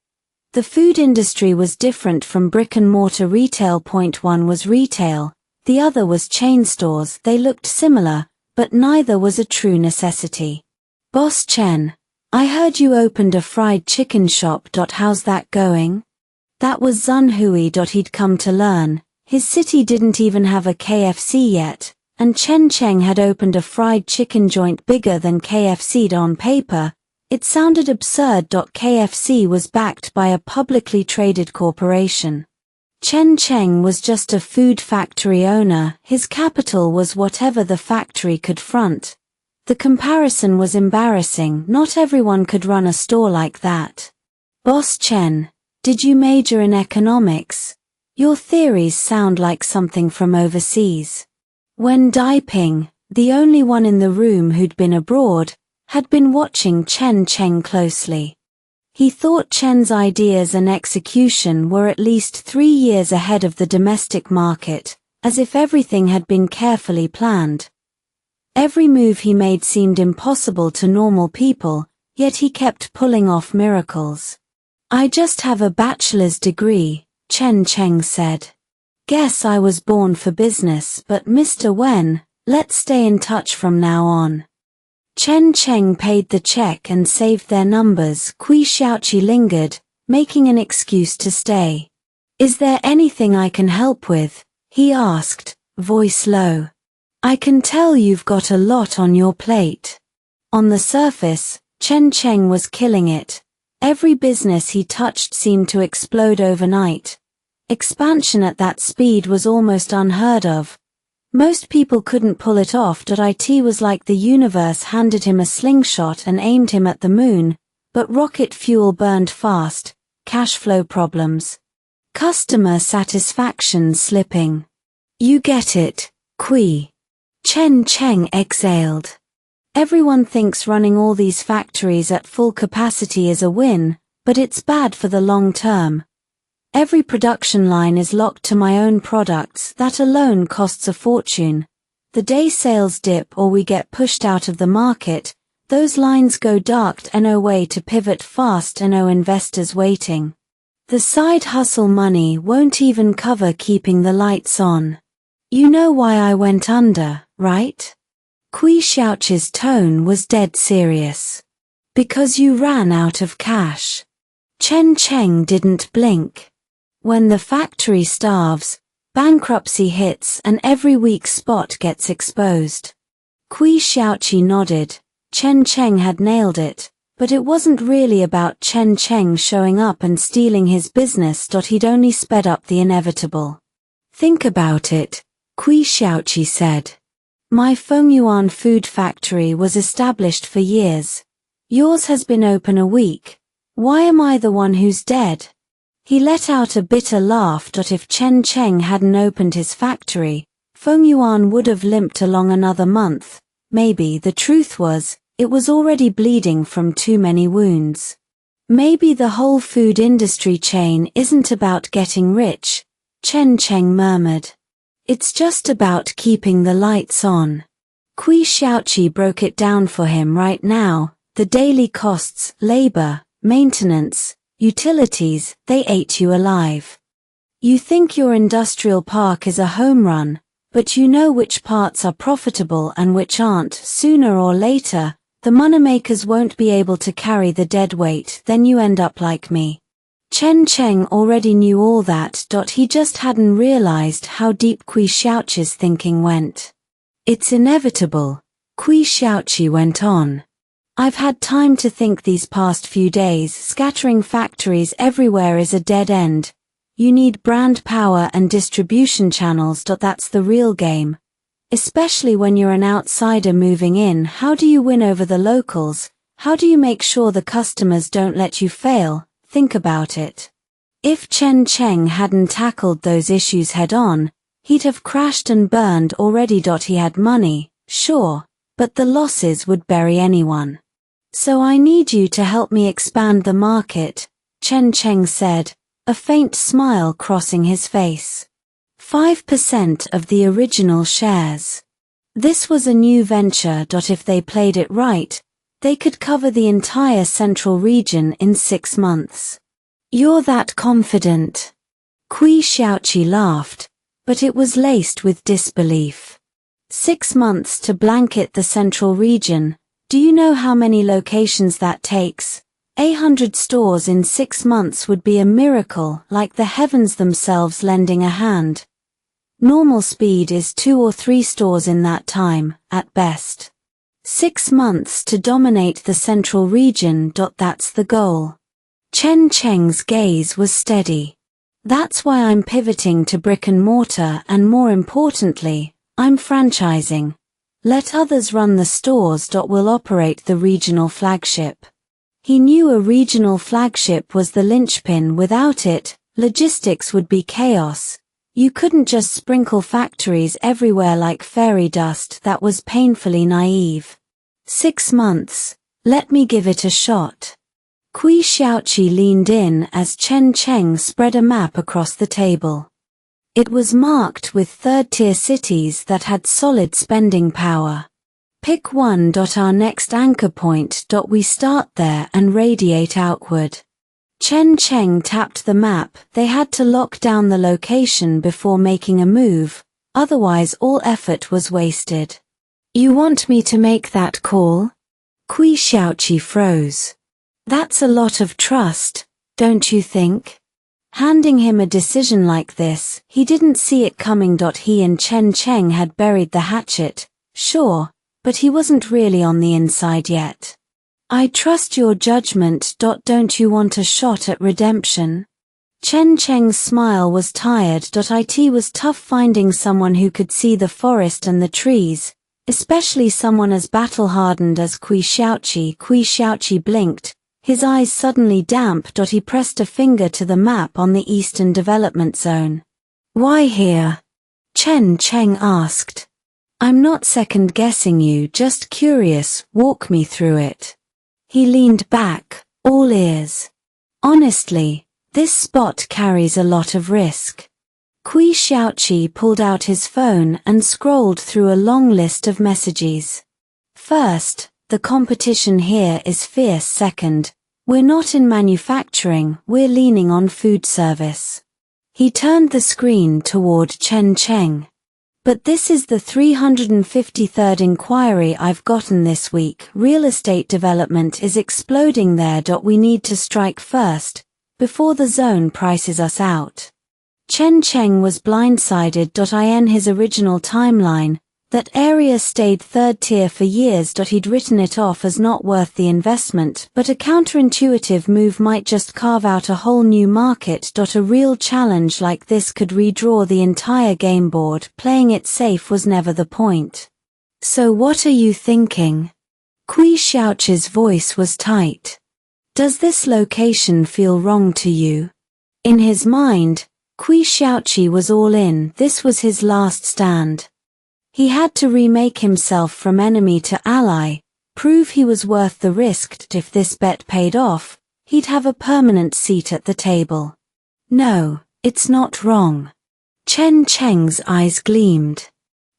The food industry was different from brick-and-mortar retail. One was retail, the other was chain stores. They looked similar, but neither was a true necessity. Boss Chen, I heard you opened a fried chicken shop. How's that going? That was Zun Hui. He'd come to learn. His city didn't even have a KFC yet, and Chen Cheng had opened a fried chicken joint bigger than KFC. On paper, it sounded absurd. KFC was backed by a publicly traded corporation. Chen Cheng was just a food factory owner. His capital was whatever the factory could front. The comparison was embarrassing. Not everyone could run a store like that. Boss Chen, did you major in economics? Your theories sound like something from overseas. Wen Daiping, the only one in the room who'd been abroad, had been watching Chen Cheng closely. He thought Chen's ideas and execution were at least 3 years ahead of the domestic market, as if everything had been carefully planned. Every move he made seemed impossible to normal people, yet he kept pulling off miracles. I just have a bachelor's degree, Chen Cheng said. Guess I was born for business, but Mr. Wen, let's stay in touch from now on. Chen Cheng paid the check and saved their numbers. Kui Xiaoqi lingered, making an excuse to stay. Is there anything I can help with? He asked, voice low. I can tell you've got a lot on your plate. On the surface, Chen Cheng was killing it. Every business he touched seemed to explode overnight. Expansion at that speed was almost unheard of. Most people couldn't pull it off. It was like the universe handed him a slingshot and aimed him at the moon, but rocket fuel burned fast, cash flow problems. Customer satisfaction slipping. You get it, Kui. Chen Cheng exhaled. Everyone thinks running all these factories at full capacity is a win, but it's bad for the long term. Every production line is locked to my own products. That alone costs a fortune. The day sales dip or we get pushed out of the market, those lines go dark. No way to pivot fast. No investors waiting. The side hustle money won't even cover keeping the lights on. You know why I went under, right? Kui Xiaoqi's tone was dead serious. Because you ran out of cash. Chen Cheng didn't blink. When the factory starves, bankruptcy hits and every weak spot gets exposed. Kui Xiaoqi nodded. Chen Cheng had nailed it, But it wasn't really about Chen Cheng showing up and stealing his business. He'd only sped up the inevitable. Think about it, Kui Xiaoqi said. My Fengyuan food factory was established for years. Yours has been open a week. Why am I the one who's dead? He let out a bitter laugh. If Chen Cheng hadn't opened his factory, Fengyuan would have limped along another month. Maybe the truth was, it was already bleeding from too many wounds. Maybe the whole food industry chain isn't about getting rich, Chen Cheng murmured. It's just about keeping the lights on. Kui Xiaoqi broke it down for him right now. The daily costs, labor, maintenance, utilities, they ate you alive. You think your industrial park is a home run, but you know which parts are profitable and which aren't. Sooner or later, the moneymakers won't be able to carry the dead weight. Then you end up like me. Chen Cheng already knew all that. He just hadn't realized how deep Kui Xiaoqi's thinking went. It's inevitable, Kui Xiaoqi went on. I've had time to think these past few days. Scattering factories everywhere is a dead end. You need brand power and distribution channels. That's the real game. Especially when you're an outsider moving in. How do you win over the locals? How do you make sure the customers don't let you fail? Think about it. If Chen Cheng hadn't tackled those issues head-on, he'd have crashed and burned already. He had money, sure, but the losses would bury anyone. So I need you to help me expand the market, Chen Cheng said, a faint smile crossing his face. 5% of the original shares. This was a new venture. If they played it right, they could cover the entire central region in 6 months. You're that confident? Kui Xiaoqi laughed, but it was laced with disbelief. 6 months to blanket the central region. Do you know how many locations that takes? 800 stores in 6 months would be a miracle, like the heavens themselves lending a hand. Normal speed is 2 or 3 stores in that time, at best. 6 months to dominate the central region. That's the goal. Chen Cheng's gaze was steady. That's why I'm pivoting to brick and mortar, and more importantly, I'm franchising. Let others run the stores. We'll operate the regional flagship. He knew a regional flagship was the linchpin. Without it, logistics would be chaos. You couldn't just sprinkle factories everywhere like fairy dust. That was painfully naive. 6 months. Let me give it a shot. Kui Xiaoqi leaned in as Chen Cheng spread a map across the table. It was marked with third-tier cities that had solid spending power. Pick one. Our next anchor point. We start there and radiate outward. Chen Cheng tapped the map. They had to lock down the location before making a move, otherwise all effort was wasted. You want me to make that call? Kui Xiaoqi froze. That's a lot of trust, don't you think? Handing him a decision like this, he didn't see it coming. He and Chen Cheng had buried the hatchet, sure, but he wasn't really on the inside yet. I trust your judgment. Don't you want a shot at redemption? Chen Cheng's smile was tired. It was tough finding someone who could see the forest and the trees, especially someone as battle-hardened as Kui Xiaoqi. Kui Xiaoqi blinked. His eyes suddenly damp. He pressed a finger to the map on the Eastern Development Zone. Why here? Chen Cheng asked. I'm not second-guessing you, just curious. Walk me through it. He leaned back, all ears. Honestly, this spot carries a lot of risk. Kui Xiaoqi pulled out his phone and scrolled through a long list of messages. First, the competition here is fierce. Second, we're not in manufacturing, we're leaning on food service. He turned the screen toward Chen Cheng. But this is the 353rd inquiry I've gotten this week. Real estate development is exploding there. We need to strike first, before the zone prices us out. Chen Cheng was blindsided. In his original timeline, That area stayed third tier for years. He'd written it off as not worth the investment, but a counterintuitive move might just carve out a whole new market. A real challenge like this could redraw the entire game board. Playing it safe was never the point. So what are you thinking? Kui Xiaoqi's voice was tight. Does this location feel wrong to you? In his mind, Kui Xiaoqi was all in. This was his last stand. He had to remake himself from enemy to ally, prove he was worth the risk. If this bet paid off, he'd have a permanent seat at the table. No, it's not wrong. Chen Cheng's eyes gleamed.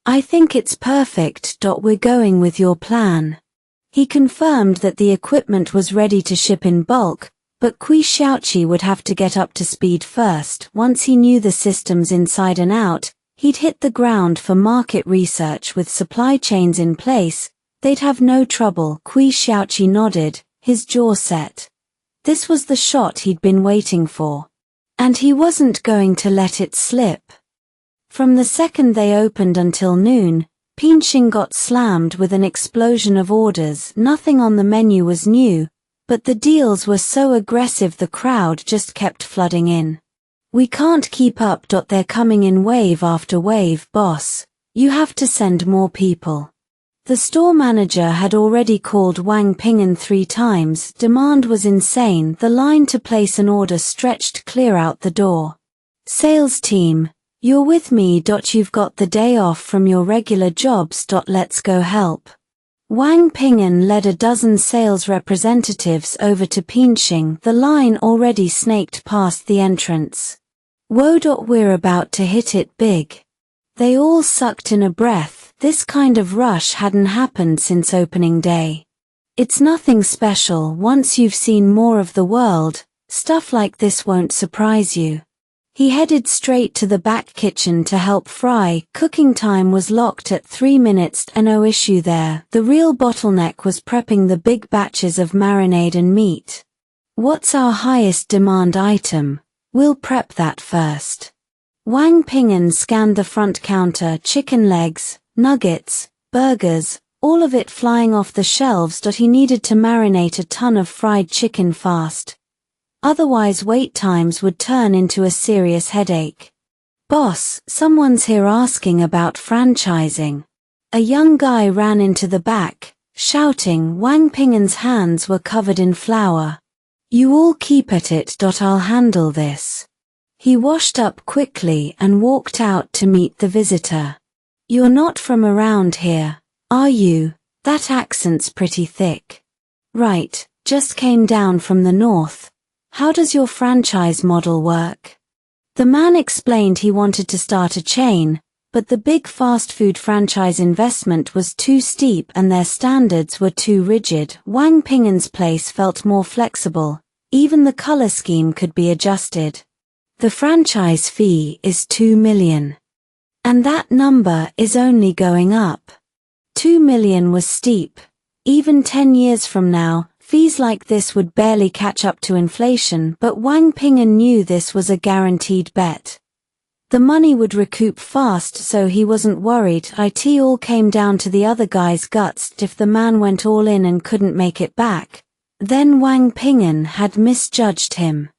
I think it's perfect. We're going with your plan. He confirmed that the equipment was ready to ship in bulk, but Kui Xiaoqi would have to get up to speed first. Once he knew the systems inside and out, he'd hit the ground for market research. With supply chains in place, they'd have no trouble. Kui Xiaoqi nodded, his jaw set. This was the shot he'd been waiting for. And he wasn't going to let it slip. From the second they opened until noon, Ping'an got slammed with an explosion of orders. Nothing on the menu was new, but the deals were so aggressive the crowd just kept flooding in. We can't keep up. They're coming in wave after wave, boss. You have to send more people. The store manager had already called Wang Ping'an 3 times. Demand was insane. The line to place an order stretched clear out the door. Sales team, you're with me. You've got the day off from your regular jobs. Let's go help. Wang Ping'an led a dozen sales representatives over to Ping'an. The line already snaked past the entrance. Whoa. We're about to hit it big. They all sucked in a breath. This kind of rush hadn't happened since opening day. It's nothing special. Once you've seen more of the world, stuff like this won't surprise you. He headed straight to the back kitchen to help fry. Cooking time was locked at 3 minutes. No issue there. The real bottleneck was prepping the big batches of marinade and meat. What's our highest demand item? We'll prep that first. Wang Ping'an scanned the front counter. Chicken legs, nuggets, burgers, all of it flying off the shelves. He needed to marinate a ton of fried chicken fast. Otherwise wait times would turn into a serious headache. Boss, someone's here asking about franchising. A young guy ran into the back, shouting. Wang Ping'an's hands were covered in flour. You all keep at it. I'll handle this. He washed up quickly and walked out to meet the visitor. You're not from around here, are you? That accent's pretty thick. Right, just came down from the north. How does your franchise model work? The man explained he wanted to start a chain, but the big fast food franchise investment was too steep and their standards were too rigid. Wang Ping'an's place felt more flexible. Even the color scheme could be adjusted. The franchise fee is 2 million. And that number is only going up. 2 million was steep. Even 10 years from now, fees like this would barely catch up to inflation, but Wang Ping'an knew this was a guaranteed bet. The money would recoup fast, so he wasn't worried. It all came down to the other guy's guts. If the man went all in and couldn't make it back, then Wang Ping'an had misjudged him.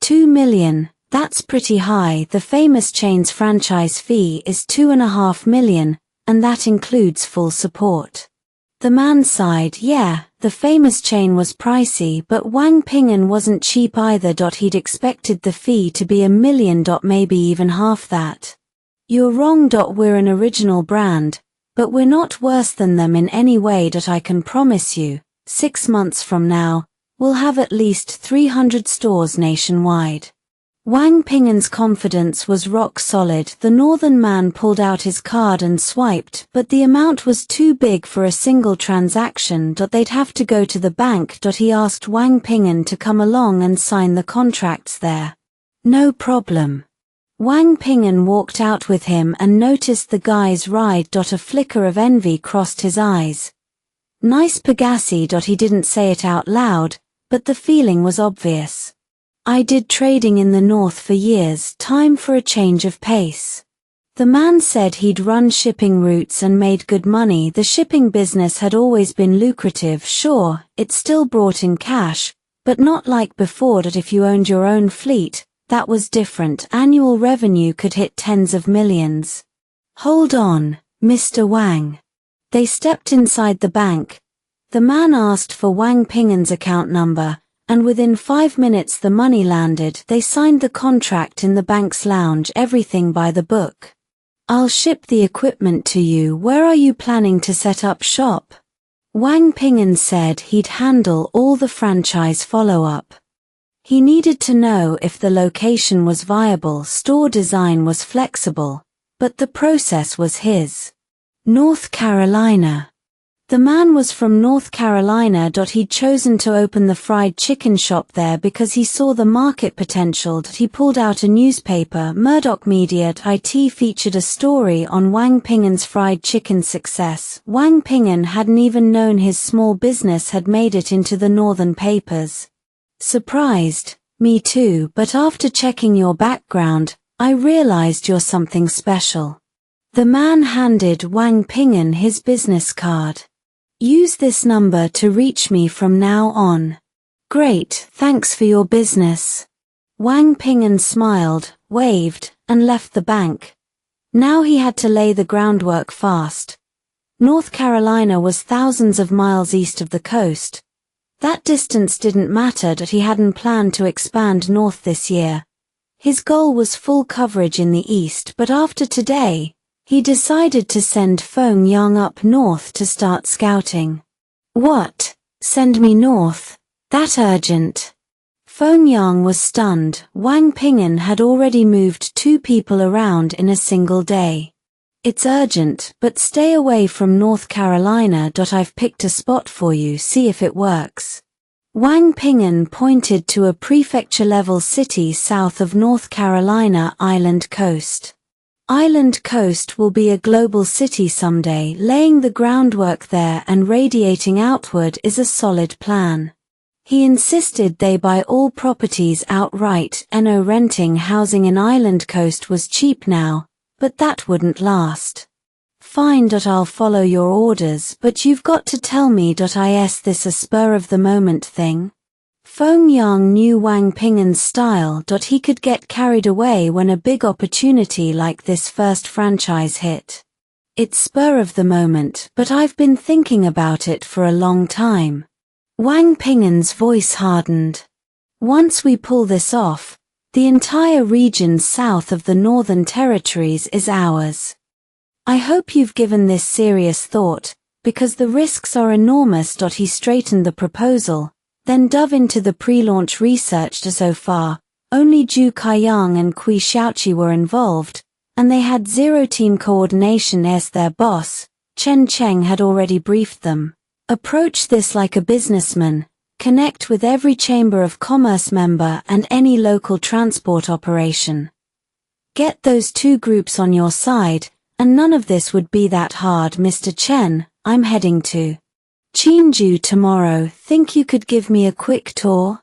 2 million, that's pretty high. The famous chain's franchise fee is 2.5 million, and that includes full support. The man sighed. Yeah, the famous chain was pricey, but Wang Ping'an wasn't cheap either. He'd expected the fee to be 1 million. Maybe even half that. You're wrong. We're an original brand, but we're not worse than them in any way. I can promise you, 6 months from now, we'll have at least 300 stores nationwide. Wang Ping'an's confidence was rock solid. The northern man pulled out his card and swiped, but the amount was too big for a single transaction. They'd have to go to the bank. He asked Wang Ping'an to come along and sign the contracts there. No problem. Wang Ping'an walked out with him and noticed the guy's ride. A flicker of envy crossed his eyes. Nice pagasse. He didn't say it out loud, but the feeling was obvious. I did trading in the north for years. Time for a change of pace. The man said he'd run shipping routes and made good money. The shipping business had always been lucrative. Sure, it still brought in cash, but not like before that if you owned your own fleet, that was different. Annual revenue could hit tens of millions. Hold on, Mr. Wang. They stepped inside the bank. The man asked for Wang Ping'an's account number, and within 5 minutes the money landed. They signed the contract in the bank's lounge, everything by the book. I'll ship the equipment to you. Where are you planning to set up shop? Wang Ping'an said he'd handle all the franchise follow-up. He needed to know if the location was viable, store design was flexible, but the process was his. North Carolina. The man was from North Carolina. He'd chosen to open the fried chicken shop there because he saw the market potential. He pulled out a newspaper. Murdoch Media IT featured a story on Wang Ping'an's fried chicken success. Wang Ping'an hadn't even known his small business had made it into the northern papers. Surprised? Me too, but after checking your background, I realized you're something special. The man handed Wang Ping'an his business card. Use this number to reach me from now on. Great, thanks for your business. Wang Ping'an smiled, waved, and left the bank. Now he had to lay the groundwork fast. North Carolina was thousands of miles east of the coast. That distance didn't matter. That he hadn't planned to expand north this year. His goal was full coverage in the east, but after today, he decided to send Feng Yang up north to start scouting. What? Send me north? That urgent? Feng Yang was stunned. Wang Ping'an had already moved 2 people around in a single day. It's urgent, but stay away from North Carolina. I've picked a spot for you, see if it works. Wang Ping'an pointed to a prefecture-level city south of North Carolina, Island Coast. Island Coast will be a global city someday. Laying the groundwork there and radiating outward is a solid plan. He insisted they buy all properties outright. Renting housing in Island Coast was cheap now, but that wouldn't last. Fine. I'll follow your orders, but you've got to tell me. Is this a spur-of-the-moment thing? Feng Yang knew Wang Ping'an's style. He could get carried away when a big opportunity like this first franchise hit. It's spur of the moment, but I've been thinking about it for a long time. Wang Ping'an's voice hardened. Once we pull this off, the entire region south of the Northern Territories is ours. I hope you've given this serious thought, because the risks are enormous. He straightened the proposal, then dove into the pre-launch research. So far, only Zhu Kaiyang and Kui Xiaoqi were involved, and they had zero team coordination. As their boss, Chen Cheng, had already briefed them. Approach this like a businessman, connect with every Chamber of Commerce member and any local transport operation. Get those 2 groups on your side, and none of this would be that hard. Mr. Chen, I'm heading to Qinju tomorrow. Think you could give me a quick tour?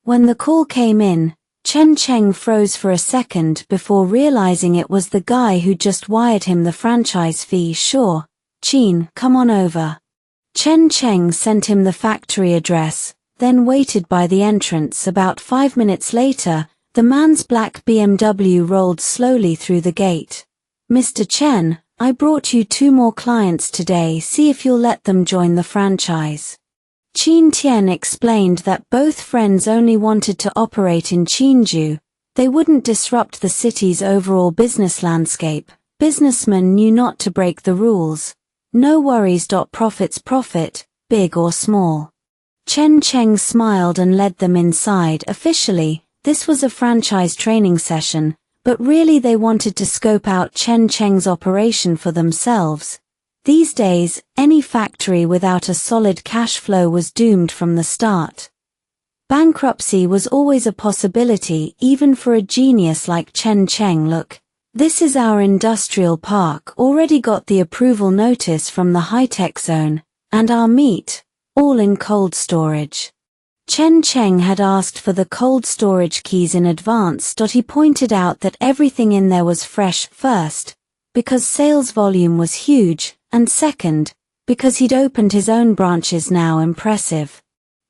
When the call came in, Chen Cheng froze for a second before realizing it was the guy who just wired him the franchise fee. Sure, Qin, come on over. Chen Cheng sent him the factory address, then waited by the entrance. About 5 minutes later, the man's black BMW rolled slowly through the gate. Mr. Chen, I brought you 2 more clients today. See if you'll let them join the franchise. Qin Tian explained that both friends only wanted to operate in Qinju. They wouldn't disrupt the city's overall business landscape. Businessmen knew not to break the rules. No worries. Profit's profit, big or small. Chen Cheng smiled and led them inside. Officially, this was a franchise training session, but really they wanted to scope out Chen Cheng's operation for themselves. These days, any factory without a solid cash flow was doomed from the start. Bankruptcy was always a possibility, even for a genius like Chen Cheng. Look, this is our industrial park, already got the approval notice from the high-tech zone, and our meat, all in cold storage. Chen Cheng had asked for the cold storage keys in advance. He pointed out that everything in there was fresh. First, because sales volume was huge, and second, because he'd opened his own branches now impressive.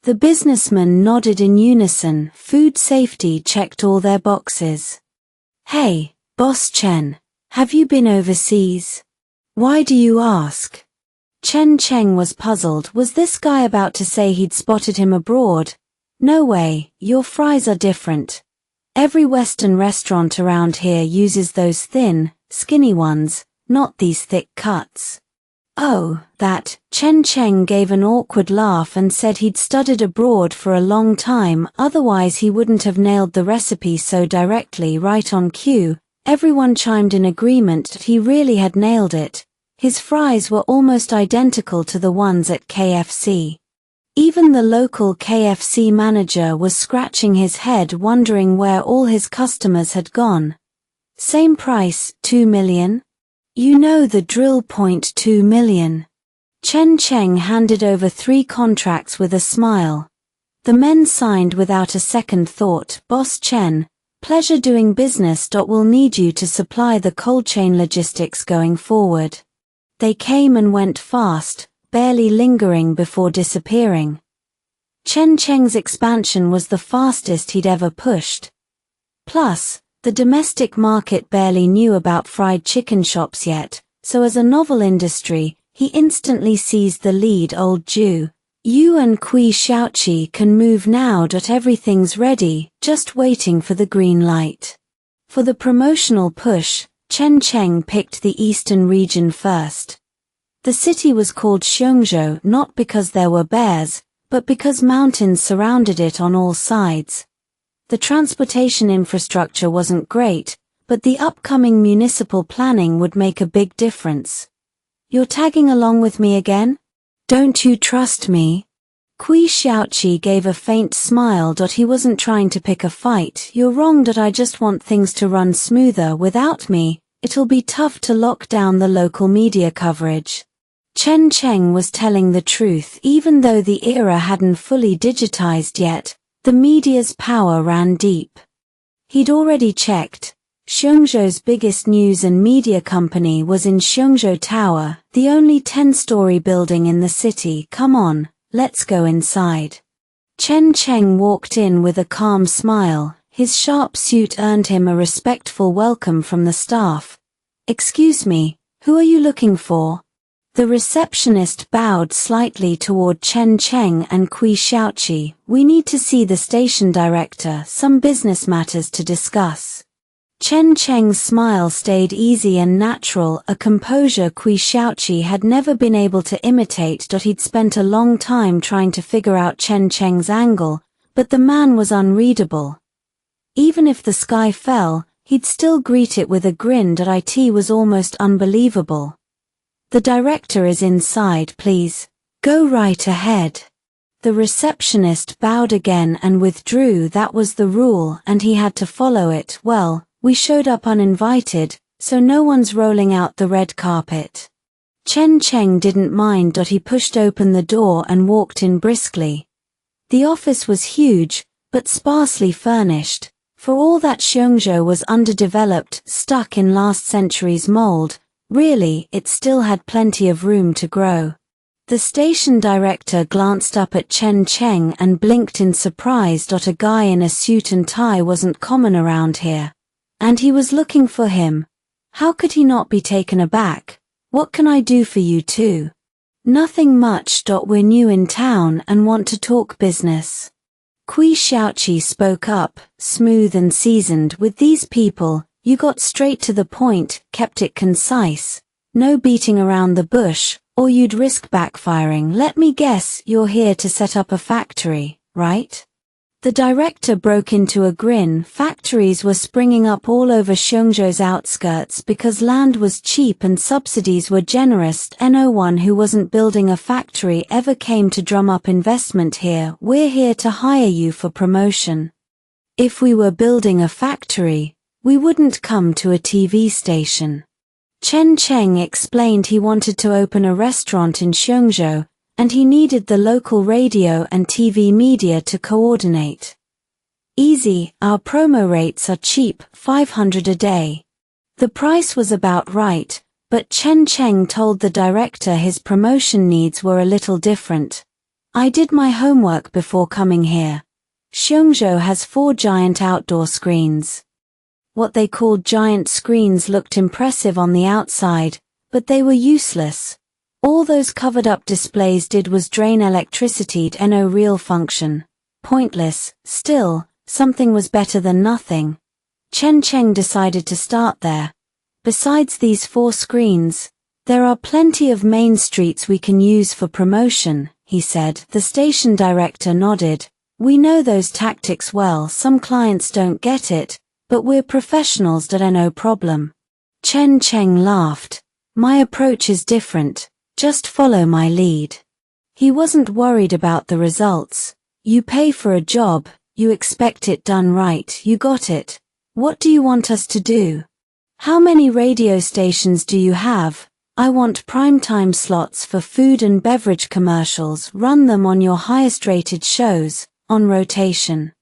The businessmen nodded in unison. Food safety checked all their boxes. Hey, Boss Chen, have you been overseas? Why do you ask? Chen Cheng was puzzled. Was this guy about to say he'd spotted him abroad? No way, your fries are different. Every Western restaurant around here uses those thin, skinny ones, not these thick cuts. Oh, that. Chen Cheng gave an awkward laugh and said he'd studied abroad for a long time, otherwise he wouldn't have nailed the recipe so directly right on cue. Everyone chimed in agreement that he really had nailed it. His fries were almost identical to the ones at KFC. Even the local KFC manager was scratching his head wondering where all his customers had gone. Same price, 2 million? You know the drill. 2 million. Chen Cheng handed over 3 contracts with a smile. The men signed without a second thought. Boss Chen, pleasure doing business. We'll need you to supply the cold chain logistics going forward. They came and went fast, barely lingering before disappearing. Chen Cheng's expansion was the fastest he'd ever pushed. Plus, the domestic market barely knew about fried chicken shops yet, so as a novel industry, he instantly seized the lead. Old Jew, you and Kui Xiaoqi can move now. Everything's ready, just waiting for the green light. For the promotional push, Chen Cheng picked the eastern region first. The city was called Xiongzhou not because there were bears, but because mountains surrounded it on all sides. The transportation infrastructure wasn't great, but the upcoming municipal planning would make a big difference. You're tagging along with me again? Don't you trust me? Kui Xiaoqi gave a faint smile. He wasn't trying to pick a fight. You're wrong. I just want things to run smoother. Without me, it'll be tough to lock down the local media coverage. Chen Cheng was telling the truth. Even though the era hadn't fully digitized yet, the media's power ran deep. He'd already checked. Xiongzhou's biggest news and media company was in Xiongzhou Tower, the only 10-story building in the city. Come on, let's go inside. Chen Cheng walked in with a calm smile. His sharp suit earned him a respectful welcome from the staff. Excuse me, who are you looking for? The receptionist bowed slightly toward Chen Cheng and Kui Xiaoqi. We need to see the station director, some business matters to discuss. Chen Cheng's smile stayed easy and natural, a composure Kui Xiaoqi had never been able to imitate. He'd spent a long time trying to figure out Chen Cheng's angle, but the man was unreadable. Even if the sky fell, he'd still greet it with a grin. It was almost unbelievable. The director is inside, please. Go right ahead. The receptionist bowed again and withdrew. That was the rule, and he had to follow it. Well, we showed up uninvited, so no one's rolling out the red carpet. Chen Cheng didn't mind. He pushed open the door and walked in briskly. The office was huge, but sparsely furnished. For all that Xiongzhou was underdeveloped, stuck in last century's mold, really, it still had plenty of room to grow. The station director glanced up at Chen Cheng and blinked in surprise. A guy in a suit and tie wasn't common around here. And he was looking for him. How could he not be taken aback? What can I do for you two? Nothing much. We're new in town and want to talk business. Kui Xiaoqi spoke up, smooth and seasoned. With these people, you got straight to the point, kept it concise. No beating around the bush, or you'd risk backfiring. Let me guess, you're here to set up a factory, right? The director broke into a grin. Factories were springing up all over Xiongzhou's outskirts because land was cheap and subsidies were generous. No one who wasn't building a factory ever came to drum up investment here. We're here to hire you for promotion. If we were building a factory, we wouldn't come to a TV station. Chen Cheng explained he wanted to open a restaurant in Xiongzhou, and he needed the local radio and TV media to coordinate. Easy, our promo rates are cheap, 500 a day. The price was about right, but Chen Cheng told the director his promotion needs were a little different. I did my homework before coming here. Xiongzhou has 4 giant outdoor screens. What they called giant screens looked impressive on the outside, but they were useless. All those covered-up displays did was drain electricity to no real function. Pointless. Still, something was better than nothing. Chen Cheng decided to start there. Besides these 4 screens, there are plenty of main streets we can use for promotion, he said. The station director nodded. We know those tactics well. Some clients don't get it, but we're professionals, no problem. Chen Cheng laughed. My approach is different. Just follow my lead. He wasn't worried about the results. You pay for a job, you expect it done right. You got it. What do you want us to do? How many radio stations do you have? I want primetime slots for food and beverage commercials. Run them on your highest-rated shows, on rotation.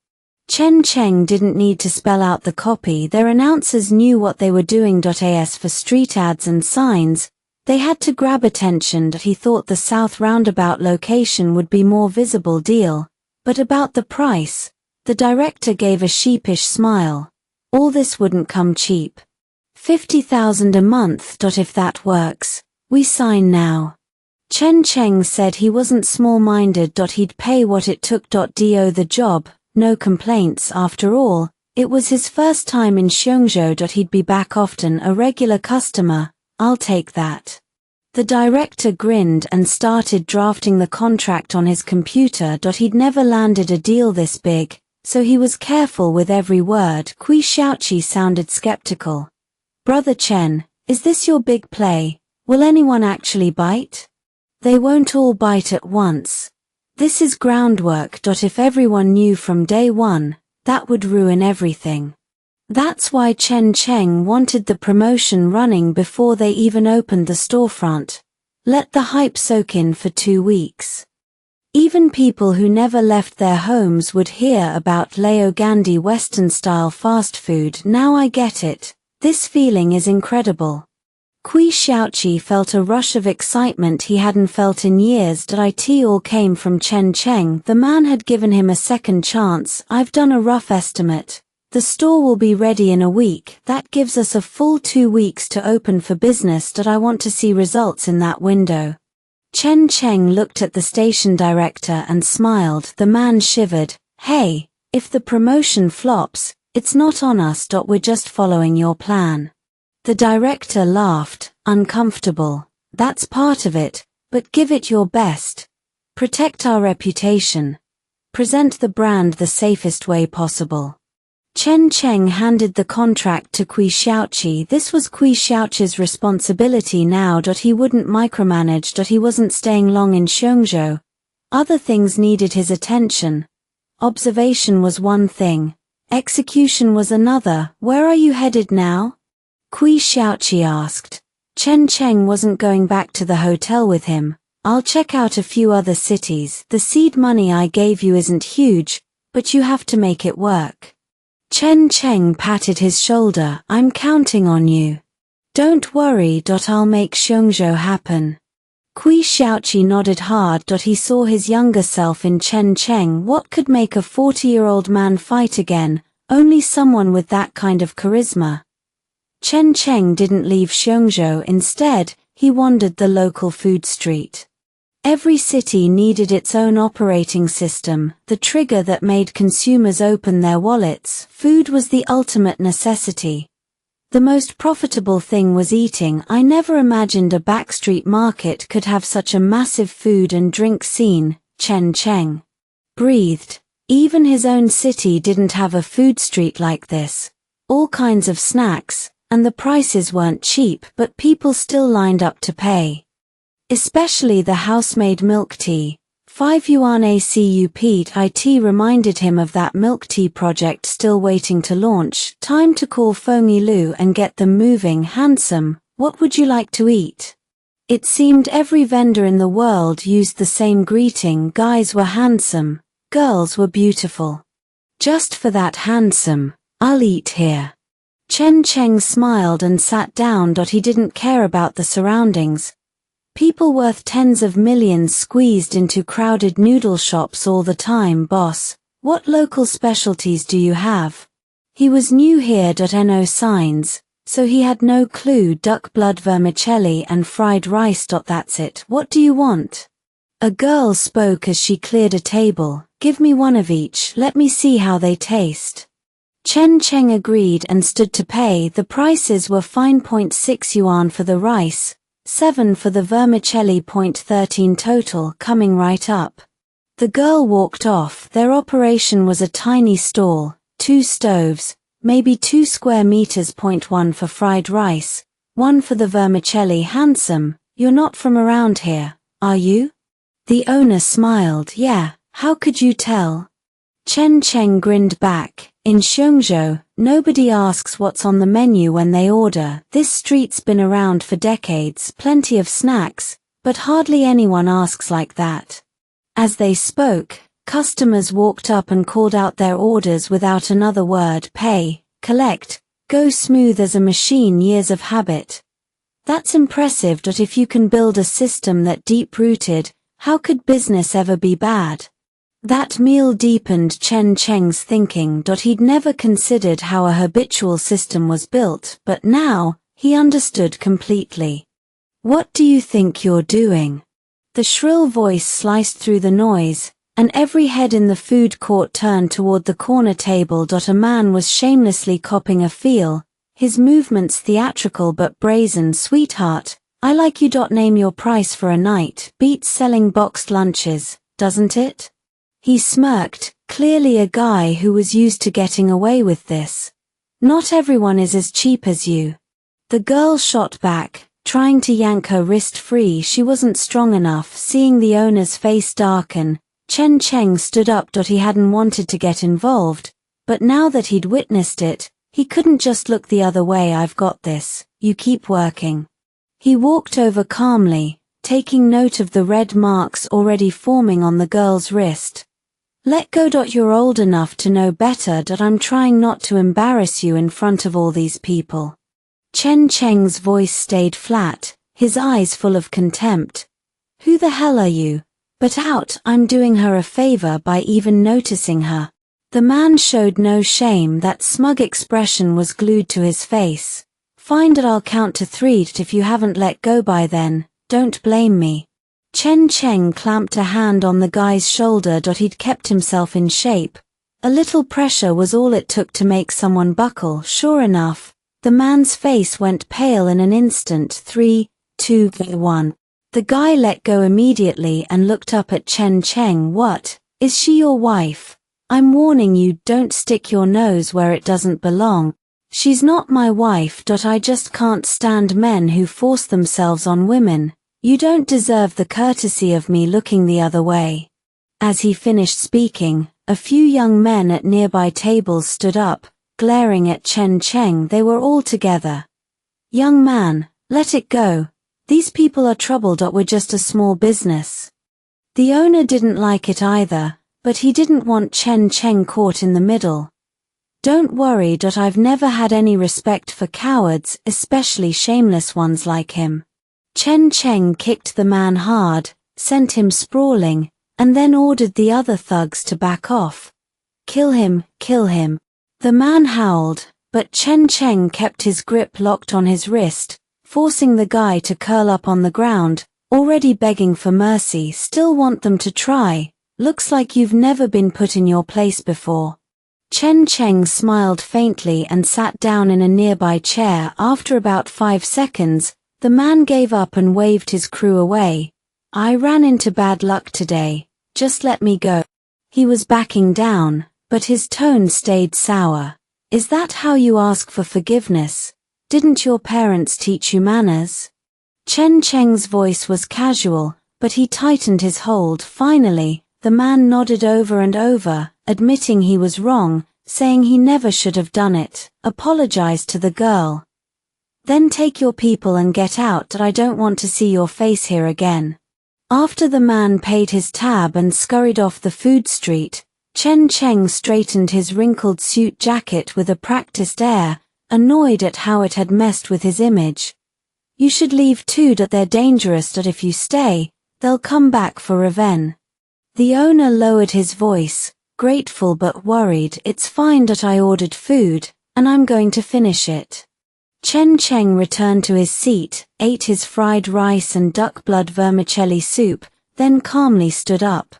Chen Cheng didn't need to spell out the copy. Their announcers knew what they were doing. As for street ads and signs, they had to grab attention. He thought the South Roundabout location would be more visible deal, but about the price, the director gave a sheepish smile. All this wouldn't come cheap. 50,000 a month. If that works, we sign now. Chen Cheng said he wasn't small-minded. He'd pay what it took. Do the job, no complaints. After all, it was his first time in Xiongzhou. He'd be back often, a regular customer. I'll take that. The director grinned and started drafting the contract on his computer. He'd never landed a deal this big, so he was careful with every word. Kui Xiaoqi sounded skeptical. Brother Chen, is this your big play? Will anyone actually bite? They won't all bite at once. This is groundwork. If everyone knew from day one, that would ruin everything. That's why Chen Cheng wanted the promotion running before they even opened the storefront. Let the hype soak in for 2 weeks. Even people who never left their homes would hear about Leo Gandhi Western-style fast food. Now I get it. This feeling is incredible. Kui Xiaoqi felt a rush of excitement he hadn't felt in years. It all came from Chen Cheng. The man had given him a second chance. I've done a rough estimate. The store will be ready in a week. That gives us a full 2 weeks to open for business. I want to see results in that window. Chen Cheng looked at the station director and smiled. The man shivered. Hey, if the promotion flops, it's not on us. We're just following your plan. The director laughed, uncomfortable. That's part of it, but give it your best. Protect our reputation. Present the brand the safest way possible. Chen Cheng handed the contract to Kui Xiaoqi. This was Kui Xiaoqi's responsibility now. He wouldn't micromanage. He wasn't staying long in Xiongzhou. Other things needed his attention. Observation was one thing. Execution was another. Where are you headed now? Kui Xiaoqi asked. Chen Cheng wasn't going back to the hotel with him. I'll check out a few other cities. The seed money I gave you isn't huge, but you have to make it work. Chen Cheng patted his shoulder. I'm counting on you. Don't worry. I'll make Xiongzhou happen. Kui Xiaoqi nodded hard. He saw his younger self in Chen Cheng. What could make a 40-year-old man fight again? Only someone with that kind of charisma. Chen Cheng didn't leave Xiongzhou. Instead, he wandered the local food street. Every city needed its own operating system, the trigger that made consumers open their wallets. Food was the ultimate necessity. The most profitable thing was eating. I never imagined a backstreet market could have such a massive food and drink scene, Chen Cheng breathed. Even his own city didn't have a food street like this. All kinds of snacks, and the prices weren't cheap, but people still lined up to pay. Especially the house-made milk tea. 5 yuan ACUP. It reminded him of that milk tea project still waiting to launch. Time to call Feng Lu and get them moving. Handsome, what would you like to eat? It seemed every vendor in the world used the same greeting. Guys were handsome, girls were beautiful. Just for that handsome, I'll eat here. Chen Cheng smiled and sat down. He didn't care about the surroundings. People worth tens of millions squeezed into crowded noodle shops all the time. Boss, what local specialties do you have? He was new here. No signs, so he had no clue. Duck blood vermicelli and fried rice. That's it. What do you want? A girl spoke as she cleared a table. Give me one of each. Let me see how they taste. Chen Cheng agreed and stood to pay. The prices were fine. 0.6 yuan for the rice, 7 for the vermicelli. 13 total, coming right up. The girl walked off. Their operation was a tiny stall, 2 stoves, maybe 2 square meters. 1 for fried rice, 1 for the vermicelli. Handsome. You're not from around here, are you? The owner smiled. Yeah, how could you tell? Chen Cheng grinned back. In Xiongzhou, nobody asks what's on the menu when they order. This street's been around for decades, plenty of snacks, but hardly anyone asks like that. As they spoke, customers walked up and called out their orders without another word. Pay, collect, go smooth as a machine. Years of habit. That's impressive. If you can build a system that deep-rooted, how could business ever be bad? That meal deepened Chen Cheng's thinking. He'd never considered how a habitual system was built, but now, he understood completely. What do you think you're doing? The shrill voice sliced through the noise, and every head in the food court turned toward the corner table. A man was shamelessly copying a feel, his movements theatrical but brazen. Sweetheart, I like you. Name your price for a night. Beats selling boxed lunches, doesn't it? He smirked, clearly a guy who was used to getting away with this. Not everyone is as cheap as you. The girl shot back, trying to yank her wrist free. She wasn't strong enough. Seeing the owner's face darken, Chen Cheng stood up. He hadn't wanted to get involved, but now that he'd witnessed it, he couldn't just look the other way. I've got this, you keep working. He walked over calmly, taking note of the red marks already forming on the girl's wrist. Let go. You're old enough to know better. I'm trying not to embarrass you in front of all these people. Chen Cheng's voice stayed flat, his eyes full of contempt. Who the hell are you? But out. I'm doing her a favor by even noticing her. The man showed no shame. That smug expression was glued to his face. Fine. I'll count to 3. If you haven't let go by then, don't blame me. Chen Cheng clamped a hand on the guy's shoulder. He'd kept himself in shape. A little pressure was all it took to make someone buckle. Sure enough, the man's face went pale in an instant. 3, 2, 1. The guy let go immediately and looked up at Chen Cheng. What? Is she your wife? I'm warning you, don't stick your nose where it doesn't belong. She's not my wife. I just can't stand men who force themselves on women. You don't deserve the courtesy of me looking the other way. As he finished speaking, a few young men at nearby tables stood up, glaring at Chen Cheng. They were all together. Young man, let it go. These people are trouble. We're just a small business. The owner didn't like it either, but he didn't want Chen Cheng caught in the middle. Don't worry. I've never had any respect for cowards, especially shameless ones like him. Chen Cheng kicked the man hard, sent him sprawling, and then ordered the other thugs to back off. Kill him, kill him. The man howled, but Chen Cheng kept his grip locked on his wrist, forcing the guy to curl up on the ground, already begging for mercy. Still want them to try? Looks like you've never been put in your place before. Chen Cheng smiled faintly and sat down in a nearby chair. After about 5 seconds, the man gave up and waved his crew away. I ran into bad luck today, just let me go. He was backing down, but his tone stayed sour. Is that how you ask for forgiveness? Didn't your parents teach you manners? Chen Cheng's voice was casual, but he tightened his hold. Finally, the man nodded over and over, admitting he was wrong, saying he never should have done it, apologized to the girl. Then take your people and get out. I don't want to see your face here again. After the man paid his tab and scurried off the food street, Chen Cheng straightened his wrinkled suit jacket with a practiced air, annoyed at how it had messed with his image. You should leave too. They're dangerous. If you stay, they'll come back for revenge. The owner lowered his voice, grateful but worried. It's fine. I ordered food, and I'm going to finish it. Chen Cheng returned to his seat, ate his fried rice and duck blood vermicelli soup, then calmly stood up.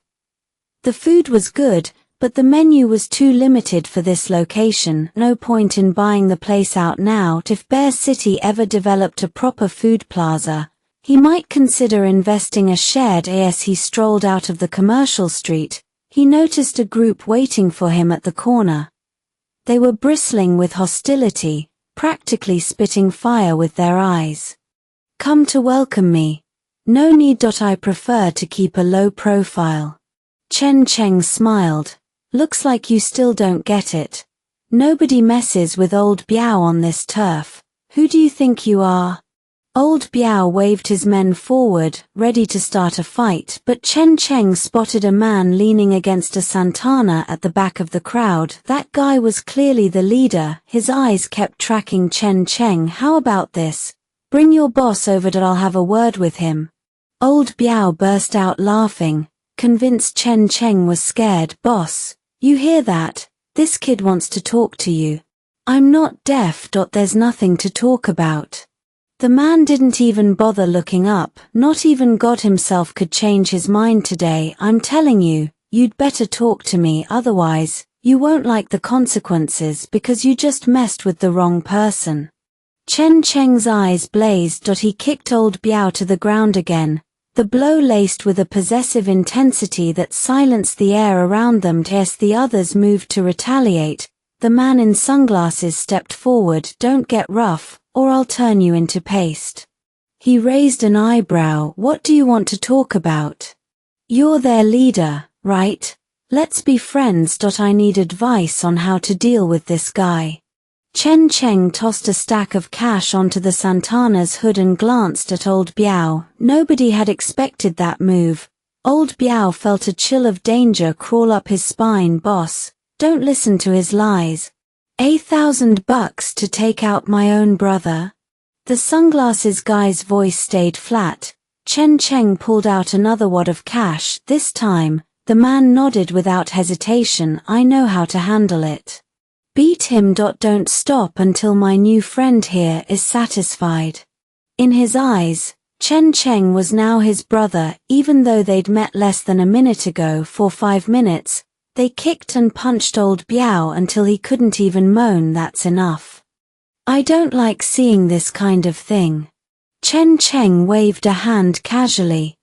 The food was good, but the menu was too limited for this location. No point in buying the place out now. If Bear City ever developed a proper food plaza, he might consider investing a shared. As he strolled out of the commercial street, he noticed a group waiting for him at the corner. They were bristling with hostility, practically spitting fire with their eyes. Come to welcome me. No need. I prefer to keep a low profile. Chen Cheng smiled. Looks like you still don't get it. Nobody messes with old Biao on this turf. Who do you think you are? Old Biao waved his men forward, ready to start a fight, but Chen Cheng spotted a man leaning against a Santana at the back of the crowd. That guy was clearly the leader. His eyes kept tracking Chen Cheng. How about this? Bring your boss over. I'll have a word with him. Old Biao burst out laughing, convinced Chen Cheng was scared. Boss, you hear that? This kid wants to talk to you. I'm not deaf. There's nothing to talk about. The man didn't even bother looking up. Not even God himself could change his mind today. I'm telling you, you'd better talk to me, otherwise, you won't like the consequences because you just messed with the wrong person. Chen Cheng's eyes blazed. He kicked old Biao to the ground again, the blow laced with a possessive intensity that silenced the air around them. As the others moved to retaliate, the man in sunglasses stepped forward. Don't get rough, or I'll turn you into paste. He raised an eyebrow. What do you want to talk about? You're their leader, right? Let's be friends. I need advice on how to deal with this guy. Chen Cheng tossed a stack of cash onto the Santana's hood and glanced at old Biao. Nobody had expected that move. Old Biao felt a chill of danger crawl up his spine. Boss, don't listen to his lies. $1,000 to take out my own brother? The sunglasses guy's voice stayed flat. Chen Cheng pulled out another wad of cash. This time, the man nodded without hesitation. I know how to handle it. Beat him. Don't stop until my new friend here is satisfied. In his eyes, Chen Cheng was now his brother, even though they'd met less than a minute ago. For 5 minutes, they kicked and punched old Biao until he couldn't even moan. That's enough. I don't like seeing this kind of thing. Chen Cheng waved a hand casually.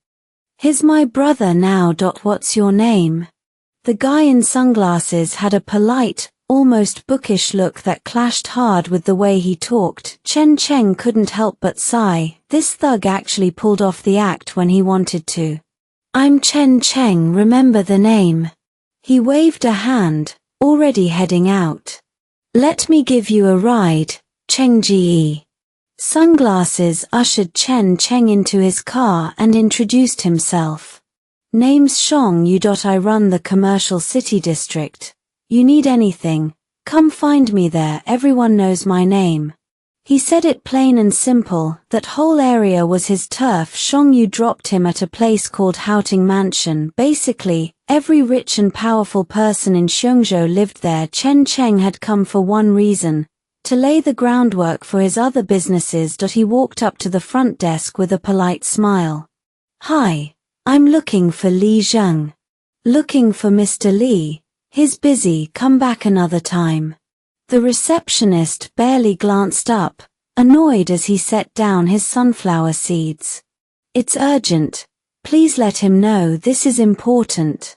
He's my brother now. What's your name? The guy in sunglasses had a polite, almost bookish look that clashed hard with the way he talked. Chen Cheng couldn't help but sigh. This thug actually pulled off the act when he wanted to. I'm Chen Cheng. Remember the name. He waved a hand, already heading out. Let me give you a ride, Cheng Ji. Sunglasses ushered Chen Cheng into his car and introduced himself. Name's Shong Yu. I run the commercial city district. You need anything, come find me there. Everyone knows my name. He said it plain and simple. That whole area was his turf. Shong Yu dropped him at a place called Houting Mansion. Basically, every rich and powerful person in Xiongzhou lived there. Chen Cheng had come for one reason, to lay the groundwork for his other businesses. He walked up to the front desk with a polite smile. Hi, I'm looking for Li Zheng. Looking for Mr. Li. He's busy. Come back another time. The receptionist barely glanced up, annoyed as he set down his sunflower seeds. It's urgent. Please let him know this is important.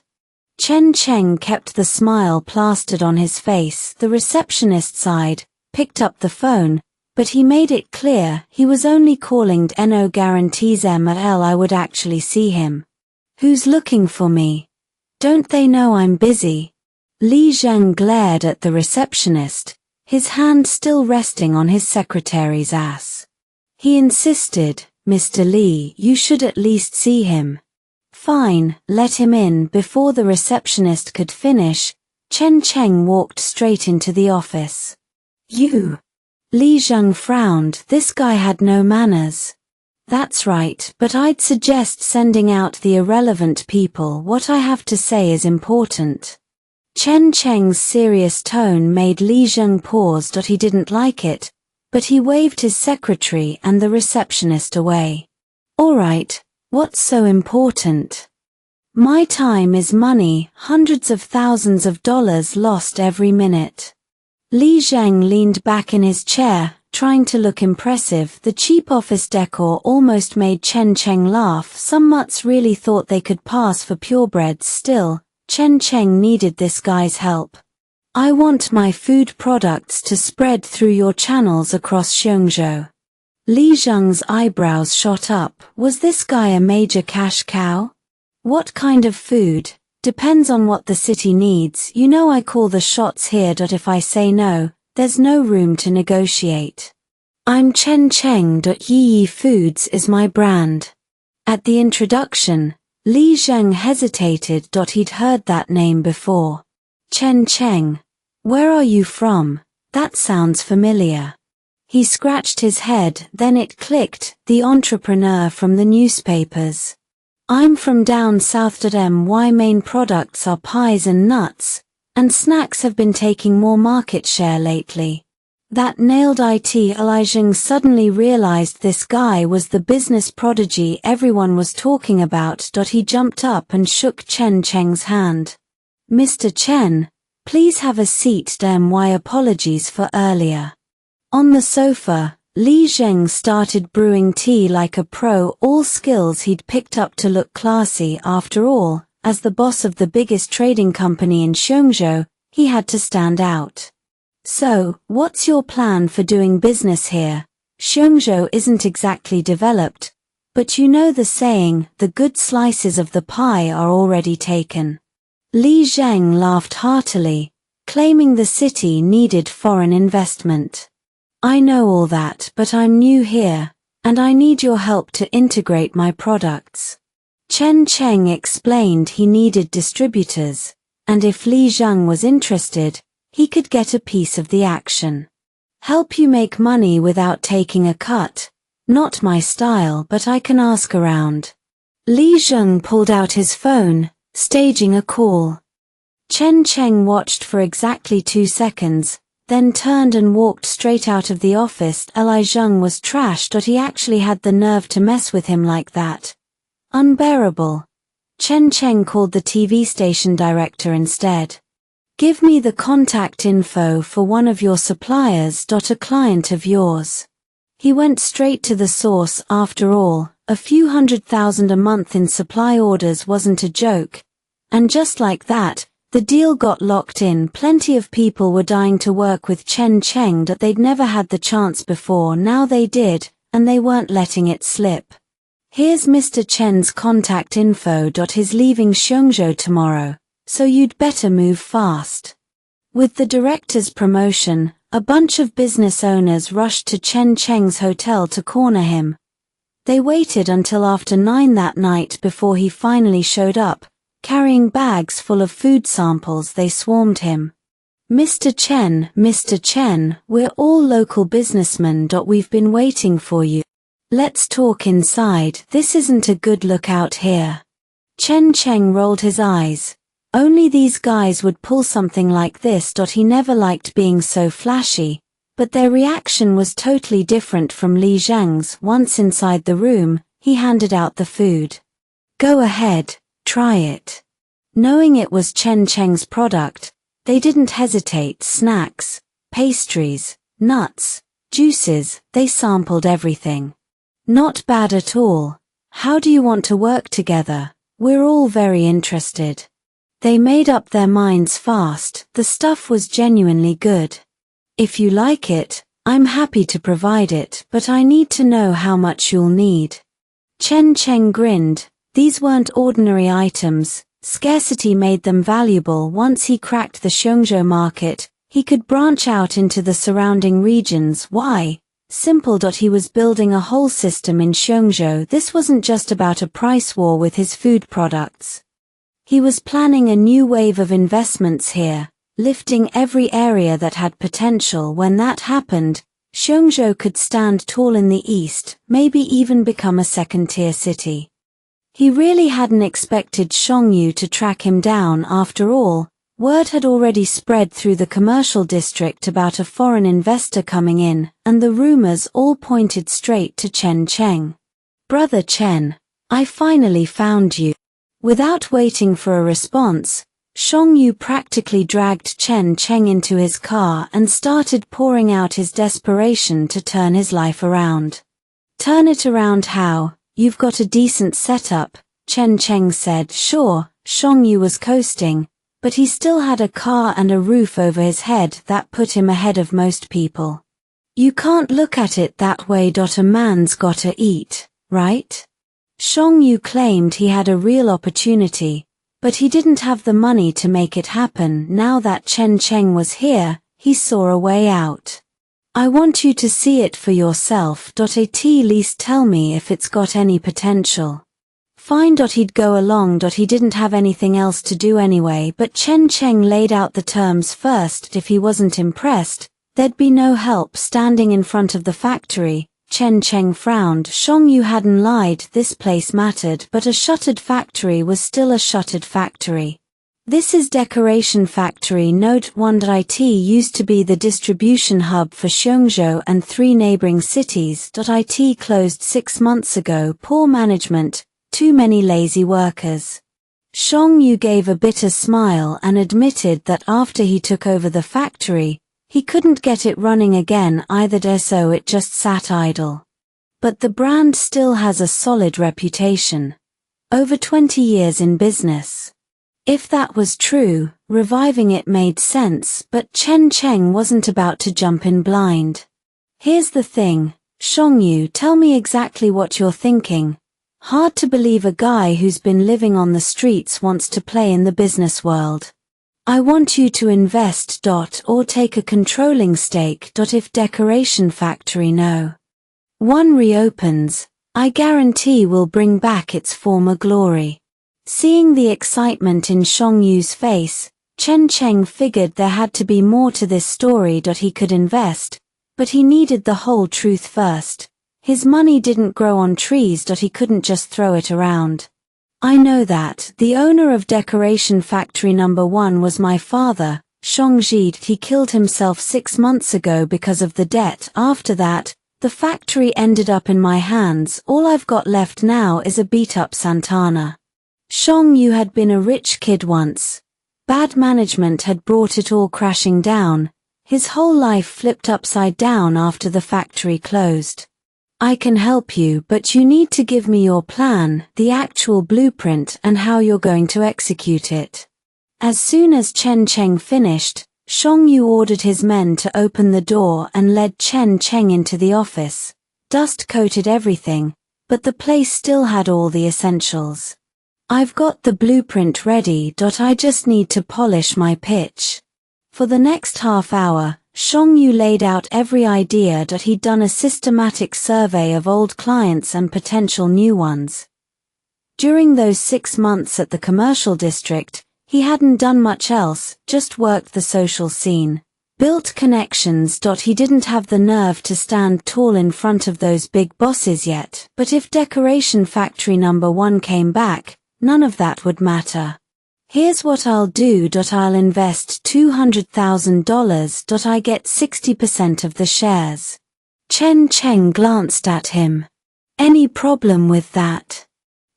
Chen Cheng kept the smile plastered on his face. The receptionist sighed, picked up the phone, but he made it clear he was only calling. No guarantees ML I would actually see him. Who's looking for me? Don't they know I'm busy? Li Zheng glared at the receptionist, his hand still resting on his secretary's ass. He insisted, Mr. Li, you should at least see him. Fine, let him in. Before the receptionist could finish, Chen Cheng walked straight into the office. You. Li Zheng frowned. This guy had no manners. That's right, but I'd suggest sending out the irrelevant people. What I have to say is important. Chen Cheng's serious tone made Li Zheng pause. He didn't like it, but he waved his secretary and the receptionist away. All right, what's so important? My time is money, hundreds of thousands of dollars lost every minute. Li Zheng leaned back in his chair, trying to look impressive. The cheap office decor almost made Chen Cheng laugh. Some mutts really thought they could pass for purebreds. Still, Chen Cheng needed this guy's help. I want my food products to spread through your channels across Xiongzhou. Li Zheng's eyebrows shot up. Was this guy a major cash cow? What kind of food? Depends on what the city needs. You know I call the shots here. If I say no, there's no room to negotiate. I'm Chen Cheng. Yi Foods is my brand. At the introduction, Li Zheng hesitated. He'd heard that name before. Chen Cheng. Where are you from? That sounds familiar. He scratched his head, then it clicked, the entrepreneur from the newspapers. I'm from down south. My main products are pies and nuts, and snacks have been taking more market share lately. That nailed it. Li Zheng suddenly realized this guy was the business prodigy everyone was talking about. He jumped up and shook Chen Cheng's hand. Mr. Chen, please have a seat. My apologies for earlier. On the sofa, Li Zheng started brewing tea like a pro, all skills he'd picked up to look classy. After all, as the boss of the biggest trading company in Xiongzhou, he had to stand out. So, what's your plan for doing business here? Xiongzhou isn't exactly developed, but you know the saying, the good slices of the pie are already taken. Li Zheng laughed heartily, claiming the city needed foreign investment. I know all that, but I'm new here, and I need your help to integrate my products. Chen Cheng explained he needed distributors, and if Li Zheng was interested, he could get a piece of the action. Help you make money without taking a cut. Not my style, but I can ask around. Li Zheng pulled out his phone, staging a call. Chen Cheng watched for exactly 2 seconds, then turned and walked straight out of the office. Li Zheng was trashed. He actually had the nerve to mess with him like that. Unbearable. Chen Cheng called the TV station director instead. Give me the contact info for one of your suppliers. A client of yours. He went straight to the source. After all, a few $100,000 a month in supply orders wasn't a joke. And just like that, the deal got locked in. Plenty of people were dying to work with Chen Cheng. They'd never had the chance before. Now they did, and they weren't letting it slip. Here's Mr. Chen's contact info. He's leaving Xiongzhou tomorrow, so you'd better move fast. With the director's promotion, a bunch of business owners rushed to Chen Cheng's hotel to corner him. They waited until after 9 that night before he finally showed up. Carrying bags full of food samples. They swarmed him. Mr. Chen, we're all local businessmen. We've been waiting for you. Let's talk inside. This isn't a good look out here. Chen Cheng rolled his eyes. Only these guys would pull something like this. He never liked being so flashy, but their reaction was totally different from Li Zheng's. Once inside the room, he handed out the food. Go ahead. Try it. Knowing it was Chen Cheng's product, they didn't hesitate. Snacks, pastries, nuts, juices, they sampled everything. Not bad at all. How do you want to work together? We're all very interested. They made up their minds fast. The stuff was genuinely good. If you like it, I'm happy to provide it, but I need to know how much you'll need. Chen Cheng grinned. These weren't ordinary items. Scarcity made them valuable. Once he cracked the Xiongzhou market, he could branch out into the surrounding regions. Why? Simple. He was building a whole system in Xiongzhou. This wasn't just about a price war with his food products. He was planning a new wave of investments here, lifting every area that had potential. When that happened, Xiongzhou could stand tall in the east, maybe even become a second-tier city. He really hadn't expected Xiongyu to track him down. After all, word had already spread through the commercial district about a foreign investor coming in, and the rumors all pointed straight to Chen Cheng. "Brother Chen, I finally found you." Without waiting for a response, Xiongyu practically dragged Chen Cheng into his car and started pouring out his desperation to turn his life around. "Turn it around how? You've got a decent setup," Chen Cheng said. Sure, Xiongyu was coasting, but he still had a car and a roof over his head that put him ahead of most people. "You can't look at it that way. A man's gotta eat, right?" Xiongyu claimed he had a real opportunity, but he didn't have the money to make it happen. Now that Chen Cheng was here, he saw a way out. "I want you to see it for yourself. At least tell me if it's got any potential." Fine. He'd go along. He didn't have anything else to do anyway, but Chen Cheng laid out the terms first. If he wasn't impressed, there'd be no help. Standing in front of the factory, Chen Cheng frowned. Xiongyu hadn't lied. This place mattered, but a shuttered factory was still a shuttered factory. "This is Decoration Factory. Note 1.it used to be the distribution hub for Xiongzhou and 3 neighboring cities. It closed 6 months ago. Poor management, too many lazy workers." Xiongyu gave a bitter smile and admitted that after he took over the factory, he couldn't get it running again either, so it just sat idle. But the brand still has a solid reputation. Over 20 years in business. If that was true, reviving it made sense, but Chen Cheng wasn't about to jump in blind. "Here's the thing, Xiongyu, tell me exactly what you're thinking. Hard to believe a guy who's been living on the streets wants to play in the business world. I want you to invest. Or take a controlling stake. If Decoration Factory No. 1 reopens, I guarantee we'll bring back its former glory." Seeing the excitement in Xiongyu's face, Chen Cheng figured there had to be more to this story. He could invest, but he needed the whole truth first. His money didn't grow on trees. He couldn't just throw it around. "I know that. The owner of Decoration Factory No. 1 was my father, Xiongzhi. He killed himself 6 months ago because of the debt. After that, the factory ended up in my hands. All I've got left now is a beat-up Santana." Xiongyu had been a rich kid once. Bad management had brought it all crashing down. His whole life flipped upside down after the factory closed. "I can help you, but you need to give me your plan, the actual blueprint, and how you're going to execute it." As soon as Chen Cheng finished, Xiongyu ordered his men to open the door and led Chen Cheng into the office. Dust coated everything, but the place still had all the essentials. "I've got the blueprint ready. I just need to polish my pitch." For the next half hour, Xiongyu laid out every idea. He'd done a systematic survey of old clients and potential new ones. During those 6 months at the commercial district, he hadn't done much else, just worked the social scene. Built connections. He didn't have the nerve to stand tall in front of those big bosses yet, but if Decoration Factory No. 1 came back, none of that would matter. "Here's what I'll do. I'll invest $200,000. I get 60% of the shares." Chen Cheng glanced at him. "Any problem with that?"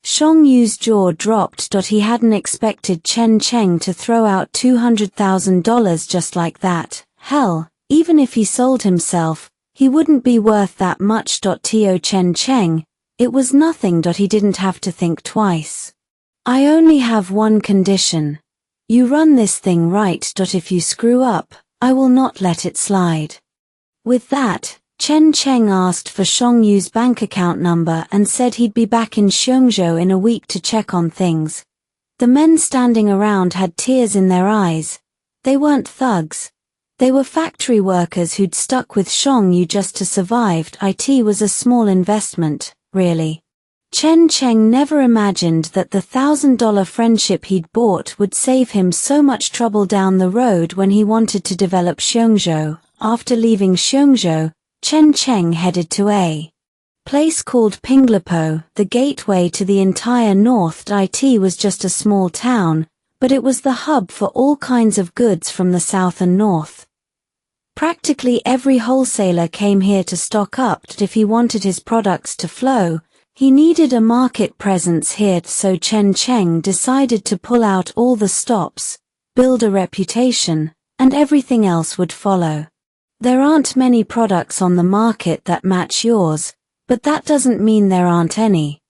Xiongyu's jaw dropped. He hadn't expected Chen Cheng to throw out $200,000 just like that. Hell, even if he sold himself, he wouldn't be worth that much. To Chen Cheng, it was nothing. He didn't have to think twice. "I only have one condition. You run this thing right. If you screw up, I will not let it slide." With that, Chen Cheng asked for Xiongyu's bank account number and said he'd be back in Xiongzhou in a week to check on things. The men standing around had tears in their eyes. They weren't thugs. They were factory workers who'd stuck with Xiongyu just to survive. It was a small investment, really. Chen Cheng never imagined that the $1,000 friendship he'd bought would save him so much trouble down the road when he wanted to develop Xiongzhou. After leaving Xiongzhou, Chen Cheng headed to a place called Pinglepo. The gateway to the entire North. It was just a small town, but it was the hub for all kinds of goods from the south and north. Practically every wholesaler came here to stock up. If he wanted his products to flow, he needed a market presence here, so Chen Cheng decided to pull out all the stops, build a reputation, and everything else would follow. There aren't many products on the market that match yours, but that doesn't mean there aren't any.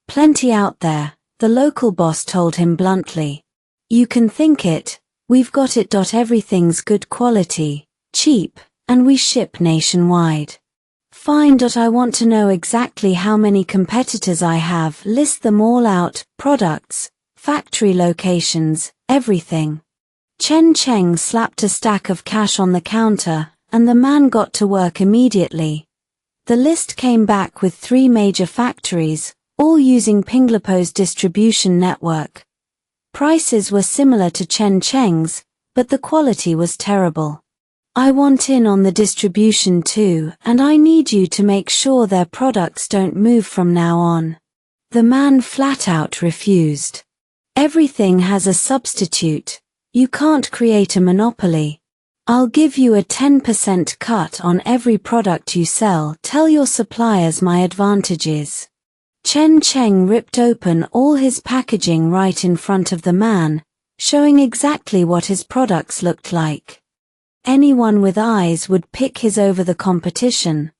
Plenty out there, the local boss told him bluntly. You can think it, we've got it. Everything's good quality, cheap, and we ship nationwide. Fine. I want to know exactly how many competitors I have. List them all out, products, factory locations, everything. Chen Cheng slapped a stack of cash on the counter, and the man got to work immediately. The list came back with 3 major factories, all using Pinglepo's distribution network. Prices were similar to Chen Cheng's, but the quality was terrible. I want in on the distribution too, and I need you to make sure their products don't move from now on. The man flat out refused. Everything has a substitute. You can't create a monopoly. I'll give you a 10% cut on every product you sell. Tell your suppliers my advantages. Chen Cheng ripped open all his packaging right in front of the man, showing exactly what his products looked like. Anyone with eyes would pick his over the competition.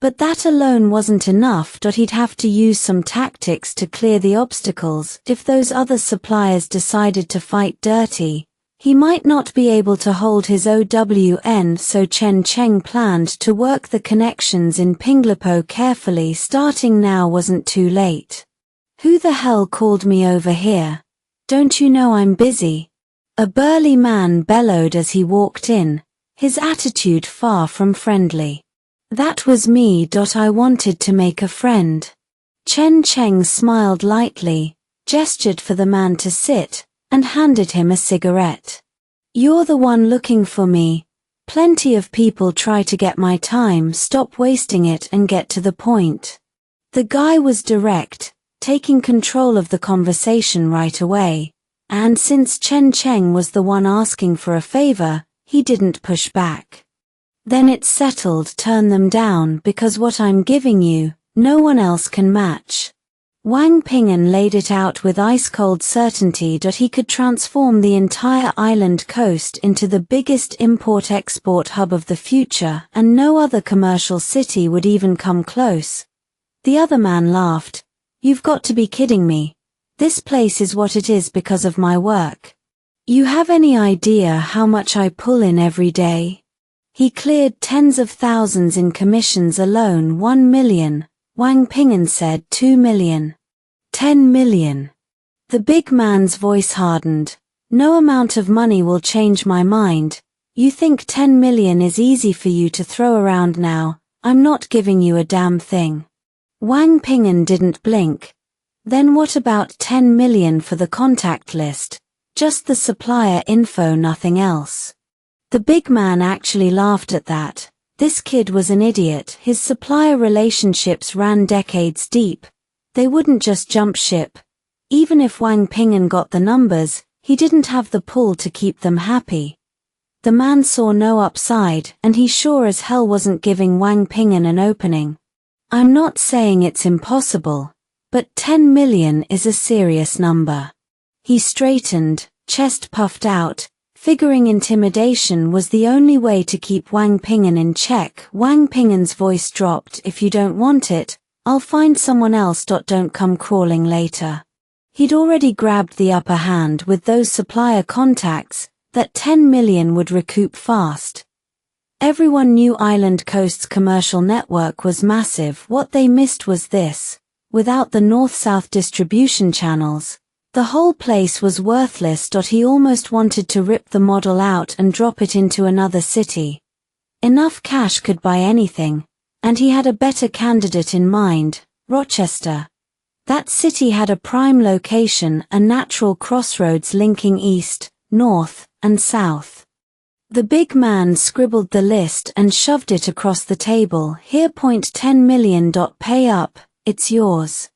But that alone wasn't enough. He'd have to use some tactics to clear the obstacles. If those other suppliers decided to fight dirty, he might not be able to hold his own, so Chen Cheng planned to work the connections in Pinglepo carefully. Starting now wasn't too late. Who the hell called me over here? Don't you know I'm busy? A burly man bellowed as he walked in, his attitude far from friendly. That was me. I wanted to make a friend. Chen Cheng smiled lightly, gestured for the man to sit, and handed him a cigarette. You're the one looking for me. Plenty of people try to get my time. Stop wasting it and get to the point. The guy was direct, taking control of the conversation right away. And since Chen Cheng was the one asking for a favor, he didn't push back. Then it's settled. Turn them down, because what I'm giving you, no one else can match. Wang Ping'an laid it out with ice-cold certainty. He could transform the entire island coast into the biggest import-export hub of the future, and no other commercial city would even come close. The other man laughed. You've got to be kidding me. This place is what it is because of my work. You have any idea how much I pull in every day? He cleared tens of thousands in commissions alone. 1 million, Wang Ping'an said. 2 million. 10 million. The big man's voice hardened. No amount of money will change my mind. You think 10 million is easy for you to throw around now? I'm not giving you a damn thing. Wang Ping'an didn't blink. Then what about 10 million for the contact list? Just the supplier info, nothing else. The big man actually laughed at that. This kid was an idiot. His supplier relationships ran decades deep. They wouldn't just jump ship. Even if Wang Ping'an got the numbers, he didn't have the pull to keep them happy. The man saw no upside, and he sure as hell wasn't giving Wang Ping'an an opening. I'm not saying it's impossible, but 10 million is a serious number. He straightened, chest puffed out, figuring intimidation was the only way to keep Wang Ping'an in check. Wang Ping'an's voice dropped. If you don't want it, I'll find someone else. Don't come crawling later. He'd already grabbed the upper hand with those supplier contacts. That 10 million would recoup fast. Everyone knew Island Coast's commercial network was massive. What they missed was this. Without the north-south distribution channels, the whole place was worthless. He almost wanted to rip the model out and drop it into another city. Enough cash could buy anything, and he had a better candidate in mind, Rochester. That city had a prime location, a natural crossroads linking east, north, and south. The big man scribbled the list and shoved it across the table. Here, $10 million. Pay up, it's yours.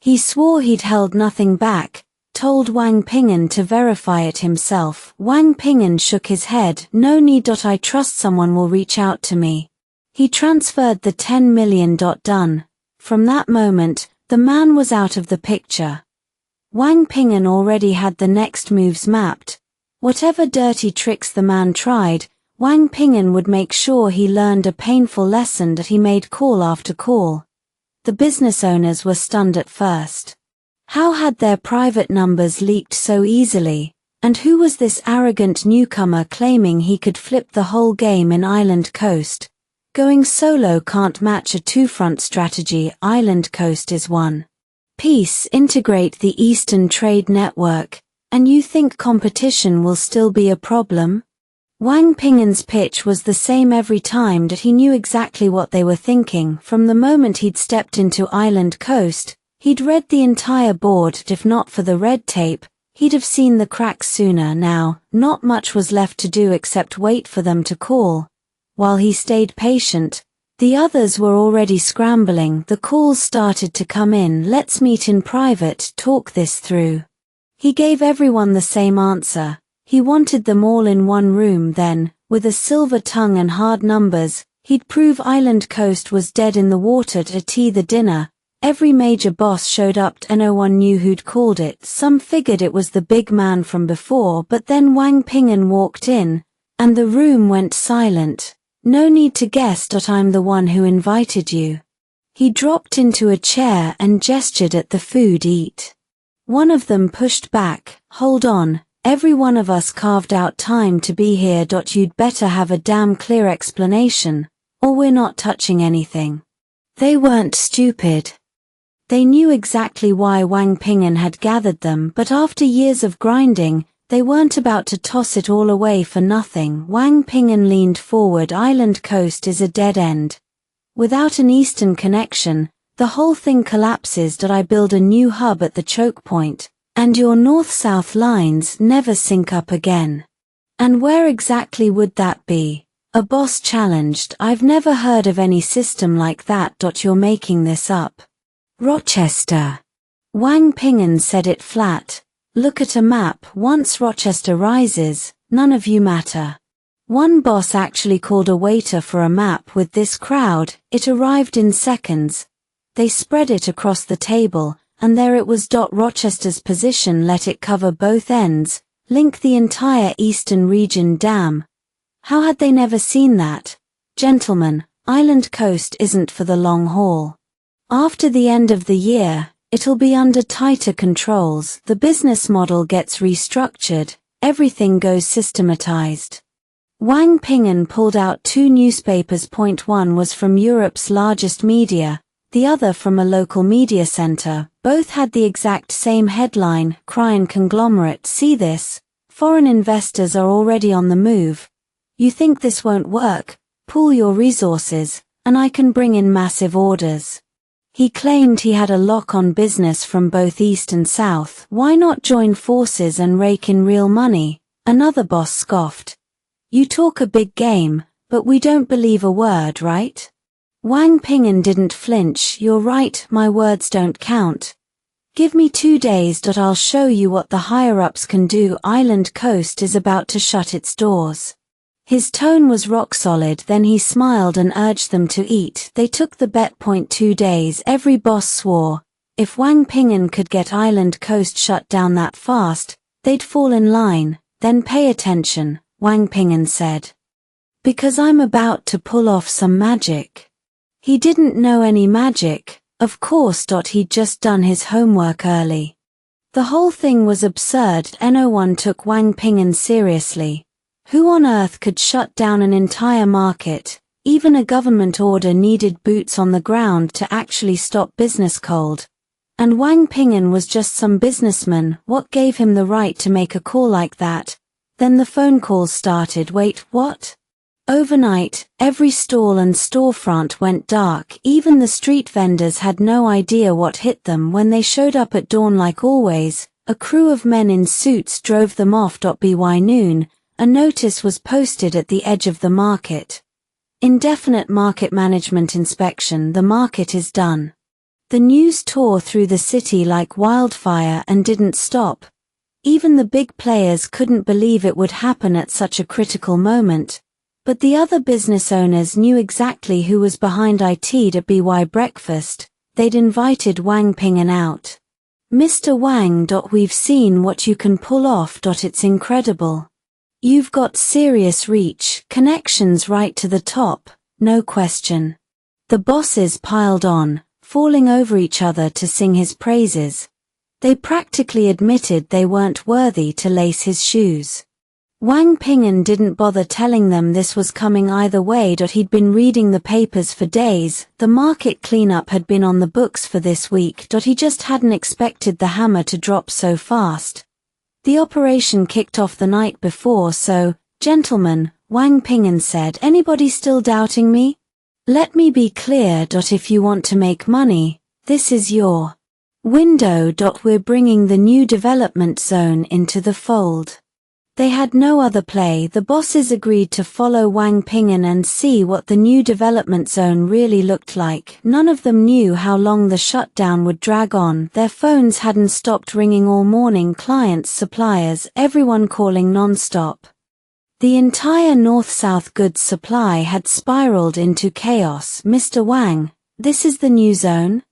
He swore he'd held nothing back, told Wang Ping'an to verify it himself. Wang Ping'an shook his head. No need. I trust someone will reach out to me. He transferred the $10 million. Done. From that moment, the man was out of the picture. Wang Ping'an already had the next moves mapped. Whatever dirty tricks the man tried, Wang Ping'an would make sure he learned a painful lesson. That he made call after call. The business owners were stunned at first. How had their private numbers leaked so easily? And who was this arrogant newcomer claiming he could flip the whole game in Island Coast? Going solo can't match a two-front strategy. Island Coast is one piece. Integrate the Eastern Trade Network, and you think competition will still be a problem? Wang Ping'an's pitch was the same every time. That he knew exactly what they were thinking. From the moment he'd stepped into Island Coast, he'd read the entire board. If not for the red tape, he'd have seen the cracks sooner. Now, not much was left to do except wait for them to call. While he stayed patient, the others were already scrambling. The calls started to come in. Let's meet in private, talk this through. He gave everyone the same answer. He wanted them all in one room. Then, with a silver tongue and hard numbers, he'd prove Island Coast was dead in the water. At the dinner, every major boss showed up. No one knew who'd called it. Some figured it was the big man from before, but then Wang Ping'an walked in, and the room went silent. No need to guess. I'm the one who invited you. He dropped into a chair and gestured at the food. Eat. One of them pushed back. Hold on. Every one of us carved out time to be here. You'd better have a damn clear explanation, or we're not touching anything. They weren't stupid. They knew exactly why Wang Ping'an had gathered them, but after years of grinding, they weren't about to toss it all away for nothing. Wang Ping'an leaned forward. Island Coast is a dead end. Without an eastern connection, the whole thing collapses. I build a new hub at the choke point, and your north-south lines never sync up again. And where exactly would that be? A boss challenged. I've never heard of any system like that. You're making this up. Rochester. Wang Ping'an said it flat. Look at a map. Once Rochester rises, none of you matter. One boss actually called a waiter for a map with this crowd. It arrived in seconds. They spread it across the table, and there it was. Rochester's position let it cover both ends, link the entire eastern region. Damn. How had they never seen that? Gentlemen, Island Coast isn't for the long haul. After the end of the year, it'll be under tighter controls. The business model gets restructured, everything goes systematized. Wang Ping'an pulled out two newspapers. One was from Europe's largest media, the other from a local media center. Both had the exact same headline, Crime Conglomerate. See this? Foreign investors are already on the move. You think this won't work? Pool your resources, and I can bring in massive orders. He claimed he had a lock on business from both East and South. Why not join forces and rake in real money? Another boss scoffed. You talk a big game, but we don't believe a word, right? Wang Ping'an didn't flinch. You're right, my words don't count. Give me 2 days. I'll show you what the higher-ups can do. Island Coast is about to shut its doors. His tone was rock solid. Then he smiled and urged them to eat. They took the bet. 2 days. Every boss swore. If Wang Ping'an could get Island Coast shut down that fast, they'd fall in line. Then pay attention, Wang Ping'an said. Because I'm about to pull off some magic. He didn't know any magic, of course. He'd just done his homework early. The whole thing was absurd. No one took Wang Ping'an seriously. Who on earth could shut down an entire market? Even a government order needed boots on the ground to actually stop business cold. And Wang Ping'an was just some businessman. What gave him the right to make a call like that? Then the phone calls started. Wait, what? Overnight, every stall and storefront went dark. Even the street vendors had no idea what hit them when they showed up at dawn. Like always, a crew of men in suits drove them off. By noon, a notice was posted at the edge of the market. Indefinite market management inspection. The market is done. The news tore through the city like wildfire and didn't stop. Even the big players couldn't believe it would happen at such a critical moment. But the other business owners knew exactly who was behind it at BY Breakfast. They'd invited Wang Ping'an out. Mr. Wang. We've seen what you can pull off. It's incredible. You've got serious reach, connections right to the top, no question. The bosses piled on, falling over each other to sing his praises. They practically admitted they weren't worthy to lace his shoes. Wang Ping'an didn't bother telling them this was coming either way. He'd been reading the papers for days. The market cleanup had been on the books for this week. He just hadn't expected the hammer to drop so fast. The operation kicked off the night before, so, gentlemen, Wang Ping'an said, anybody still doubting me? Let me be clear. If you want to make money, this is your window. We're bringing the new development zone into the fold. They had no other play. The bosses agreed to follow Wang Ping'an and see what the new development zone really looked like. None of them knew how long the shutdown would drag on. Their phones hadn't stopped ringing all morning. Clients, suppliers, everyone calling non-stop. The entire north-south goods supply had spiraled into chaos. Mr. Wang, this is the new zone?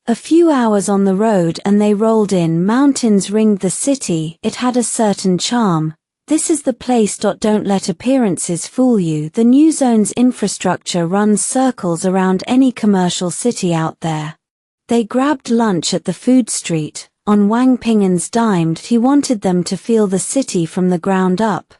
A few hours on the road and they rolled in. Mountains ringed the city. It had a certain charm. This is the place. Don't let appearances fool you. The new zone's infrastructure runs circles around any commercial city out there. They grabbed lunch at the food street. On Wang Ping'an's dime, he wanted them to feel the city from the ground up.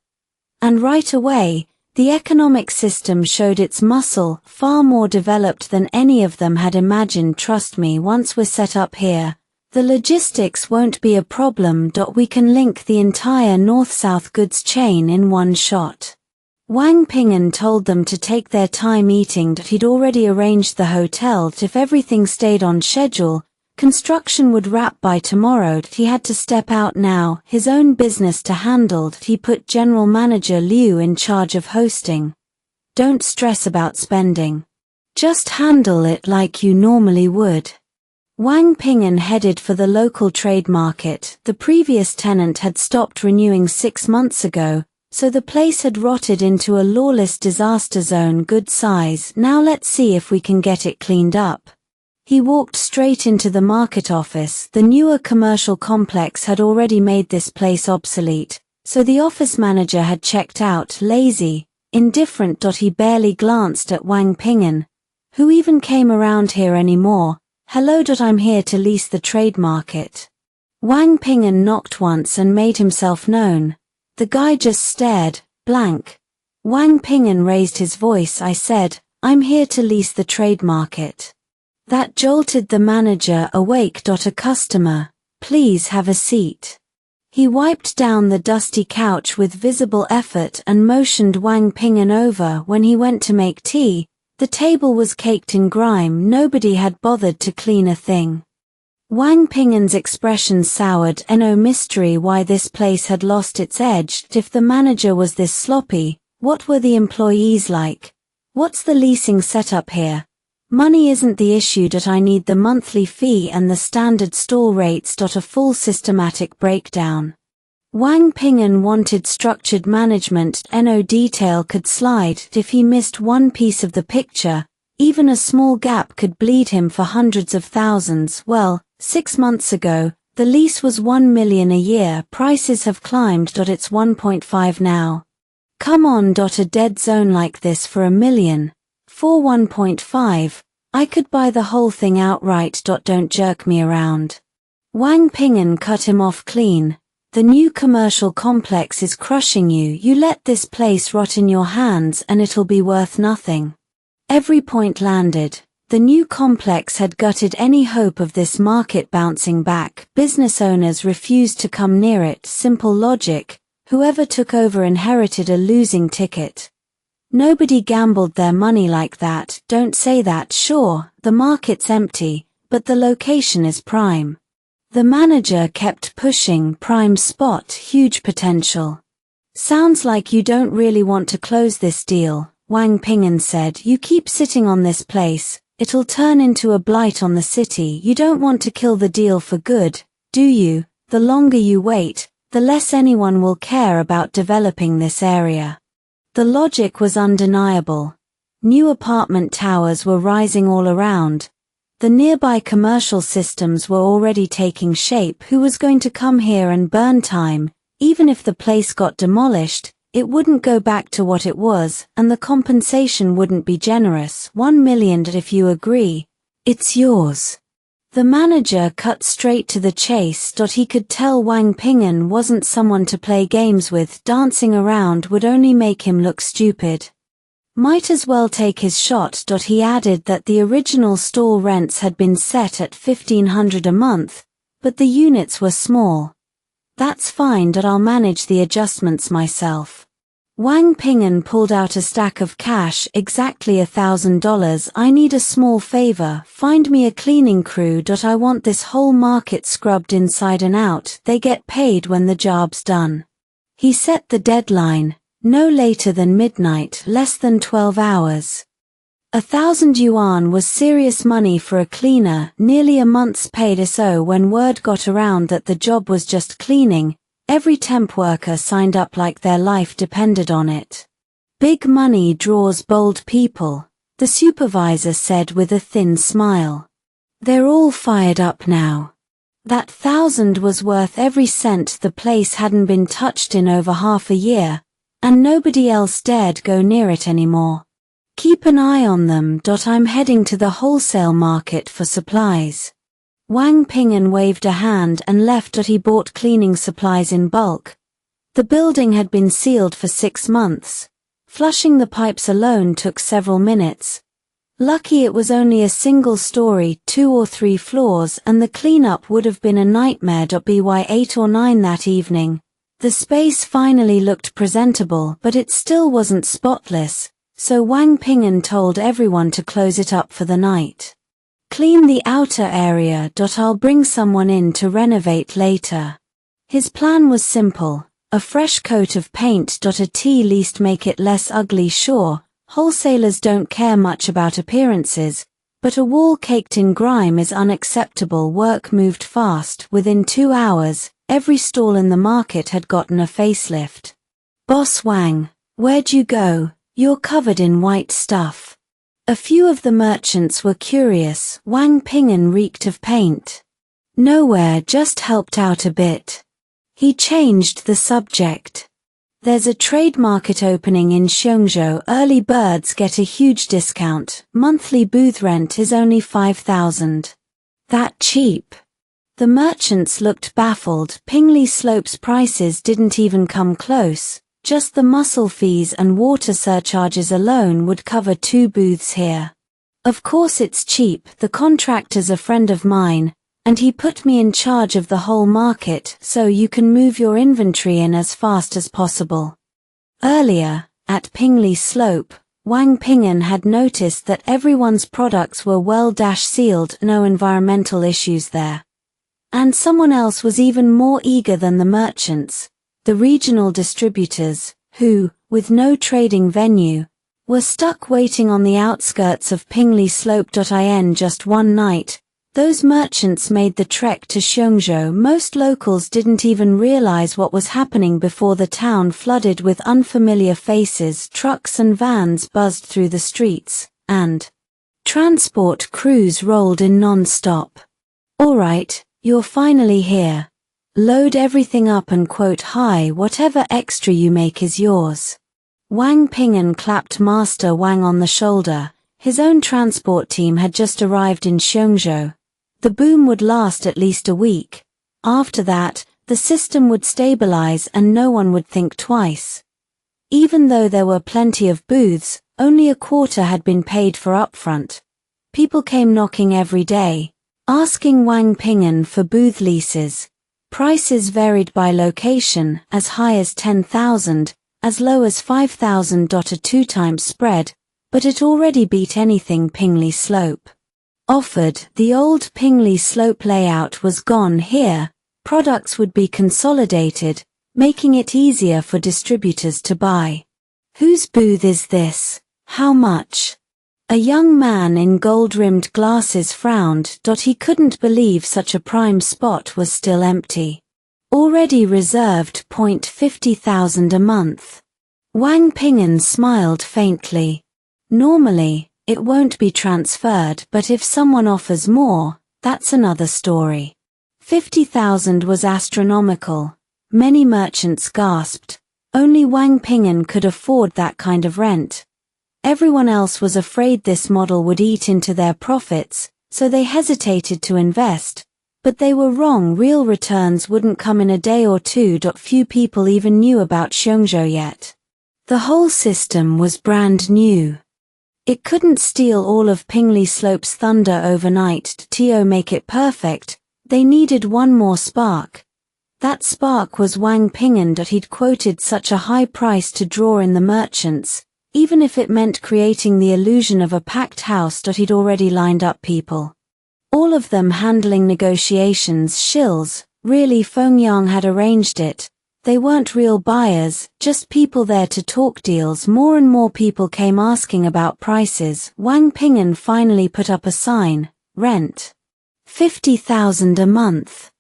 And right away, the economic system showed its muscle, far more developed than any of them had imagined. Trust me, once we're set up here, the logistics won't be a problem. We can link the entire north-south goods chain in one shot. Wang Ping'an told them to take their time eating. He'd already arranged the hotel. If everything stayed on schedule, construction would wrap by tomorrow. He had to step out now, his own business to handle. He put General Manager Liu in charge of hosting. Don't stress about spending. Just handle it like you normally would. Wang Ping'an headed for the local trade market. The previous tenant had stopped renewing 6 months ago, so the place had rotted into a lawless disaster zone. Good size. Now let's see if we can get it cleaned up. He walked straight into the market office. The newer commercial complex had already made this place obsolete, so the office manager had checked out, lazy, indifferent. He barely glanced at Wang Ping'an. Who even came around here anymore? Hello. I'm here to lease the trade market. Wang Ping'an knocked once and made himself known. The guy just stared, blank. Wang Ping'an raised his voice. I said, I'm here to lease the trade market. That jolted the manager awake. A customer, please have a seat. He wiped down the dusty couch with visible effort and motioned Wang Ping'an over. When he went to make tea, the table was caked in grime. Nobody had bothered to clean a thing. Wang Ping'an's expression soured. No mystery why this place had lost its edge. If the manager was this sloppy, what were the employees like? What's the leasing setup here? Money isn't the issue. I need the monthly fee and the standard stall rates. A full systematic breakdown. Wang Ping'an wanted structured management. No detail could slide. If he missed one piece of the picture, even a small gap could bleed him for hundreds of thousands. Well, 6 months ago, the lease was 1 million a year. Prices have climbed. It's 1.5 now. Come on. A dead zone like this for 1 million. For 1.5, I could buy the whole thing outright. Don't jerk me around. Wang Ping'an cut him off clean. The new commercial complex is crushing you. You let this place rot in your hands and it'll be worth nothing. Every point landed. The new complex had gutted any hope of this market bouncing back. Business owners refused to come near it. Simple logic. Whoever took over inherited a losing ticket. Nobody gambled their money like that. Don't say that. Sure, the market's empty, but the location is prime. The manager kept pushing. Prime spot, huge potential. Sounds like you don't really want to close this deal, Wang Ping'an said. You keep sitting on this place, it'll turn into a blight on the city. You don't want to kill the deal for good, do you? The longer you wait, the less anyone will care about developing this area. The logic was undeniable. New apartment towers were rising all around. The nearby commercial systems were already taking shape. Who was going to come here and burn time? Even if the place got demolished, it wouldn't go back to what it was, and the compensation wouldn't be generous. 1 million if you agree. It's yours. The manager cut straight to the chase. He could tell Wang Ping'an wasn't someone to play games with. Dancing around would only make him look stupid. Might as well take his shot. He added that the original stall rents had been set at $1,500 a month, but the units were small. That's fine. I'll manage the adjustments myself. Wang Ping'an pulled out a stack of cash, exactly $1,000. I need a small favor. Find me a cleaning crew. I want this whole market scrubbed inside and out. They get paid when the job's done. He set the deadline. No later than midnight, less than 12 hours. 1,000 yuan was serious money for a cleaner, nearly a month's pay. So when word got around that the job was just cleaning, every temp worker signed up like their life depended on it. Big money draws bold people, the supervisor said with a thin smile. They're all fired up now. That 1,000 was worth every cent. The place hadn't been touched in over half a year, and nobody else dared go near it anymore. Keep an eye on them. I'm heading to the wholesale market for supplies. Wang Ping'an waved a hand and left. He bought cleaning supplies in bulk. The building had been sealed for 6 months. Flushing the pipes alone took several minutes. Lucky it was only a single story, 2 or 3 floors, and the cleanup would have been a nightmare. By 8 or 9 that evening, the space finally looked presentable, but it still wasn't spotless, so Wang Ping'an told everyone to close it up for the night. Clean the outer area. I'll bring someone in to renovate later. His plan was simple. A fresh coat of paint. At least make it less ugly. Sure, wholesalers don't care much about appearances, but a wall caked in grime is unacceptable. Work moved fast. Within 2 hours, every stall in the market had gotten a facelift. Boss Wang, where'd you go? You're covered in white stuff. A few of the merchants were curious. Wang Ping'an reeked of paint. Nowhere, just helped out a bit. He changed the subject. There's a trade market opening in Xiongzhou. Early birds get a huge discount. Monthly booth rent is only 5,000. That cheap? The merchants looked baffled. Pingli Slope's prices didn't even come close. Just the mussel fees and water surcharges alone would cover 2 booths here. Of course it's cheap. The contractor's a friend of mine, and he put me in charge of the whole market, so you can move your inventory in as fast as possible. Earlier, at Pingli Slope, Wang Ping'an had noticed that everyone's products were well-sealed, no environmental issues there. And someone else was even more eager than the merchants, the regional distributors, who, with no trading venue, were stuck waiting on the outskirts of Pingli Slope. In just one night, those merchants made the trek to Xiongzhou. Most locals didn't even realize what was happening before the town flooded with unfamiliar faces. Trucks and vans buzzed through the streets, and transport crews rolled in non-stop. All right, you're finally here. Load everything up and quote high. Whatever extra you make is yours. Wang Ping'an clapped Master Wang on the shoulder. His own transport team had just arrived in Xiongzhou. The boom would last at least a week. After that, the system would stabilize and no one would think twice. Even though there were plenty of booths, only a quarter had been paid for upfront. People came knocking every day, asking Wang Ping'an for booth leases. Prices varied by location, as high as 10,000, as low as 5,000. A 2-times spread, but it already beat anything Pingli Slope offered. The old Pingli Slope layout was gone. Here, products would be consolidated, making it easier for distributors to buy. Whose booth is this? How much? A young man in gold-rimmed glasses frowned. He couldn't believe such a prime spot was still empty. Already reserved. 50,000 a month. Wang Ping'an smiled faintly. Normally, it won't be transferred, but if someone offers more, that's another story. 50,000 was astronomical. Many merchants gasped. Only Wang Ping'an could afford that kind of rent. Everyone else was afraid this model would eat into their profits, so they hesitated to invest. But they were wrong. Real returns wouldn't come in a day or two. Few people even knew about Xiongzhou yet. The whole system was brand new. It couldn't steal all of Pingli Slope's thunder overnight to make it perfect. They needed one more spark. That spark was Wang Ping'an. He'd quoted such a high price to draw in the merchants, even if it meant creating the illusion of a packed house. He'd already lined up people. All of them handling negotiations. Shills, really. Fengyang had arranged it. They weren't real buyers, just people there to talk deals. More and more people came asking about prices. Wang Ping'an finally put up a sign. Rent. 50,000 a month.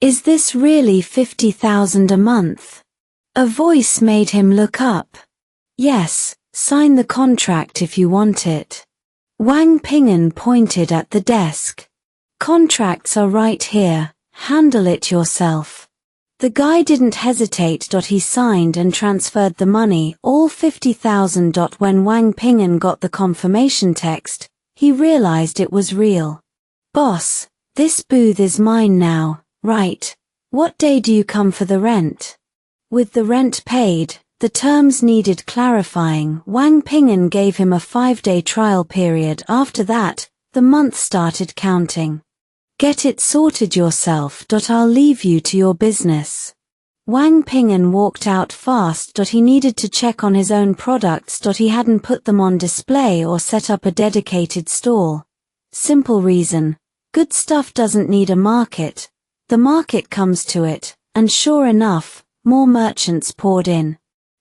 Is this really 50,000 a month? A voice made him look up. Yes, sign the contract if you want it. Wang Ping'an pointed at the desk. Contracts are right here, handle it yourself. The guy didn't hesitate. He signed and transferred the money, all 50,000. When Wang Ping'an got the confirmation text, he realized it was real. Boss, this booth is mine now, right? What day do you come for the rent? With the rent paid, the terms needed clarifying. Wang Ping'an gave him a 5-day trial period. After that, the month started counting. Get it sorted yourself. I'll leave you to your business. Wang Ping'an walked out fast. He needed to check on his own products. He hadn't put them on display or set up a dedicated stall. Simple reason. Good stuff doesn't need a market. The market comes to it, and sure enough, more merchants poured in.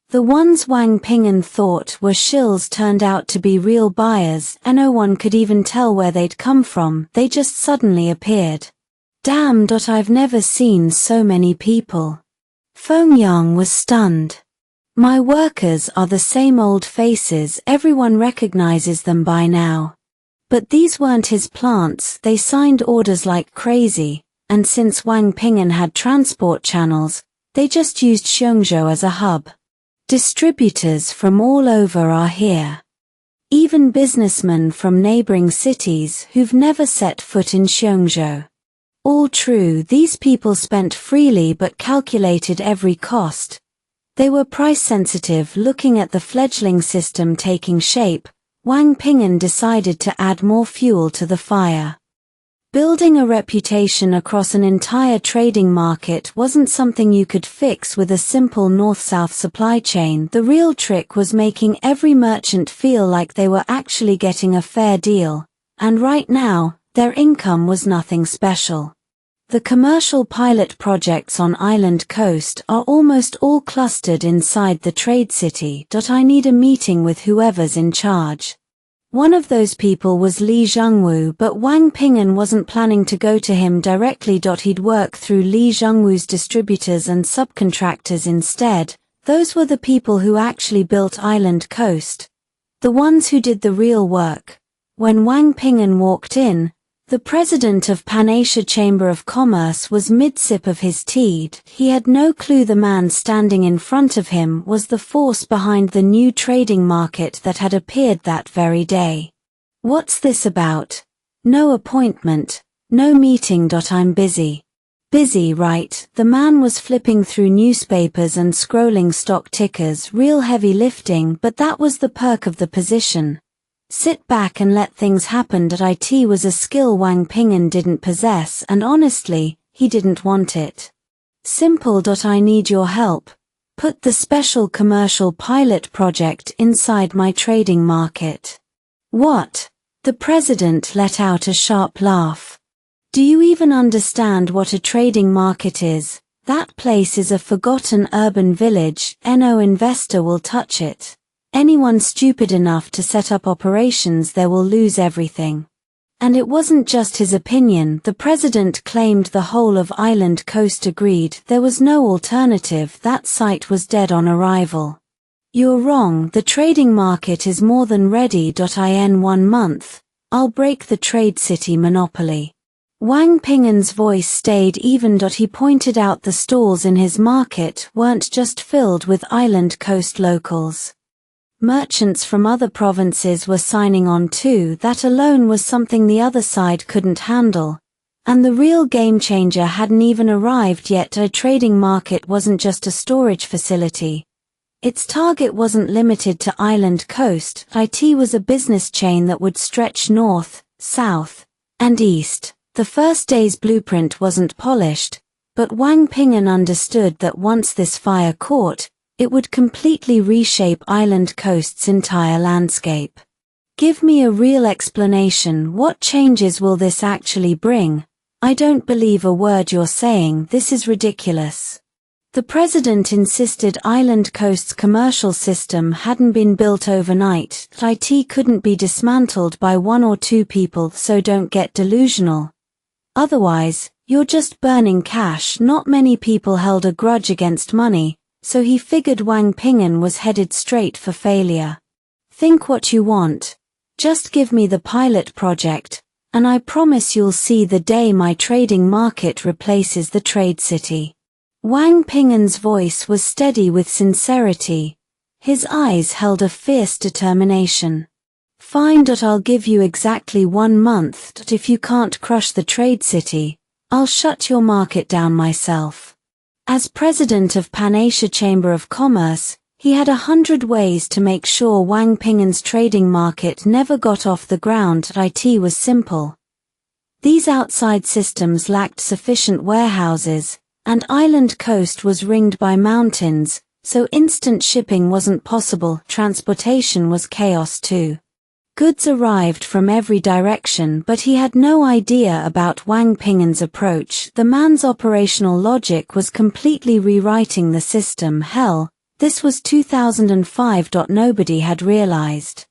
The ones Wang Ping'an thought were shills turned out to be real buyers, and no one could even tell where they'd come from. They just suddenly appeared. Damn. I've never seen so many people. Fengyang was stunned. My workers are the same old faces. Everyone recognizes them by now. But these weren't his plants. They signed orders like crazy, and since Wang Ping'an had transport channels, they just used Xiongzhou as a hub. Distributors from all over are here. Even businessmen from neighboring cities who've never set foot in Xiongzhou. All true, these people spent freely but calculated every cost. They were price sensitive. Looking at the fledgling system taking shape, Wang Ping'an decided to add more fuel to the fire. Building a reputation across an entire trading market wasn't something you could fix with a simple north-south supply chain. The real trick was making every merchant feel like they were actually getting a fair deal, and right now, their income was nothing special. The commercial pilot projects on Island Coast are almost all clustered inside the trade city. I need a meeting with whoever's in charge. One of those people was Li Zhengwu, but Wang Ping'an wasn't planning to go to him directly. He'd work through Li Zhengwu's distributors and subcontractors instead. Those were the people who actually built Island Coast. The ones who did the real work. When Wang Ping'an walked in, the president of Pan-Asia Chamber of Commerce was mid-sip of his tea. He had no clue the man standing in front of him was the force behind the new trading market that had appeared that very day. What's this about? No appointment, no meeting. I'm busy. Busy, right? The man was flipping through newspapers and scrolling stock tickers, real heavy lifting, but that was the perk of the position. Sit back and let things happen. IT was a skill Wang Ping'an didn't possess, and honestly, he didn't want it. Simple. I need your help. Put the special commercial pilot project inside my trading market. What? The president let out a sharp laugh. Do you even understand what a trading market is? That place is a forgotten urban village, no investor will touch it. Anyone stupid enough to set up operations there will lose everything. And it wasn't just his opinion, the president claimed the whole of Island Coast agreed there was no alternative, that site was dead on arrival. You're wrong, the trading market is more than ready. In 1 month, I'll break the trade city monopoly. Wang Ping'an's voice stayed even. He pointed out the stalls in his market weren't just filled with Island Coast locals. Merchants from other provinces were signing on too. That alone was something the other side couldn't handle. And the real game changer hadn't even arrived yet. A trading market wasn't just a storage facility. Its target wasn't limited to Island Coast. It was a business chain that would stretch north, south, and east. The first day's blueprint wasn't polished, but Wang Ping'an understood that once this fire caught, it would completely reshape Island Coast's entire landscape. Give me a real explanation. What changes will this actually bring? I don't believe a word you're saying. This is ridiculous. The president insisted Island Coast's commercial system hadn't been built overnight. IT couldn't be dismantled by 1 or 2 people, so don't get delusional. Otherwise, you're just burning cash. Not many people held a grudge against money, so he figured Wang Ping'an was headed straight for failure. Think what you want. Just give me the pilot project, and I promise you'll see the day my trading market replaces the trade city. Wang Ping'an's voice was steady with sincerity. His eyes held a fierce determination. Fine. I'll give you exactly 1 month. If you can't crush the trade city, I'll shut your market down myself. As president of Pan-Asia Chamber of Commerce, he had 100 ways to make sure Wang Ping'an's trading market never got off the ground. It was simple. These outside systems lacked sufficient warehouses, and Island Coast was ringed by mountains, so instant shipping wasn't possible. Transportation was chaos too. Goods arrived from every direction, but he had no idea about Wang Ping'an's approach. The man's operational logic was completely rewriting the system. Hell, this was 2005. Nobody had realized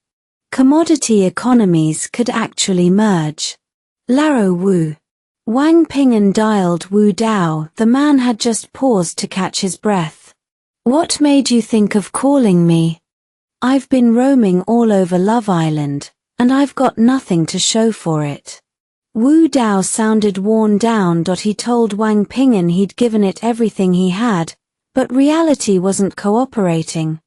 commodity economies could actually merge. Laro Wu. Wang Ping'an dialed Wu Dao. The man had just paused to catch his breath. What made you think of calling me? I've been roaming all over Love Island, and I've got nothing to show for it. Wu Dao sounded worn down. He told Wang Ping'an he'd given it everything he had, but reality wasn't cooperating.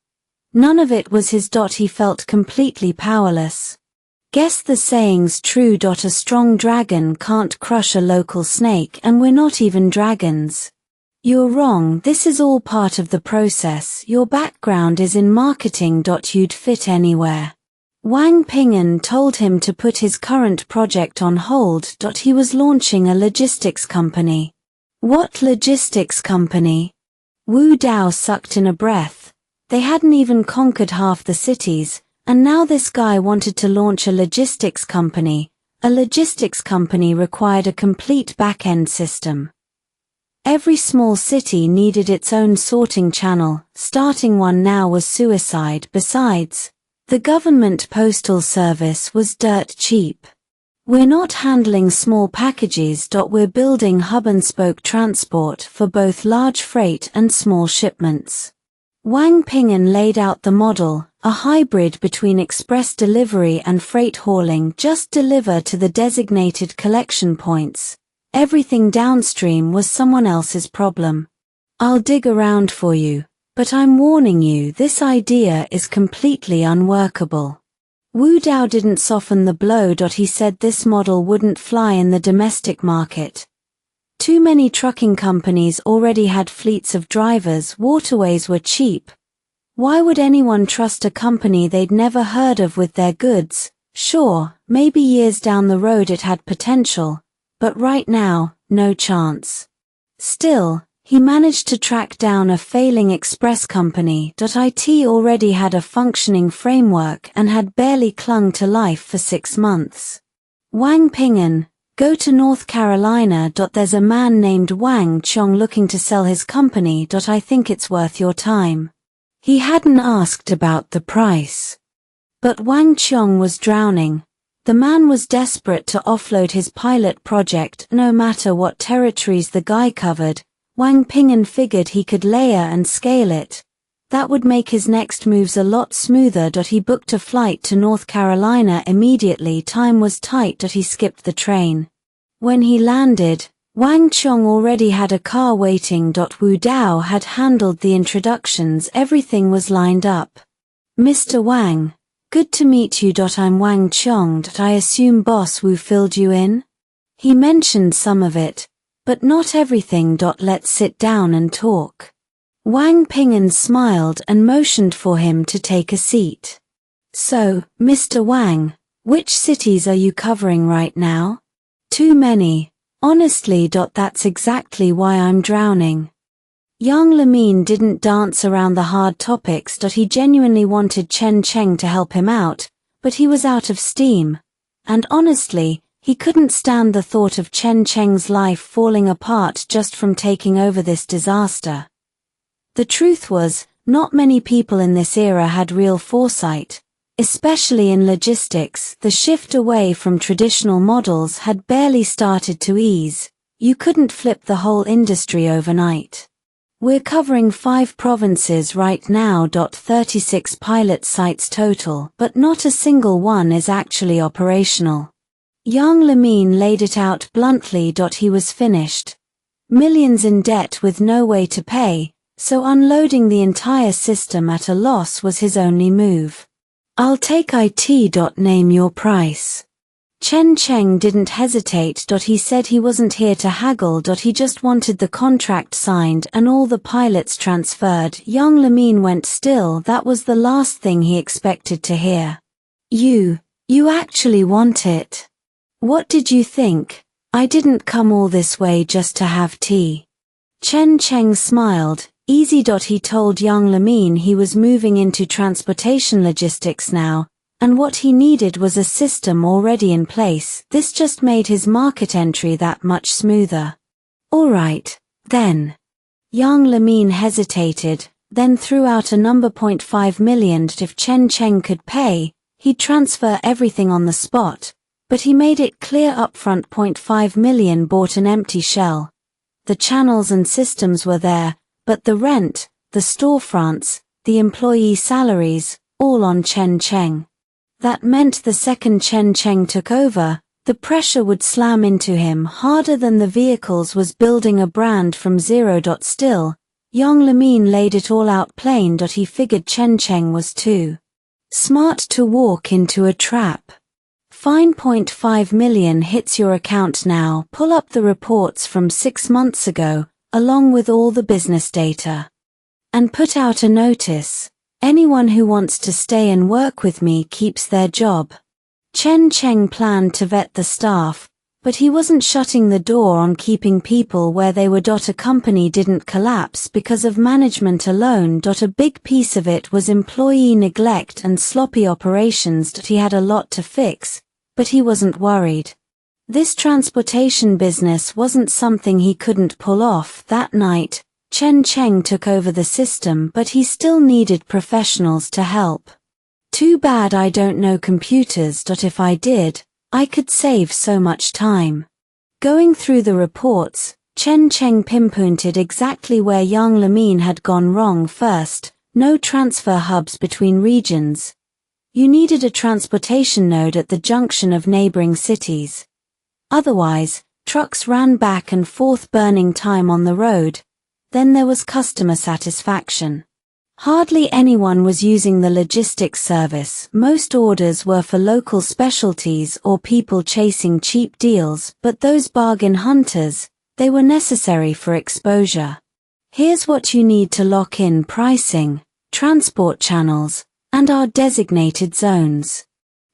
None of it was his. He felt completely powerless. Guess the saying's true. A strong dragon can't crush a local snake, and we're not even dragons. You're wrong, this is all part of the process. Your background is in marketing. You'd fit anywhere. Wang Ping'an told him to put his current project on hold. He was launching a logistics company. What logistics company? Wu Dao sucked in a breath. They hadn't even conquered half the cities, and now this guy wanted to launch a logistics company. A logistics company required a complete back-end system. Every small city needed its own sorting channel. Starting one now was suicide. Besides, the government postal service was dirt cheap. We're not handling small packages. We're building hub-and-spoke transport for both large freight and small shipments. Wang Ping'an laid out the model, a hybrid between express delivery and freight hauling. Just deliver to the designated collection points. Everything downstream was someone else's problem. I'll dig around for you, but I'm warning you, this idea is completely unworkable. Wu Dao didn't soften the blow. He said this model wouldn't fly in the domestic market. Too many trucking companies already had fleets of drivers. Waterways were cheap. Why would anyone trust a company they'd never heard of with their goods? Sure, maybe years down the road it had potential, but right now, no chance. Still, he managed to track down a failing express company. It already had a functioning framework and had barely clung to life for 6 months. Wang Ping'an, Go to North Carolina. There's a man named Wang Ping'an looking to sell his company. I think it's worth your time. He hadn't asked about the price. But Wang Ping'an was drowning. The man was desperate to offload his pilot project no matter what territories the guy covered. Wang Ping'an figured he could layer and scale it. That would make his next moves a lot smoother. He booked a flight to North Carolina immediately. Time was tight. He skipped the train. When he landed, Wang Ping'an already had a car waiting. Wu Dao had handled the introductions. Everything was lined up. Mr. Wang, good to meet you. I'm Wang Ping'an. I assume Boss Wu filled you in? He mentioned some of it, but not everything. Let's sit down and talk. Wang Ping'an smiled and motioned for him to take a seat. So, Mr. Wang, which cities are you covering right now? Too many. Honestly. That's exactly why I'm drowning. Yang Lamin didn't dance around the hard topics. He genuinely wanted Chen Cheng to help him out, but he was out of steam. And honestly, he couldn't stand the thought of Chen Cheng's life falling apart just from taking over this disaster. The truth was, not many people in this era had real foresight. Especially in logistics, the shift away from traditional models had barely started to ease. You couldn't flip the whole industry overnight. We're covering 5 provinces right now. 36 pilot sites total, but not a single one is actually operational. Yang Lamin laid it out bluntly. He was finished. Millions in debt with no way to pay, so unloading the entire system at a loss was his only move. I'll take it. Name your price. Chen Cheng didn't hesitate. He said he wasn't here to haggle. He just wanted the contract signed and all the pilots transferred. Yang Lamin went still. That was the last thing he expected to hear. You actually want it? What did you think? I didn't come all this way just to have tea. Chen Cheng smiled. Easy. He told Yang Lamin he was moving into transportation logistics now, and what he needed was a system already in place. This just made his market entry that much smoother. Alright, then. Yang Lamin hesitated, then threw out a number. 0.5 million. If Chen Cheng could pay, he'd transfer everything on the spot, but he made it clear upfront. 0.5 million bought an empty shell. The channels and systems were there, but the rent, the storefronts, the employee salaries, all on Chen Cheng. That meant the second Chen Cheng took over, the pressure would slam into him harder than the vehicles was building a brand from zero. Still, Yang Lamin laid it all out plain. He figured Chen Cheng was too smart to walk into a trap. Fine. 0.5 million hits your account now. Pull up the reports from 6 months ago, along with all the business data. And put out a notice. Anyone who wants to stay and work with me keeps their job. Chen Cheng planned to vet the staff, but he wasn't shutting the door on keeping people where they were. A company didn't collapse because of management alone. A big piece of it was employee neglect and sloppy operations. He had a lot to fix, but he wasn't worried. This transportation business wasn't something he couldn't pull off. That night, Chen Cheng took over the system, but he still needed professionals to help. Too bad I don't know computers. If I did, I could save so much time. Going through the reports, Chen Cheng pinpointed exactly where Yang Lamin had gone wrong. First, no transfer hubs between regions. You needed a transportation node at the junction of neighboring cities. Otherwise, trucks ran back and forth, burning time on the road. Then there was customer satisfaction. Hardly anyone was using the logistics service. Most orders were for local specialties or people chasing cheap deals, but those bargain hunters, they were necessary for exposure. Here's what you need to lock in: pricing, transport channels, and our designated zones.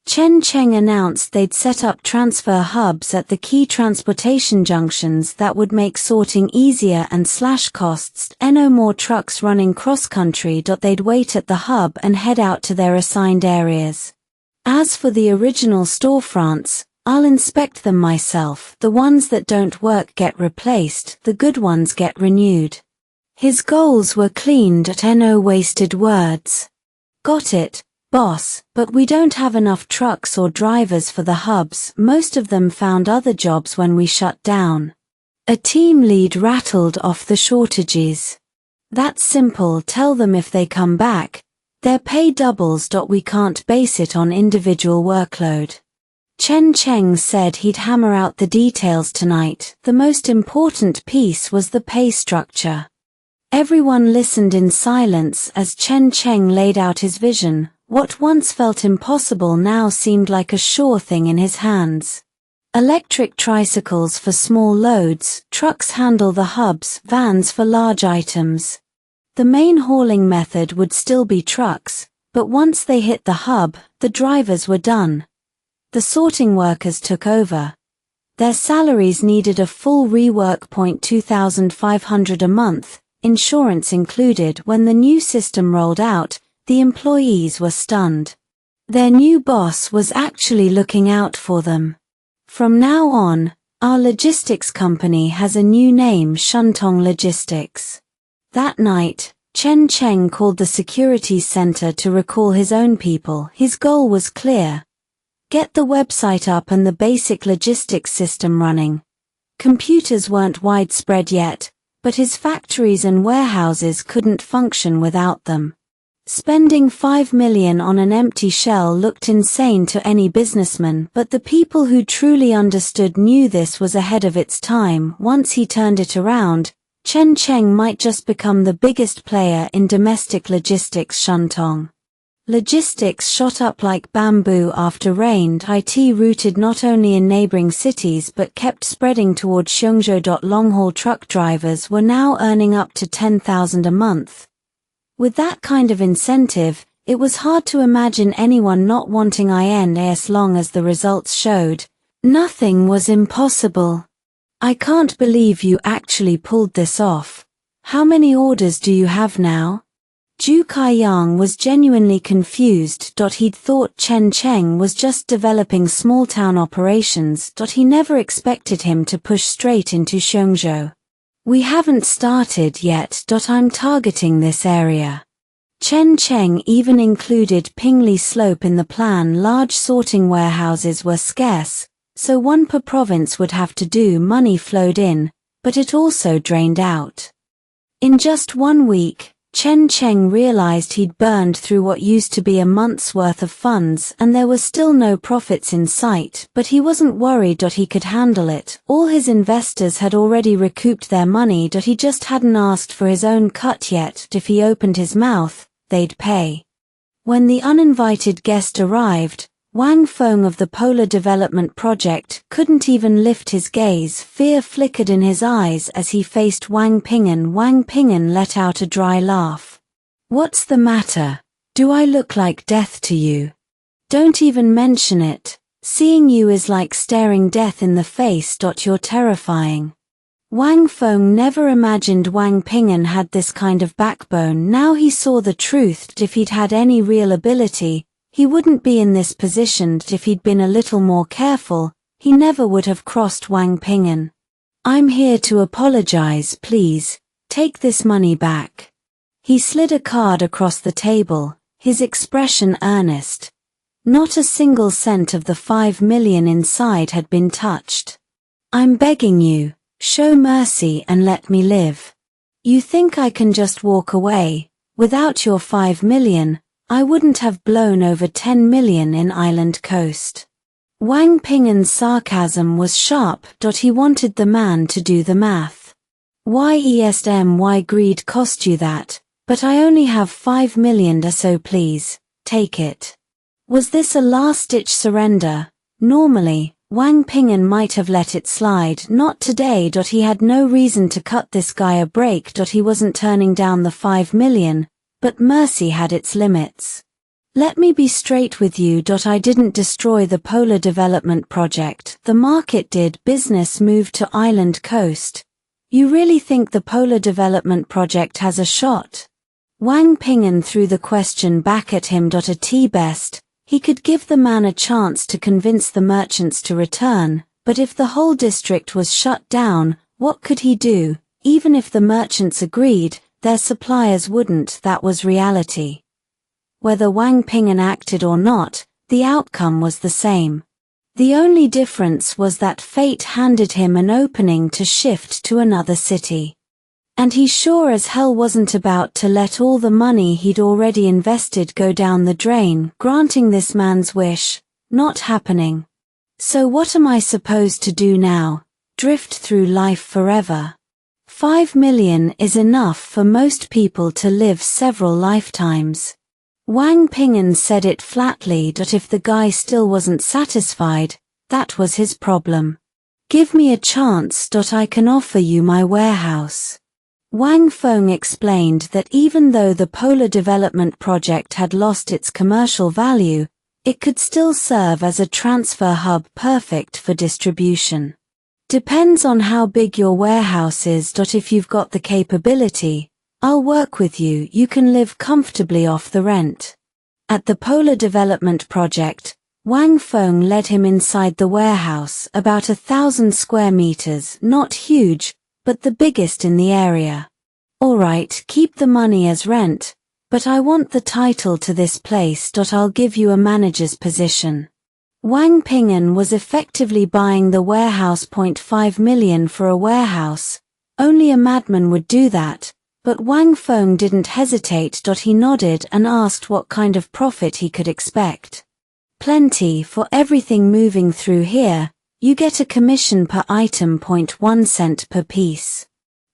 Chen Cheng announced they'd set up transfer hubs at the key transportation junctions that would make sorting easier and slash costs. No more trucks running cross-country. They'd wait at the hub and head out to their assigned areas. As for the original storefronts, I'll inspect them myself. The ones that don't work get replaced, the good ones get renewed. His goals were clean. No wasted words. Got it, boss, but we don't have enough trucks or drivers for the hubs. Most of them found other jobs when we shut down. A team lead rattled off the shortages. That's simple. Tell them if they come back, their pay doubles. We can't base it on individual workload. Chen Cheng said he'd hammer out the details tonight. The most important piece was the pay structure. Everyone listened in silence as Chen Cheng laid out his vision. What once felt impossible now seemed like a sure thing in his hands. Electric tricycles for small loads, trucks handle the hubs, vans for large items. The main hauling method would still be trucks, but once they hit the hub, the drivers were done. The sorting workers took over. Their salaries needed a full rework. 2,500 a month, insurance included. When the new system rolled out, the employees were stunned. Their new boss was actually looking out for them. From now on, our logistics company has a new name, Shuntong Logistics. That night, Chen Cheng called the security center to recall his own people. His goal was clear. Get the website up and the basic logistics system running. Computers weren't widespread yet, but his factories and warehouses couldn't function without them. Spending $5 million on an empty shell looked insane to any businessman, but the people who truly understood knew this was ahead of its time. Once he turned it around, Chen Cheng might just become the biggest player in domestic logistics. Shuntong Logistics shot up like bamboo after rain. IT rooted not only in neighboring cities but kept spreading toward Xiongzhou. Long-haul truck drivers were now earning up to $10,000 a month. With that kind of incentive, it was hard to imagine anyone not wanting in as long as the results showed. Nothing was impossible. I can't believe you actually pulled this off. How many orders do you have now? Zhu Kaiyang was genuinely confused. He'd thought Chen Cheng was just developing small-town operations. He never expected him to push straight into Xiongzhou. We haven't started yet. I'm targeting this area. Chen Cheng even included Pingli Slope in the plan. Large sorting warehouses were scarce, so one per province would have to do. Money flowed in, but it also drained out. In just 1 week, Chen Cheng realized he'd burned through what used to be a month's worth of funds and there were still no profits in sight, but he wasn't worried. He could handle it. All his investors had already recouped their money. He just hadn't asked for his own cut yet. If he opened his mouth, they'd pay. When the uninvited guest arrived, Wang Feng of the Polar Development Project couldn't even lift his gaze. Fear flickered in his eyes as he faced Wang Ping'an. Wang Ping'an let out a dry laugh. What's the matter? Do I look like death to you? Don't even mention it. Seeing you is like staring death in the face. You're terrifying. Wang Feng never imagined Wang Ping'an had this kind of backbone. Now he saw the truth. If he'd had any real ability, he wouldn't be in this position. If he'd been a little more careful, he never would have crossed Wang Ping'an. I'm here to apologize. Please, take this money back. He slid a card across the table, his expression earnest. Not a single cent of the $5 million inside had been touched. I'm begging you, show mercy and let me live. You think I can just walk away? Without your $5 million, I wouldn't have blown over 10 million in Island Coast. Wang Ping'an's sarcasm was sharp. He wanted the man to do the math. Why greed cost you that, but I only have 5 million, so please, take it. Was this a last-ditch surrender? Normally, Wang Ping'an might have let it slide. Not today. He had no reason to cut this guy a break. He wasn't turning down the 5 million. But mercy had its limits. Let me be straight with you. I didn't destroy the Polar Development Project. The market did. Business moved to Island Coast. You really think the Polar Development Project has a shot? Wang Ping'an threw the question back at him. At best, He could give the man a chance to convince the merchants to return, but if the whole district was shut down, what could he do? Even if the merchants agreed, their suppliers wouldn't. That was reality. Whether Wang Ping'an acted or not, the outcome was the same. The only difference was that fate handed him an opening to shift to another city. And he sure as hell wasn't about to let all the money he'd already invested go down the drain. Granting this man's wish, not happening. So what am I supposed to do now? Drift through life forever? 5 million is enough for most people to live several lifetimes. Wang Ping'an said it flatly. If the guy still wasn't satisfied, that was his problem. Give me a chance. I can offer you my warehouse. Wang Feng explained that even though the Polar Development Project had lost its commercial value, it could still serve as a transfer hub perfect for distribution. Depends on how big your warehouse is. If you've got the capability, I'll work with you. You can live comfortably off the rent. At the Polar Development Project, Wang Feng led him inside the warehouse, about 1,000 square meters, not huge, but the biggest in the area. Alright, keep the money as rent, but I want the title to this place. I'll give you a manager's position. Wang Ping'an was effectively buying the warehouse. 0.5 million for a warehouse. Only a madman would do that. But Wang Feng didn't hesitate. He nodded and asked what kind of profit he could expect. Plenty for everything moving through here. You get a commission per item. 0.1 cent per piece.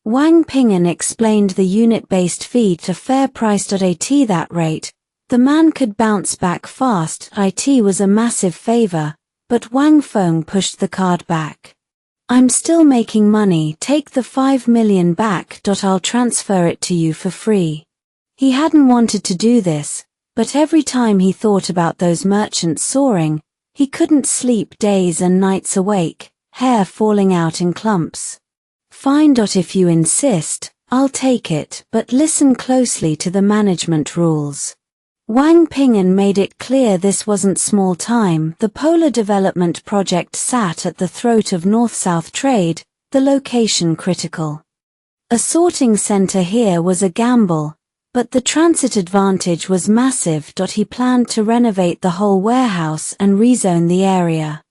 Wang Ping'an explained the unit-based fee to fair price. At that rate, the man could bounce back fast. It was a massive favor, but Wang Feng pushed the card back. I'm still making money. Take the 5 million back. I'll transfer it to you for free. He hadn't wanted to do this, but every time he thought about those merchants soaring, he couldn't sleep. Days and nights awake, hair falling out in clumps. Fine. If you insist, I'll take it, but listen closely to the management rules. Wang Ping'an made it clear this wasn't small time. The Polar Development Project sat at the throat of north-south trade, the location critical. A sorting center here was a gamble, but the transit advantage was massive. He planned to renovate the whole warehouse and rezone the area.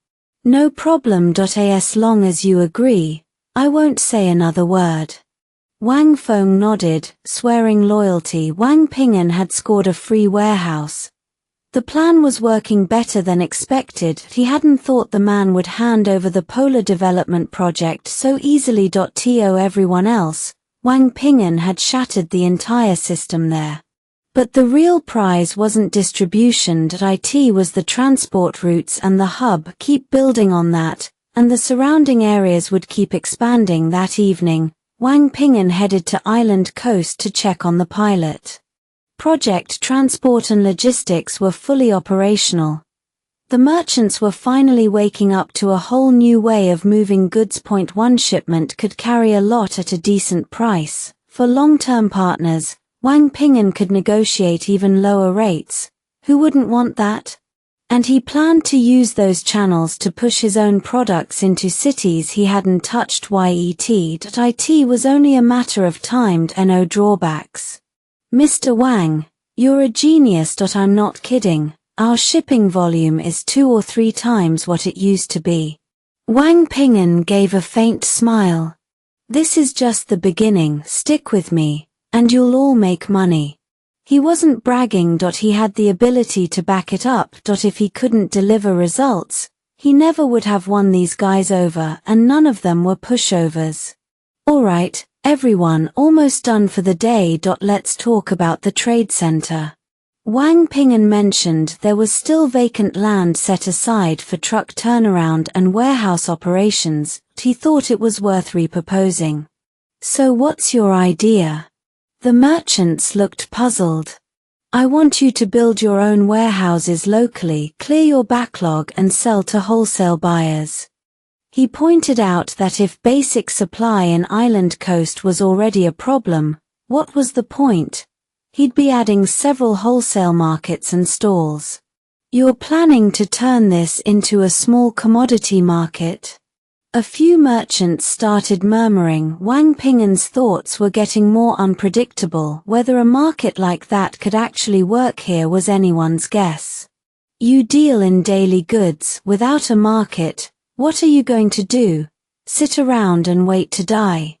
No problem. As long as you agree, I won't say another word. Wang Feng nodded, swearing loyalty. Wang Ping'an had scored a free warehouse. The plan was working better than expected. He hadn't thought the man would hand over the Polar Development Project so easily. To everyone else, Wang Ping'an had shattered the entire system there. But the real prize wasn't distribution. It was the transport routes and the hub. Keep building on that, and the surrounding areas would keep expanding. That evening, Wang Ping'an headed to Island Coast to check on the pilot. Project transport and logistics were fully operational. The merchants were finally waking up to a whole new way of moving goods. 1 shipment could carry a lot at a decent price. For long-term partners, Wang Ping'an could negotiate even lower rates. Who wouldn't want that? And he planned to use those channels to push his own products into cities he hadn't touched yet. It was only a matter of time. No drawbacks. Mr. Wang, you're a genius. I'm not kidding. Our shipping volume is 2 or 3 times what it used to be. Wang Ping'an gave a faint smile. This is just the beginning. Stick with me, and you'll all make money. He wasn't bragging. He had the ability to back it up. If he couldn't deliver results, he never would have won these guys over, and none of them were pushovers. Alright, everyone, almost done for the day. Let's talk about the trade center. Wang Ping'an mentioned there was still vacant land set aside for truck turnaround and warehouse operations. He thought it was worth reproposing. So what's your idea? The merchants looked puzzled. I want you to build your own warehouses locally, clear your backlog and sell to wholesale buyers. He pointed out that if basic supply in Island Coast was already a problem, what was the point? He'd be adding several wholesale markets and stalls. You're planning to turn this into a small commodity market? A few merchants started murmuring. Wang Ping'an's thoughts were getting more unpredictable. Whether a market like that could actually work here was anyone's guess. You deal in daily goods. Without a market, what are you going to do? Sit around and wait to die?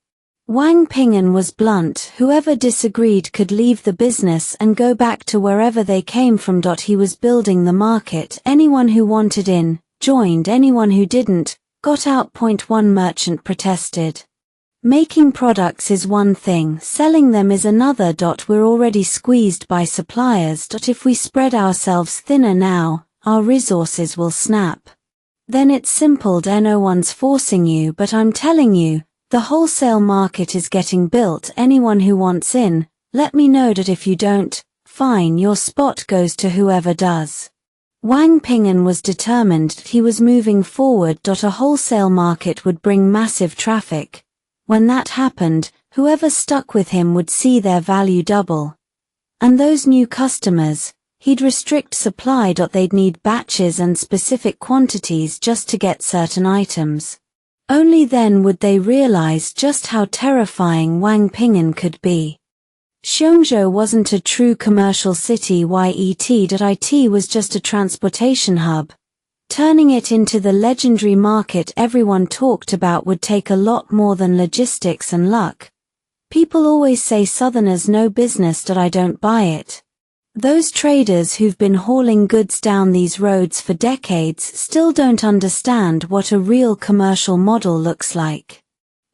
Wang Ping'an was blunt. Whoever disagreed could leave the business and go back to wherever they came from. He was building the market. Anyone who wanted in, joined. Anyone who didn't, got out. One merchant protested. Making products is one thing, selling them is another. We're already squeezed by suppliers. If we spread ourselves thinner now, our resources will snap. Then it's simple. No one's forcing you, but I'm telling you, the wholesale market is getting built. Anyone who wants in, let me know. If you don't, fine, your spot goes to whoever does. Wang Ping'an was determined. He was moving forward. A wholesale market would bring massive traffic. When that happened, whoever stuck with him would see their value double. And those new customers, he'd restrict supply. They'd need batches and specific quantities just to get certain items. Only then would they realize just how terrifying Wang Ping'an could be. Xiongzhou wasn't a true commercial city. It was just a transportation hub. Turning it into the legendary market everyone talked about would take a lot more than logistics and luck. People always say Southerners know business. I don't buy it. Those traders who've been hauling goods down these roads for decades still don't understand what a real commercial model looks like.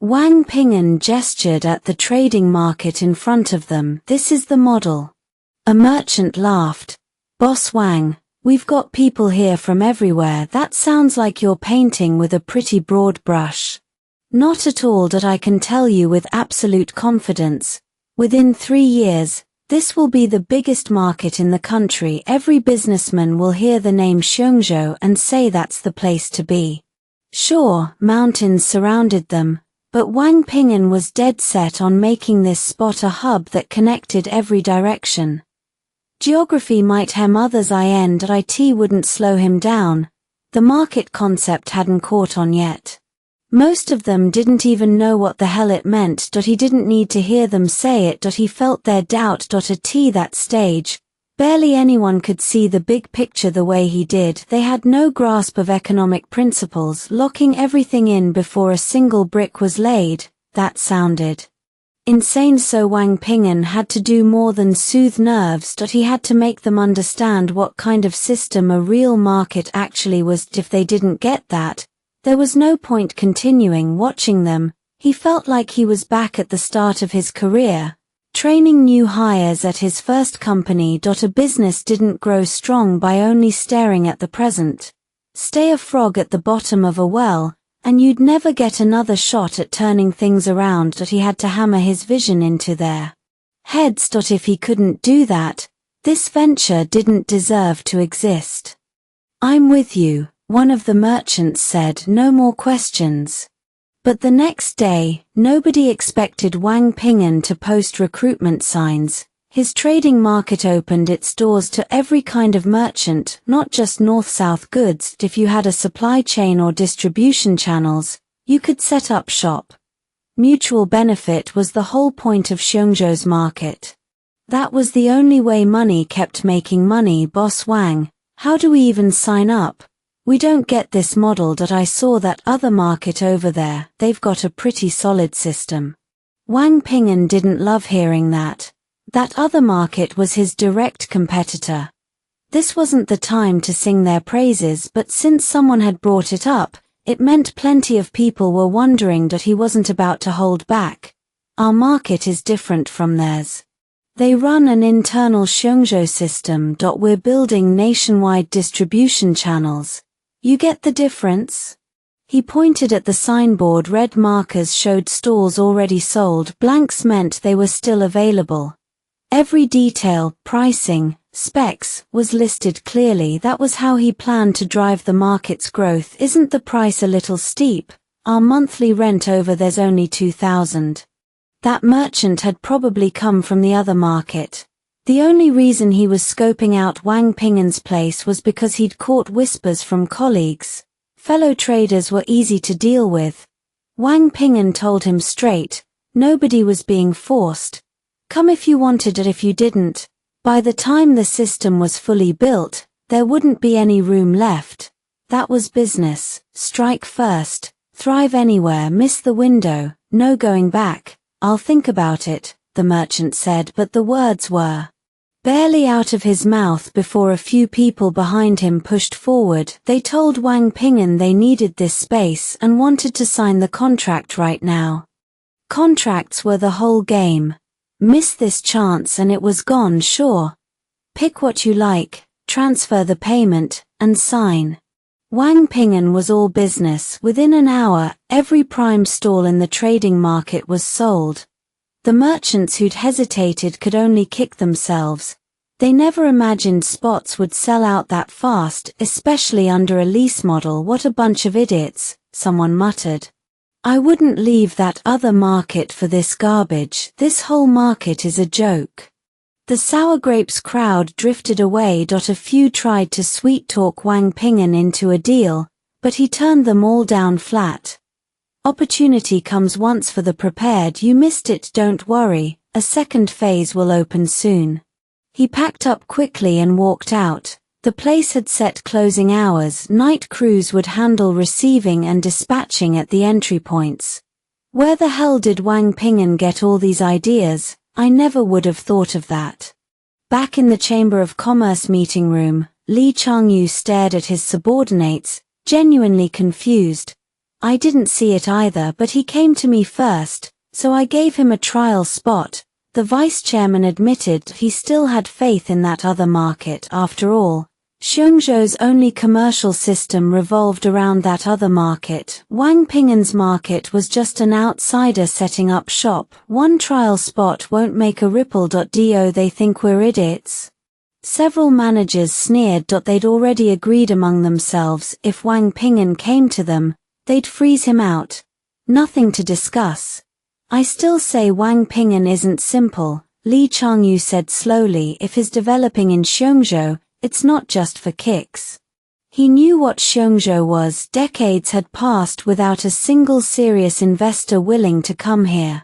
Wang Ping'an gestured at the trading market in front of them. This is the model. A merchant laughed. Boss Wang, we've got people here from everywhere. That sounds like you're painting with a pretty broad brush. Not at all. I can tell you with absolute confidence. Within 3 years, this will be the biggest market in the country. Every businessman will hear the name Xiongzhou and say that's the place to be. Sure, mountains surrounded them, but Wang Ping'an was dead set on making this spot a hub that connected every direction. Geography might hem others in, but it wouldn't slow him down. The market concept hadn't caught on yet. Most of them didn't even know what the hell it meant. He didn't need to hear them say it. He felt their doubt. At that stage, barely anyone could see the big picture the way he did. They had no grasp of economic principles, locking everything in before a single brick was laid. That sounded insane. So Wang Ping'an had to do more than soothe nerves. He had to make them understand what kind of system a real market actually was. If they didn't get that, there was no point continuing watching them. He felt like he was back at the start of his career, training new hires at his first company. A business didn't grow strong by only staring at the present. Stay a frog at the bottom of a well, and you'd never get another shot at turning things around. He had to hammer his vision into their heads. If he couldn't do that, this venture didn't deserve to exist. I'm with you, one of the merchants said. No more questions. But the next day, nobody expected Wang Ping'an to post recruitment signs. His trading market opened its doors to every kind of merchant, not just north-south goods. If you had a supply chain or distribution channels, you could set up shop. Mutual benefit was the whole point of Xiongzhou's market. That was the only way money kept making money. Boss Wang, how do we even sign up? We don't get this model. I saw that other market over there. They've got a pretty solid system. Wang Ping'an didn't love hearing that. That other market was his direct competitor. This wasn't the time to sing their praises, but since someone had brought it up, it meant plenty of people were wondering. He wasn't about to hold back. Our market is different from theirs. They run an internal Xiongzhou system. We're building nationwide distribution channels. You get the difference? He pointed at the signboard. Red markers showed stalls already sold. Blanks meant they were still available. Every detail, pricing, specs, was listed clearly. That was how he planned to drive the market's growth. Isn't the price a little steep? Our monthly rent over there's only 2,000. That merchant had probably come from the other market. The only reason he was scoping out Wang Ping'an's place was because he'd caught whispers from colleagues. Fellow traders were easy to deal with. Wang Ping'an told him straight, nobody was being forced. Come if you wanted it, if you didn't. By the time the system was fully built, there wouldn't be any room left. That was business. Strike first, thrive anywhere, miss the window, no going back. I'll think about it, the merchant said, but the words were barely out of his mouth before a few people behind him pushed forward. They told Wang Ping'an they needed this space and wanted to sign the contract right now. Contracts were the whole game. Miss this chance and it was gone, sure. Pick what you like, transfer the payment, and sign. Wang Ping'an was all business. Within an hour, every prime stall in the trading market was sold. The merchants who'd hesitated could only kick themselves. They never imagined spots would sell out that fast, especially under a lease model. What a bunch of idiots, someone muttered. I wouldn't leave that other market for this garbage. This whole market is a joke. The sour grapes crowd drifted away. A few tried to sweet-talk Wang Ping'an into a deal, but he turned them all down flat. Opportunity comes once for the prepared. You missed it, don't worry, a second phase will open soon. He packed up quickly and walked out. The place had set closing hours. Night crews would handle receiving and dispatching at the entry points. Where the hell did Wang Ping'an get all these ideas? I never would have thought of that. Back in the Chamber of Commerce meeting room, Li Changyu stared at his subordinates, genuinely confused. I didn't see it either, but he came to me first, so I gave him a trial spot. The vice chairman admitted he still had faith in that other market. After all, Xiongzhou's only commercial system revolved around that other market. Wang Ping'an's market was just an outsider setting up shop. One trial spot won't make a ripple. Do they think we're idiots? Several managers sneered. They'd already agreed among themselves if Wang Ping'an came to them, they'd freeze him out. Nothing to discuss. I still say Wang Ping'an isn't simple, Li Changyu said slowly. If he's developing in Xiongzhou, it's not just for kicks. He knew what Xiongzhou was. Decades had passed without a single serious investor willing to come here.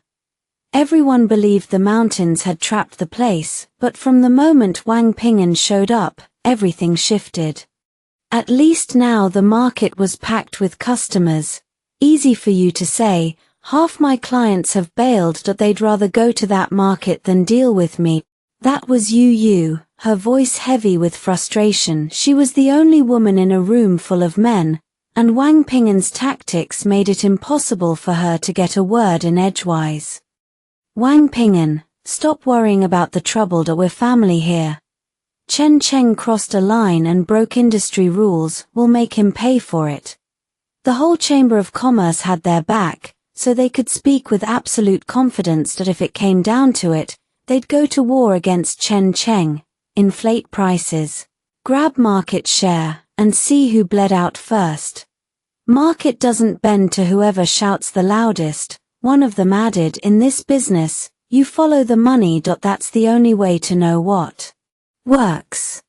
Everyone believed the mountains had trapped the place, but from the moment Wang Ping'an showed up, everything shifted. At least now the market was packed with customers. Easy for you to say, half my clients have bailed. They'd rather go to that market than deal with me. That was Yu, her voice heavy with frustration. She was the only woman in a room full of men, and Wang Ping'an's tactics made it impossible for her to get a word in edgewise. Wang Ping'an, stop worrying about the trouble. We're family here. Chen Cheng crossed a line and broke industry rules. We'll make him pay for it. The whole Chamber of Commerce had their back, so they could speak with absolute confidence that if it came down to it, they'd go to war against Chen Cheng, inflate prices, grab market share, and see who bled out first. Market doesn't bend to whoever shouts the loudest, one of them added. In this business, you follow the money. That's the only way to know what works.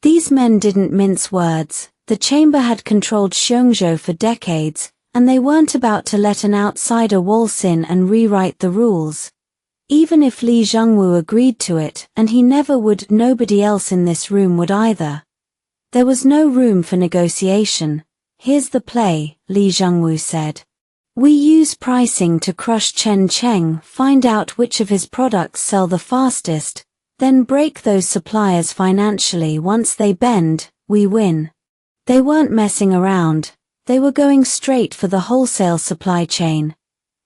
These men didn't mince words. The chamber had controlled Xiongzhou for decades, and they weren't about to let an outsider waltz in and rewrite the rules. Even if Li Zhengwu agreed to it, and he never would, nobody else in this room would either. There was no room for negotiation. Here's the play, Li Zhengwu said. We use pricing to crush Chen Cheng, find out which of his products sell the fastest, then break those suppliers financially. Once they bend, we win. They weren't messing around. They were going straight for the wholesale supply chain.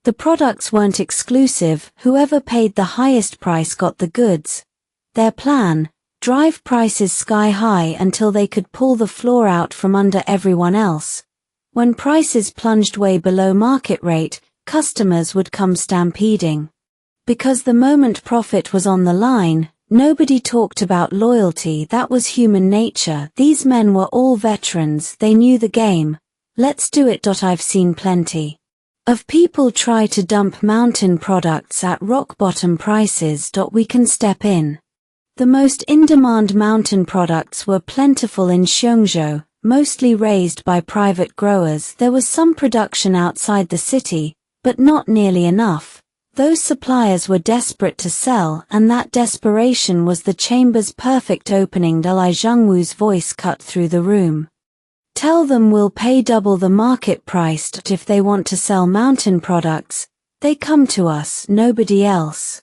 The products weren't exclusive. Whoever paid the highest price got the goods. Their plan, drive prices sky high until they could pull the floor out from under everyone else. When prices plunged way below market rate, customers would come stampeding. Because the moment profit was on the line, nobody talked about loyalty. That was human nature. These men were all veterans. They knew the game. Let's do it. I've seen plenty of people try to dump mountain products at rock bottom prices. We can step in. The most in-demand mountain products were plentiful in Xiongzhou, mostly raised by private growers. There was some production outside the city, but not nearly enough. Those suppliers were desperate to sell, and that desperation was the chamber's perfect opening. Li Zhengwu's voice cut through the room. Tell them we'll pay double the market price if they want to sell mountain products. They come to us, nobody else.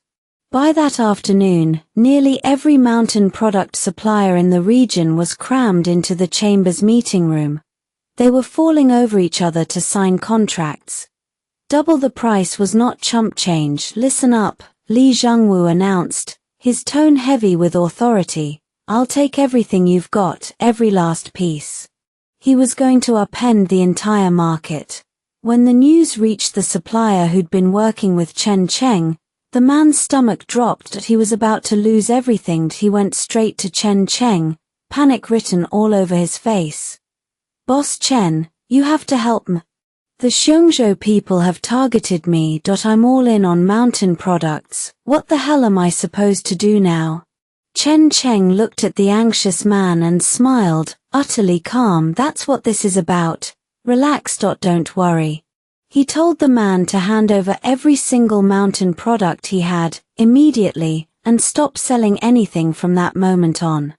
By that afternoon, nearly every mountain product supplier in the region was crammed into the chamber's meeting room. They were falling over each other to sign contracts. Double the price was not chump change. Listen up, Li Zhengwu announced, his tone heavy with authority. I'll take everything you've got, every last piece. He was going to upend the entire market. When the news reached the supplier who'd been working with Chen Cheng, the man's stomach dropped. He was about to lose everything. He went straight to Chen Cheng, panic written all over his face. Boss Chen, you have to help me. The Xiongzhou people have targeted me. I'm all in on mountain products. What the hell am I supposed to do now? Chen Cheng looked at the anxious man and smiled, utterly calm. That's what this is about. Relax. Don't worry. He told the man to hand over every single mountain product he had, immediately, and stop selling anything from that moment on.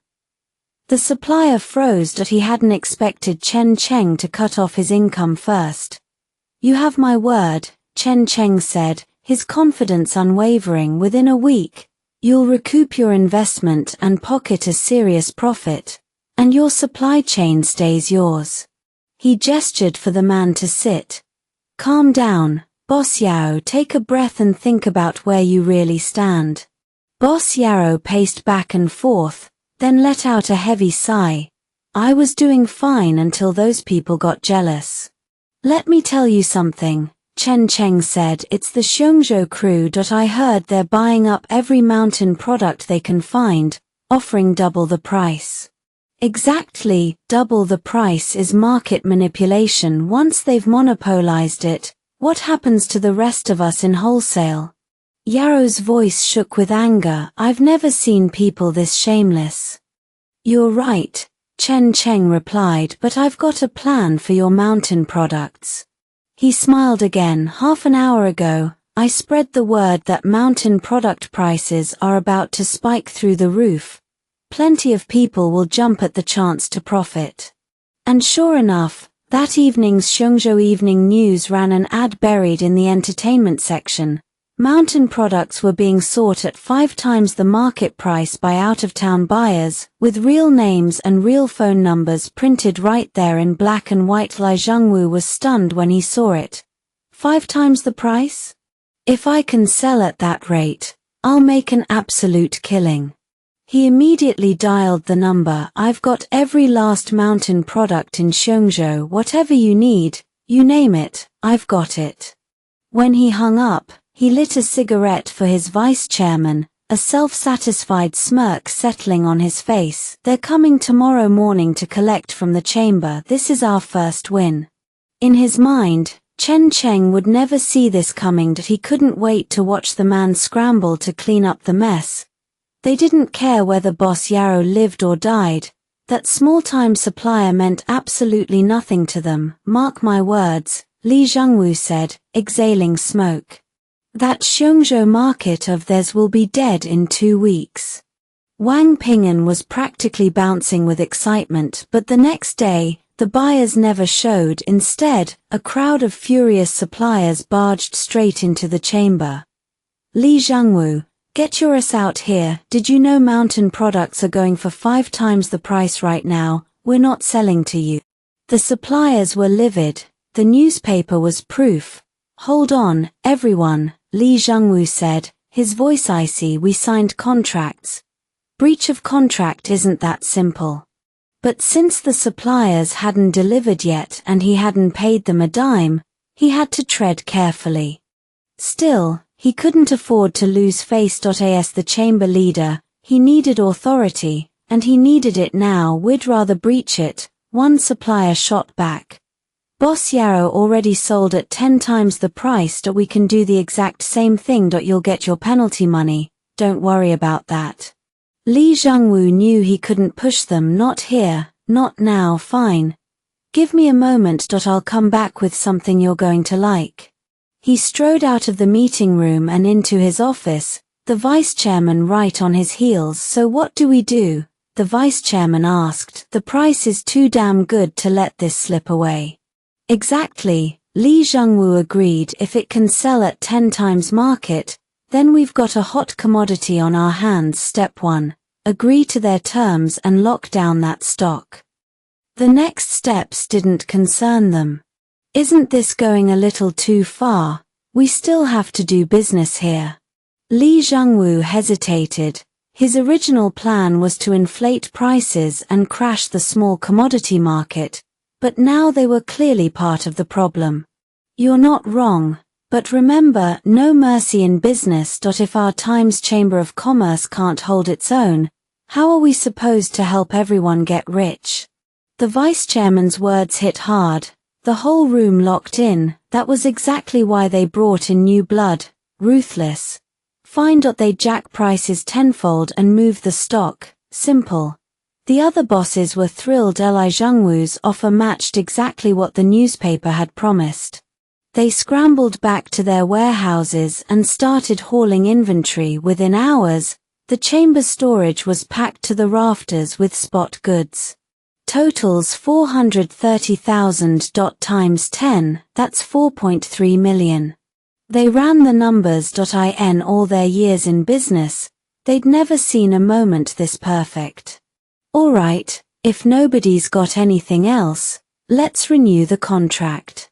The supplier froze. He hadn't expected Chen Cheng to cut off his income first. You have my word, Chen Cheng said, his confidence unwavering. Within a week, you'll recoup your investment and pocket a serious profit, and your supply chain stays yours. He gestured for the man to sit. Calm down, Boss Yao. Take a breath and think about where you really stand. Boss Yao paced back and forth, then let out a heavy sigh. I was doing fine until those people got jealous. Let me tell you something, Chen Cheng said. It's the Xiongzhou crew. I heard they're buying up every mountain product they can find, offering double the price. Exactly, double the price is market manipulation. Once they've monopolized it, what happens to the rest of us in wholesale? Yao's voice shook with anger. I've never seen people this shameless. You're right, Chen Cheng replied, but I've got a plan for your mountain products. He smiled again. Half an hour ago, I spread the word that mountain product prices are about to spike through the roof. Plenty of people will jump at the chance to profit. And sure enough, that evening's Xiongzhou Evening News ran an ad buried in the entertainment section. Mountain products were being sought at 5 times the market price by out-of-town buyers, with real names and real phone numbers printed right there in black and white. Li Zhengwu was stunned when he saw it. 5 times the price? If I can sell at that rate, I'll make an absolute killing. He immediately dialed the number. I've got every last mountain product in Xiongzhou. Whatever you need, you name it, I've got it. When he hung up, he lit a cigarette for his vice chairman, a self-satisfied smirk settling on his face. They're coming tomorrow morning to collect from the chamber. This is our first win. In his mind, Chen Cheng would never see this coming. He couldn't wait to watch the man scramble to clean up the mess. They didn't care whether Boss Yao lived or died. That small-time supplier meant absolutely nothing to them. Mark my words, Li Zhengwu said, exhaling smoke. That Xiongzhou market of theirs will be dead in 2 weeks. Wang Ping'an was practically bouncing with excitement, but the next day, the buyers never showed. Instead, a crowd of furious suppliers barged straight into the chamber. Li Zhengwu, get your ass out here. Did you know mountain products are going for 5 times the price right now? We're not selling to you. The suppliers were livid. The newspaper was proof. Hold on, everyone, Li Zhengwu said, his voice icy. We signed contracts. Breach of contract isn't that simple. But since the suppliers hadn't delivered yet and he hadn't paid them a dime, he had to tread carefully. Still, he couldn't afford to lose face. As the chamber leader, he needed authority, and he needed it now. We'd rather breach it, one supplier shot back. Boss Yao already sold at 10 times the price. We can do the exact same thing. You'll get your penalty money, don't worry about that. Li Zhengwu knew he couldn't push them. Not here, not now. Fine. Give me a moment. I'll come back with something you're going to like. He strode out of the meeting room and into his office, the vice chairman right on his heels. So what do we do? The vice chairman asked. The price is too damn good to let this slip away. Exactly, Li Zhengwu agreed. If it can sell at 10 times market, then we've got a hot commodity on our hands. Step 1. Agree to their terms and lock down that stock. The next steps didn't concern them. Isn't this going a little too far? We still have to do business here. Li Zhengwu hesitated. His original plan was to inflate prices and crash the small commodity market, but now they were clearly part of the problem. You're not wrong, but remember, no mercy in business. If our Times Chamber of Commerce can't hold its own, how are we supposed to help everyone get rich? The vice chairman's words hit hard. The whole room locked in. That was exactly why they brought in new blood, ruthless. Fine. They jack prices tenfold and move the stock. Simple. The other bosses were thrilled. Li Zhengwu's offer matched exactly what the newspaper had promised. They scrambled back to their warehouses and started hauling inventory. Within hours, the chamber's storage was packed to the rafters with spot goods. Totals 430,000. Times 10, that's 4.3 million. They ran the numbers. In all their years in business, they'd never seen a moment this perfect. All right, if nobody's got anything else, let's renew the contract.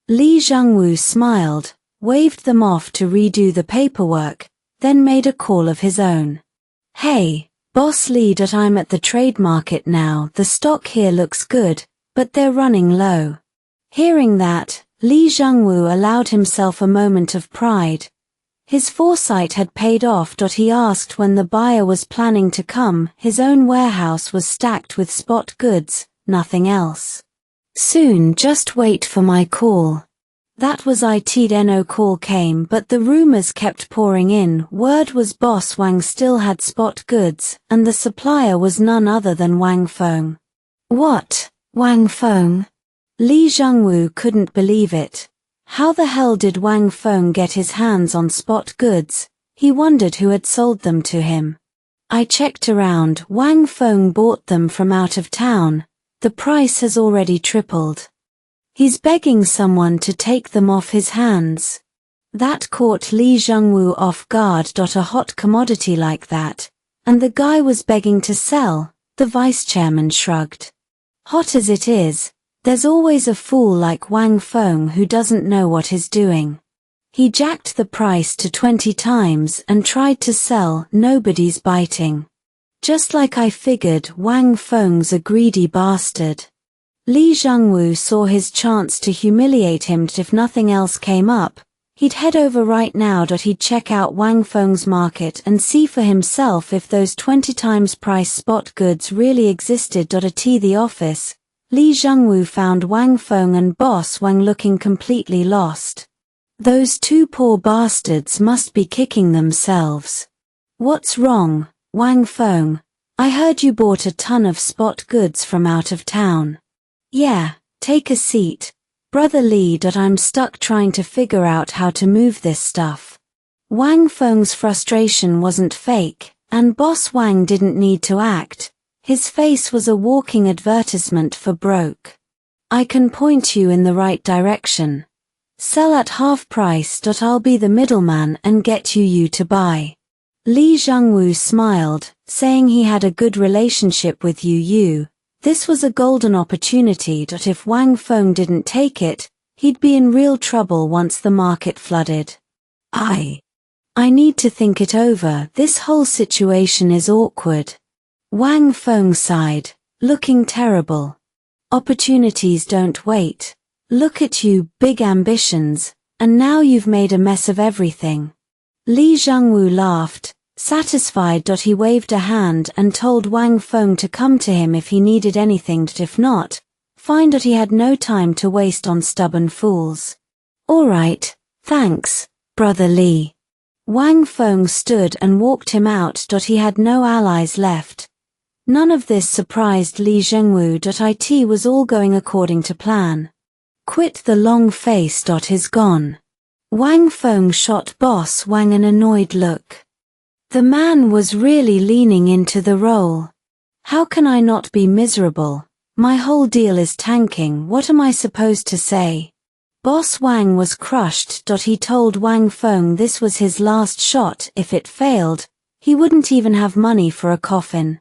Li Zhengwu smiled, waved them off to redo the paperwork, then made a call of his own. Hey, Boss Li. I'm at the trade market now. The stock here looks good, but they're running low. Hearing that, Li Zhengwu allowed himself a moment of pride. His foresight had paid off. He asked when the buyer was planning to come. His own warehouse was stacked with spot goods, nothing else. Soon. Just wait for my call. That was it. No call came, but the rumors kept pouring in. Word was Boss Wang still had spot goods, and the supplier was none other than Wang Feng. What? Wang Feng? Li Zhengwu couldn't believe it. How the hell did Wang Feng get his hands on spot goods? He wondered who had sold them to him. I checked around. Wang Feng bought them from out of town. The price has already tripled. He's begging someone to take them off his hands. That caught Li Zhengwu off guard. A hot commodity like that, and the guy was begging to sell. The vice chairman shrugged. Hot as it is, there's always a fool like Wang Feng who doesn't know what he's doing. He jacked the price to 20 times and tried to sell. Nobody's biting. Just like I figured. Wang Feng's a greedy bastard. Li Zhengwu saw his chance to humiliate him. If nothing else came up, he'd head over right now. He'd check out Wang Feng's market and see for himself if those 20 times price spot goods really existed. At the office, Li Zhengwu found Wang Feng and Boss Wang looking completely lost. Those two poor bastards must be kicking themselves. What's wrong, Wang Feng? I heard you bought a ton of spot goods from out of town. Yeah, take a seat, Brother Li. I'm stuck trying to figure out how to move this stuff. Wang Feng's frustration wasn't fake, and Boss Wang didn't need to act. His face was a walking advertisement for broke. I can point you in the right direction. Sell at half price. I'll be the middleman and get you to buy. Li Zhengwu smiled, saying he had a good relationship with you. This was a golden opportunity. If Wang Feng didn't take it, he'd be in real trouble once the market flooded. I need to think it over. This whole situation is awkward. Wang Feng sighed, looking terrible. Opportunities don't wait. Look at you, big ambitions, and now you've made a mess of everything. Li Zhengwu laughed, satisfied. He waved a hand and told Wang Feng to come to him if he needed anything. If not, fine. He had no time to waste on stubborn fools. All right, thanks, Brother Li. Wang Feng stood and walked him out. He had no allies left. None of this surprised Li Zhengwu. It was all going according to plan. Quit the long face. Is gone. Wang Feng shot Boss Wang an annoyed look. The man was really leaning into the role. How can I not be miserable? My whole deal is tanking. What am I supposed to say? Boss Wang was crushed. He told Wang Feng this was his last shot. If it failed, he wouldn't even have money for a coffin.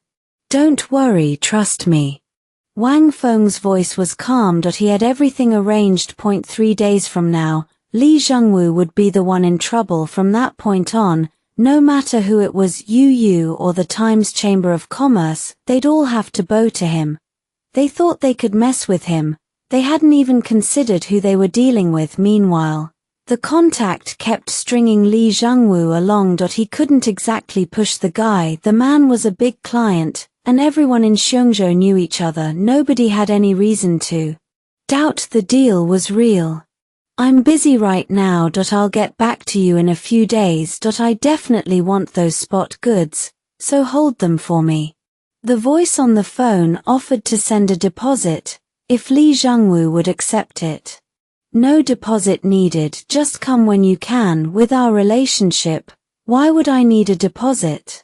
Don't worry, trust me. Wang Feng's voice was calm. He had everything arranged. 3 days from now, Li Zhengwu would be the one in trouble. From that point on, no matter who it was, Yu or the Times Chamber of Commerce, they'd all have to bow to him. They thought they could mess with him. They hadn't even considered who they were dealing with. Meanwhile, the contact kept stringing Li Zhengwu along. He couldn't exactly push the guy. The man was a big client, and everyone in Xiongzhou knew each other. Nobody had any reason to doubt the deal was real. I'm busy right now. I'll get back to you in a few days. I definitely want those spot goods, so hold them for me. The voice on the phone offered to send a deposit, if Li Zhengwu would accept it. No deposit needed, just come when you can. With our relationship, why would I need a deposit?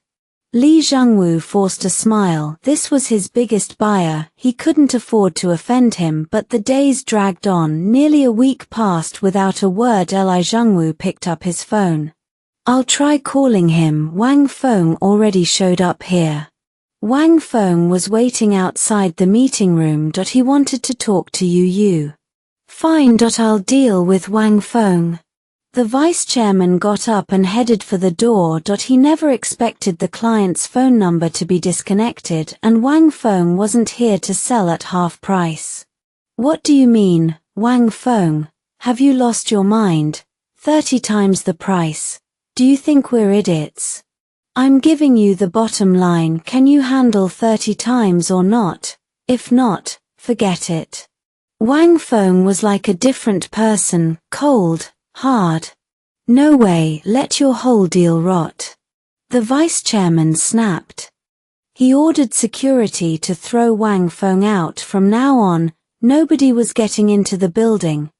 Li Zhengwu forced a smile. This was his biggest buyer. He couldn't afford to offend him, but the days dragged on. Nearly a week passed without a word. Li Zhengwu picked up his phone. I'll try calling him. Wang Feng already showed up here. Wang Feng was waiting outside the meeting room. He wanted to talk to Yu. Fine. I'll deal with Wang Feng. The vice chairman got up and headed for the door. He never expected the client's phone number to be disconnected, and Wang Feng wasn't here to sell at half price. What do you mean, Wang Feng? Have you lost your mind? 30 times the price. Do you think we're idiots? I'm giving you the bottom line. Can you handle 30 times or not? If not, forget it. Wang Feng was like a different person, cold, hard. No way, let your whole deal rot. The vice chairman snapped. He ordered security to throw Wang Feng out. From now on, nobody was getting into the building,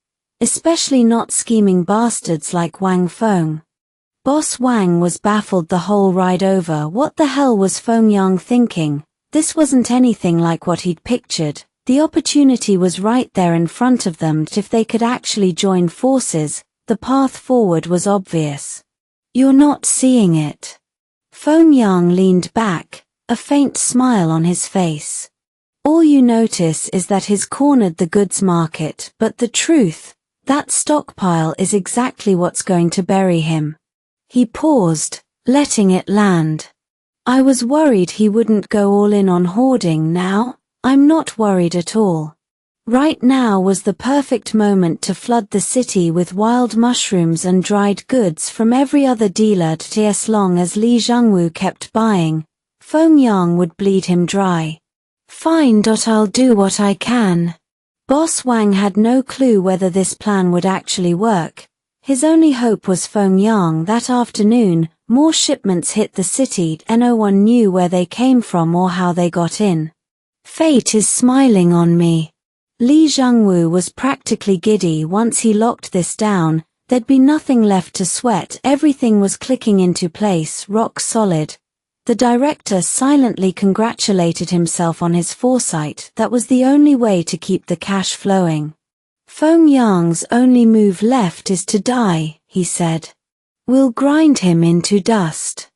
especially not scheming bastards like Wang Feng. Boss Wang was baffled the whole ride over. What the hell was Feng Yang thinking? This wasn't anything like what he'd pictured. The opportunity was right there in front of them. If they could actually join forces, the path forward was obvious. You're not seeing it. Feng Yang leaned back, a faint smile on his face. All you notice is that he's cornered the goods market, but the truth, that stockpile is exactly what's going to bury him. He paused, letting it land. I was worried he wouldn't go all in on hoarding. Now, I'm not worried at all. Right now was the perfect moment to flood the city with wild mushrooms and dried goods from every other dealer. As long as Li Zhengwu kept buying, Feng Yang would bleed him dry. Fine. I'll do what I can. Boss Wang had no clue whether this plan would actually work. His only hope was Feng Yang. That afternoon, more shipments hit the city, and no one knew where they came from or how they got in. Fate is smiling on me. Li Zhengwu was practically giddy. Once he locked this down, there'd be nothing left to sweat. Everything was clicking into place, rock solid. The director silently congratulated himself on his foresight. That was the only way to keep the cash flowing. Feng Yang's only move left is to die, he said. We'll grind him into dust.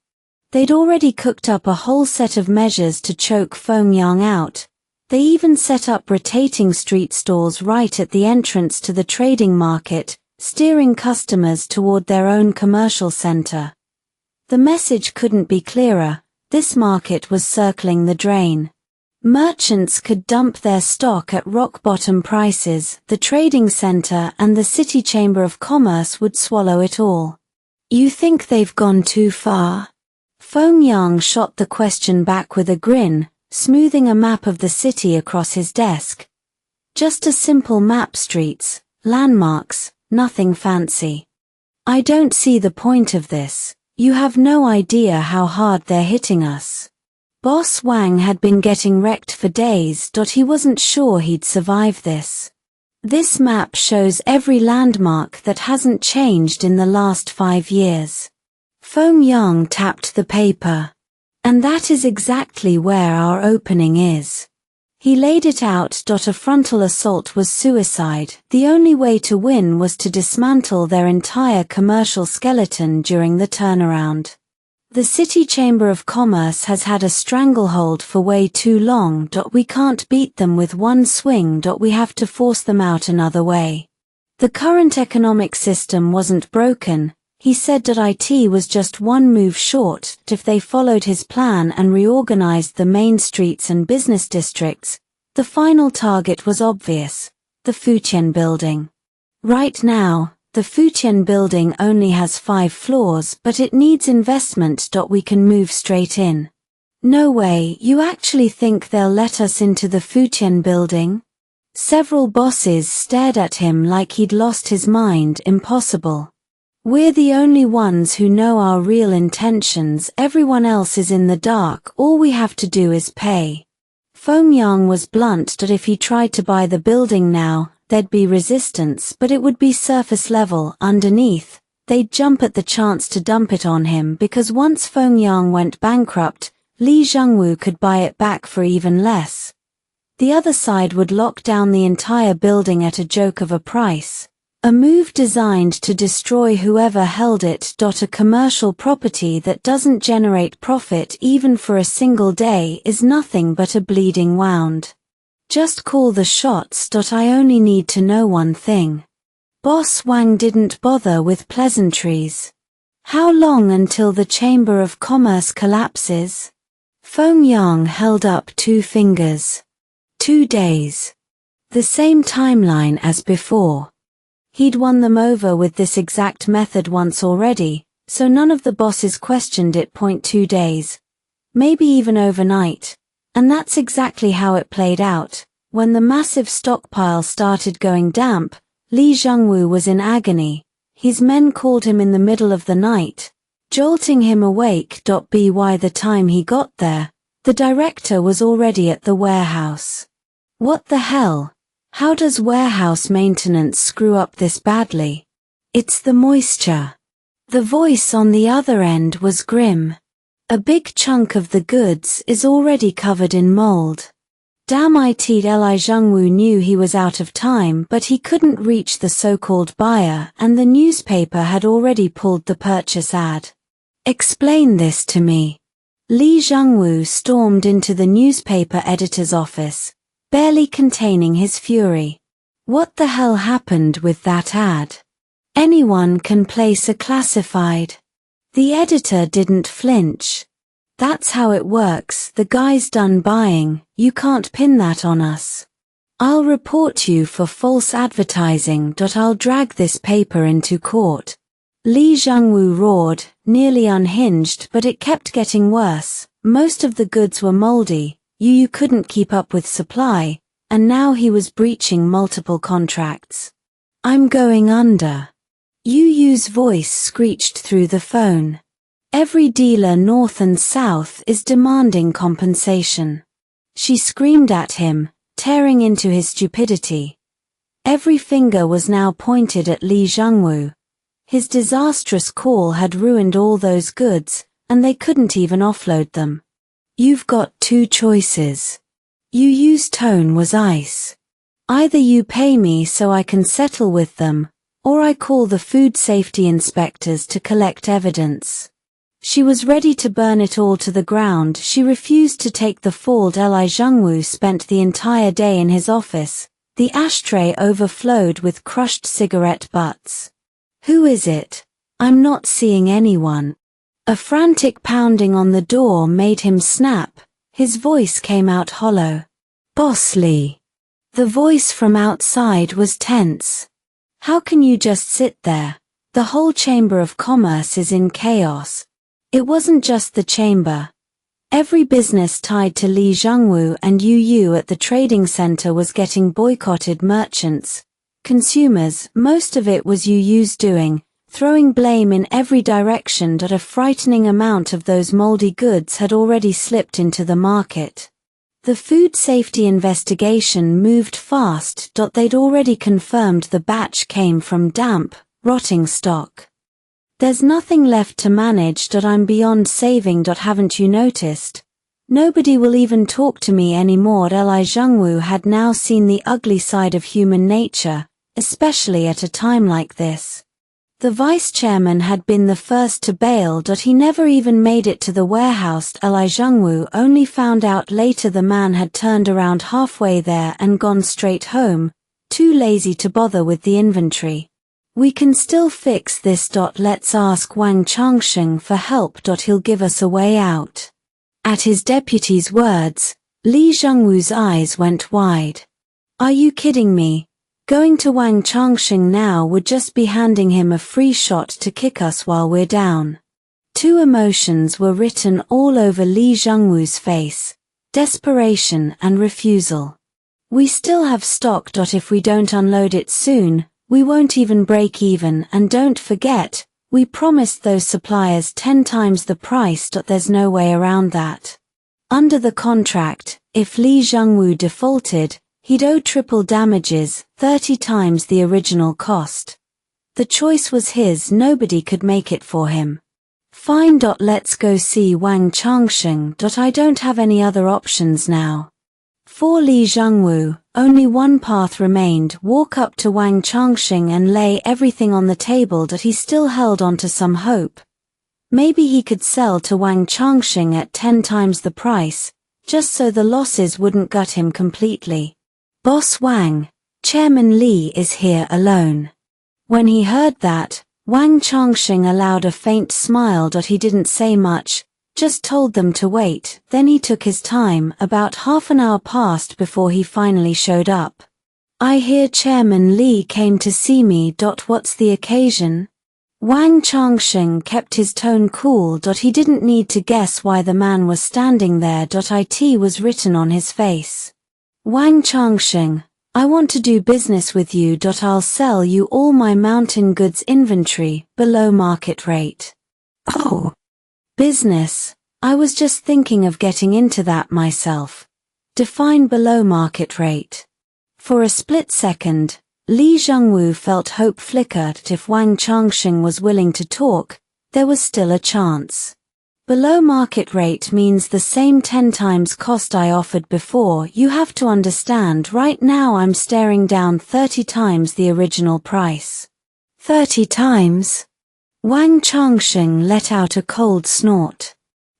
They'd already cooked up a whole set of measures to choke Feng Yang out. They even set up rotating street stalls right at the entrance to the trading market, steering customers toward their own commercial center. The message couldn't be clearer. This market was circling the drain. Merchants could dump their stock at rock-bottom prices. The trading center and the city chamber of commerce would swallow it all. You think they've gone too far? Feng Yang shot the question back with a grin, smoothing a map of the city across his desk. Just a simple map, streets, landmarks, nothing fancy. I don't see the point of this. You have no idea how hard they're hitting us. Boss Wang had been getting wrecked for days. He wasn't sure he'd survive this. This map shows every landmark that hasn't changed in the last 5 years. Feng Yang tapped the paper. And that is exactly where our opening is. He laid it out. A frontal assault was suicide. The only way to win was to dismantle their entire commercial skeleton during the turnaround. The City Chamber of Commerce has had a stranglehold for way too long. We can't beat them with one swing. We have to force them out another way. The current economic system wasn't broken. He said that IT was just one move short. If they followed his plan and reorganized the main streets and business districts, the final target was obvious: the Fuqian building. Right now, the Fuqian building only has 5 floors, but it needs investment. We can move straight in. No way. You actually think they'll let us into the Fuqian building? Several bosses stared at him like he'd lost his mind. Impossible. We're the only ones who know our real intentions. Everyone else is in the dark. All we have to do is pay. Feng Yang was blunt that if he tried to buy the building now, there'd be resistance, but it would be surface level. Underneath, they'd jump at the chance to dump it on him, because once Feng Yang went bankrupt, Li Zhengwu could buy it back for even less. The other side would lock down the entire building at a joke of a price. A move designed to destroy whoever held it. A commercial property that doesn't generate profit even for a single day is nothing but a bleeding wound. Just call the shots. I only need to know one thing. Boss Wang didn't bother with pleasantries. How long until the Chamber of Commerce collapses? Feng Yang held up 2 fingers. 2 days. The same timeline as before. He'd won them over with this exact method once already, so none of the bosses questioned it. 2 days. Maybe even overnight. And that's exactly how it played out. When the massive stockpile started going damp, Li Zhengwu was in agony. His men called him in the middle of the night, jolting him awake. By the time he got there, the director was already at the warehouse. What the hell? How does warehouse maintenance screw up this badly? It's the moisture. The voice on the other end was grim. A big chunk of the goods is already covered in mold. Damn it. Li Zhengwu knew he was out of time, but he couldn't reach the so-called buyer, and the newspaper had already pulled the purchase ad. Explain this to me. Li Zhengwu stormed into the newspaper editor's office, barely containing his fury. What the hell happened with that ad? Anyone can place a classified. The editor didn't flinch. That's how it works. The guy's done buying. You can't pin that on us. I'll report you for false advertising. I'll drag this paper into court. Li Zhengwu roared, nearly unhinged, but it kept getting worse. Most of the goods were moldy. You couldn't keep up with supply, and now he was breaching multiple contracts. I'm going under. Yu's voice screeched through the phone. Every dealer north and south is demanding compensation. She screamed at him, tearing into his stupidity. Every finger was now pointed at Li Zhengwu. His disastrous call had ruined all those goods, and they couldn't even offload them. You've got 2 choices. Yu's tone was ice. Either you pay me so I can settle with them, or I call the food safety inspectors to collect evidence. She was ready to burn it all to the ground. She refused to take the fall. Li Zhengwu spent the entire day in his office. The ashtray overflowed with crushed cigarette butts. Who is it? I'm not seeing anyone. A frantic pounding on the door made him snap. His voice came out hollow. Boss Li. The voice from outside was tense. How can you just sit there? The whole Chamber of Commerce is in chaos. It wasn't just the chamber. Every business tied to Li Zhengwu and Yu at the trading center was getting boycotted. Merchants, consumers, most of it was Yu's doing. throwing blame in every direction. A frightening amount of those moldy goods had already slipped into the market. The food safety investigation moved fast. They'd already confirmed the batch came from damp, rotting stock. There's nothing left to manage. I'm beyond saving. Haven't you noticed? Nobody will even talk to me anymore. Li Zhengwu had now seen the ugly side of human nature, especially at a time like this. The vice chairman had been the first to bail. He never even made it to the warehouse. Li Zhengwu only found out later the man had turned around halfway there and gone straight home, too lazy to bother with the inventory. We can still fix this. Let's ask Wang Changsheng for help. He'll give us a way out. At his deputy's words, Li Zhengwu's eyes went wide. Are you kidding me? Going to Wang Changsheng now would just be handing him a free shot to kick us while we're down. Two emotions were written all over Li Zhengwu's face: desperation and refusal. We still have stock. If we don't unload it soon, we won't even break even. And don't forget, we promised those suppliers 10 times the price. There's no way around that. Under the contract, if Li Zhengwu defaulted, he'd owe triple damages, 30 times the original cost. The choice was his. Nobody could make it for him. Fine. Let's go see Wang Changsheng. I don't have any other options now. For Li Zhengwu, only one path remained: walk up to Wang Changsheng and lay everything on the table. He still held on to some hope. Maybe he could sell to Wang Changsheng at 10 times the price, just so the losses wouldn't gut him completely. Boss Wang, Chairman Li is here alone. When he heard that, Wang Changsheng allowed a faint smile. He didn't say much, just told them to wait. Then he took his time. About half an hour passed before he finally showed up. I hear Chairman Li came to see me. What's the occasion? Wang Changsheng kept his tone cool. He didn't need to guess why the man was standing there. It was written on his face. Wang Changsheng, I want to do business with you. I'll sell you all my mountain goods inventory, below market rate. Oh. Business. I was just thinking of getting into that myself. Define below market rate. For a split second, Li Zhengwu felt hope flickered. If Wang Changsheng was willing to talk, there was still a chance. Below market rate means the same 10 times cost I offered before. You have to understand, right now I'm staring down 30 times the original price. 30 times? Wang Changsheng let out a cold snort.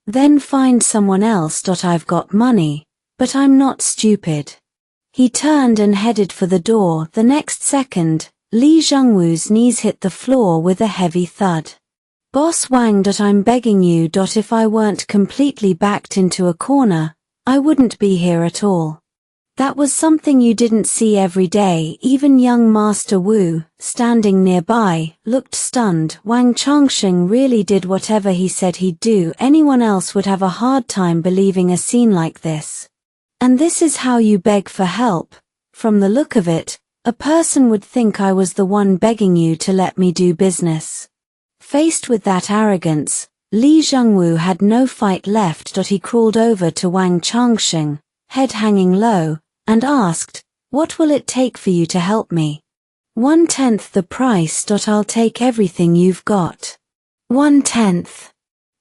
Then find someone else. I've got money, but I'm not stupid. He turned and headed for the door. The next second, Li Zhengwu's knees hit the floor with a heavy thud. Boss Wang, I'm begging you. If I weren't completely backed into a corner, I wouldn't be here at all. That was something you didn't see every day. Even young Master Wu, standing nearby, looked stunned. Wang Changsheng really did whatever he said he'd do. Anyone else would have a hard time believing a scene like this. And this is how you beg for help? From the look of it, a person would think I was the one begging you to let me do business. Faced with that arrogance, Li Zhengwu had no fight left. He crawled over to Wang Changsheng, head hanging low, and asked, what will it take for you to help me? 1/10 the price. I'll take everything you've got. 1/10.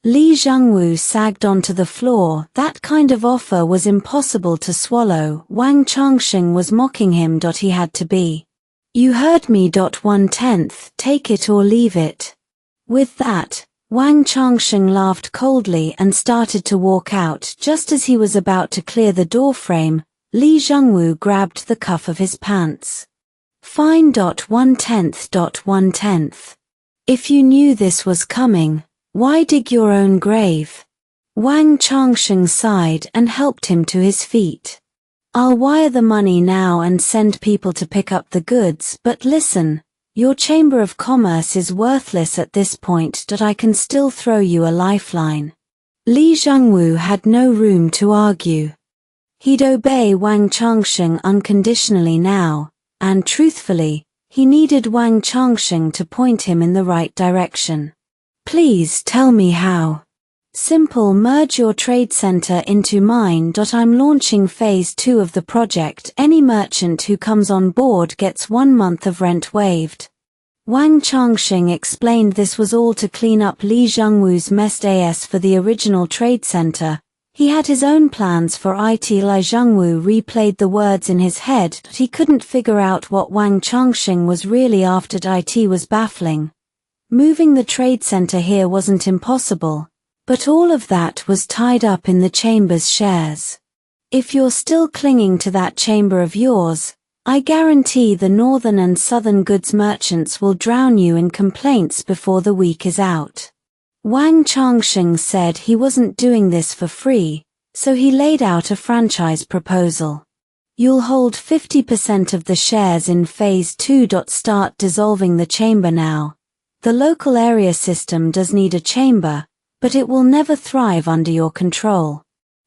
Li Zhengwu sagged onto the floor. That kind of offer was impossible to swallow. Wang Changsheng was mocking him. He had to be. You heard me. 1/10, take it or leave it. With that, Wang Changsheng laughed coldly and started to walk out. Just as he was about to clear the doorframe, Li Zhengwu grabbed the cuff of his pants. Fine. 1/10. 1/10. If you knew this was coming, why dig your own grave? Wang Changsheng sighed and helped him to his feet. I'll wire the money now and send people to pick up the goods, but listen, your Chamber of Commerce is worthless at this point. I can still throw you a lifeline. Li Zhengwu had no room to argue. He'd obey Wang Changsheng unconditionally now, and truthfully, He needed Wang Changsheng to point him in the right direction. Please tell me how. Simple. Merge your trade center into mine. I'm launching phase 2 of the project. Any merchant who comes on board gets 1 month of rent waived. Wang Changsheng explained this was all to clean up Li Zhengwu's messed ass for the original trade center. He had his own plans for it. Li Zhengwu replayed the words in his head, but he couldn't figure out what Wang Changsheng was really after. It was baffling. Moving the trade center here wasn't impossible, but all of that was tied up in the chamber's shares. If you're still clinging to that chamber of yours, I guarantee the northern and southern goods merchants will drown you in complaints before the week is out. Wang Changsheng said he wasn't doing this for free, so he laid out a franchise proposal. You'll hold 50% of the shares in phase 2. Start dissolving the chamber now. The local area system does need a chamber, but it will never thrive under your control.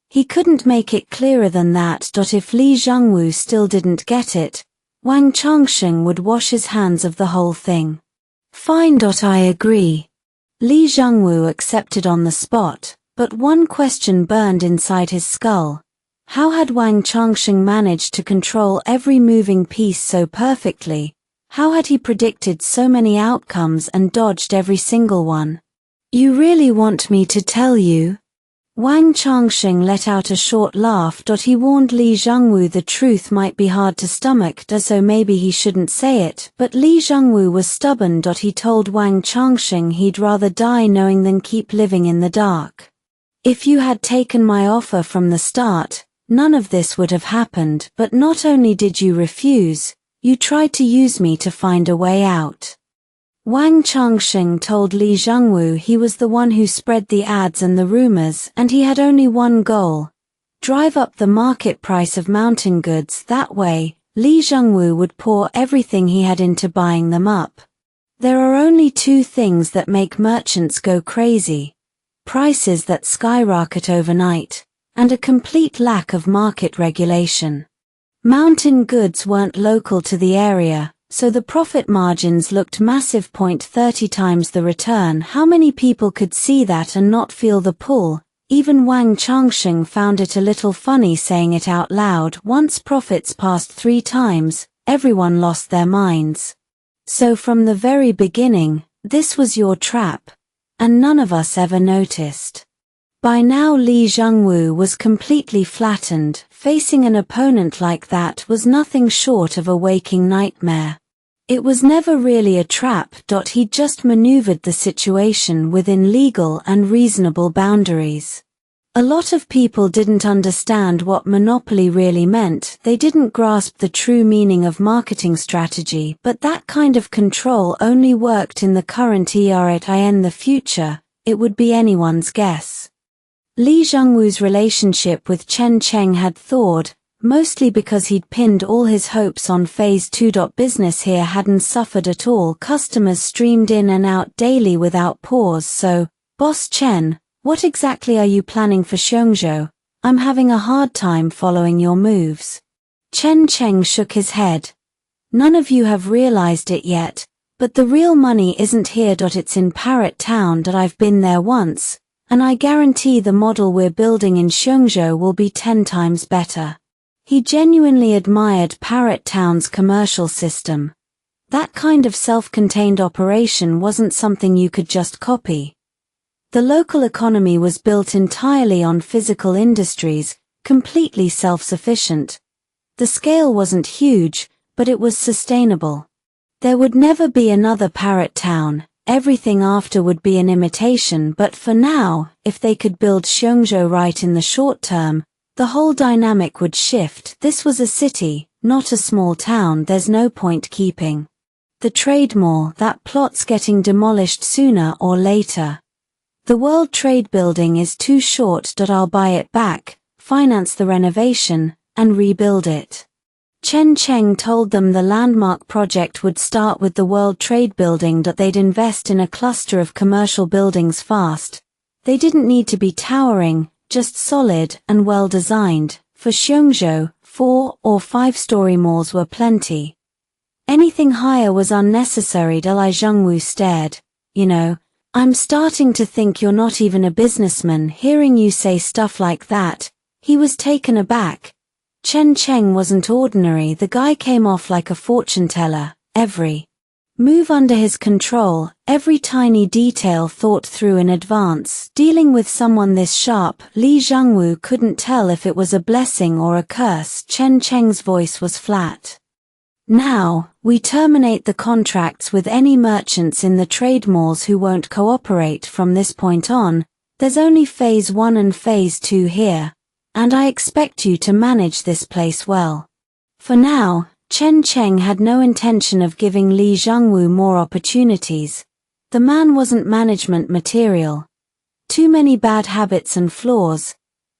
He couldn't make it clearer than that. If Li Zhengwu still didn't get it, Wang Changsheng would wash his hands of the whole thing. Fine. I agree. Li Zhengwu accepted on the spot, but one question burned inside his skull. How had Wang Changsheng managed to control every moving piece so perfectly? How had he predicted so many outcomes and dodged every single one? You really want me to tell you? Wang Changsheng let out a short laugh. He warned Li Zhengwu the truth might be hard to stomach, so maybe he shouldn't say it, but Li Zhengwu was stubborn. He told Wang Changsheng he'd rather die knowing than keep living in the dark. If you had taken my offer from the start, none of this would have happened, but not only did you refuse, you tried to use me to find a way out. Wang Changsheng told Li Zhengwu he was the one who spread the ads and the rumors, and he had only one goal: drive up the market price of mountain goods. That way, Li Zhengwu would pour everything he had into buying them up. There are only 2 things that make merchants go crazy: prices that skyrocket overnight, and a complete lack of market regulation. Mountain goods weren't local to the area, so the profit margins looked massive. 30 times the return. How many people could see that and not feel the pull? Even Wang Changsheng found it a little funny saying it out loud. Once profits passed 3 times, everyone lost their minds. So from the very beginning, this was your trap, and none of us ever noticed. By now Li Zhengwu was completely flattened. Facing an opponent like that was nothing short of a waking nightmare. It was never really a trap. He just maneuvered the situation within legal and reasonable boundaries. A lot of people didn't understand what monopoly really meant. They didn't grasp the true meaning of marketing strategy, but that kind of control only worked in the current era. In the future, it would be anyone's guess. Li Zhengwu's relationship with Chen Cheng had thawed, mostly because he'd pinned all his hopes on phase 2. Business here hadn't suffered at all. Customers streamed in and out daily without pause. So, Boss Chen, what exactly are you planning for Xiongzhou? I'm having a hard time following your moves. Chen Cheng shook his head. None of you have realized it yet, but the real money isn't here. It's in Parrot Town. I've been there once, and I guarantee the model we're building in Xiongzhou will be 10 times better. He genuinely admired Parrot Town's commercial system. That kind of self-contained operation wasn't something you could just copy. The local economy was built entirely on physical industries, completely self-sufficient. The scale wasn't huge, but it was sustainable. There would never be another Parrot Town. Everything after would be an imitation, but for now, if they could build Xiongzhou right in the short term, the whole dynamic would shift. This was a city, not a small town. There's no point keeping the trade mall. That plot's getting demolished sooner or later. The World Trade Building is too short. I'll buy it back, finance the renovation, and rebuild it. Chen Cheng told them the landmark project would start with the World Trade Building. They'd invest in a cluster of commercial buildings fast. They didn't need to be towering, just solid and well designed. For Xiongzhou, 4 or 5-story malls were plenty. Anything higher was unnecessary. Li Zhengwu stared. You know, I'm starting to think you're not even a businessman. Hearing you say stuff like that, he was taken aback. Chen Cheng wasn't ordinary. The guy came off like a fortune teller, every move under his control, every tiny detail thought through in advance. Dealing with someone this sharp, Li Zhengwu couldn't tell if it was a blessing or a curse. Chen Cheng's voice was flat. Now, we terminate the contracts with any merchants in the trade malls who won't cooperate from this point on. There's only phase 1 and phase 2 here, and I expect you to manage this place well. For now, Chen Cheng had no intention of giving Li Zhengwu more opportunities. The man wasn't management material. Too many bad habits and flaws.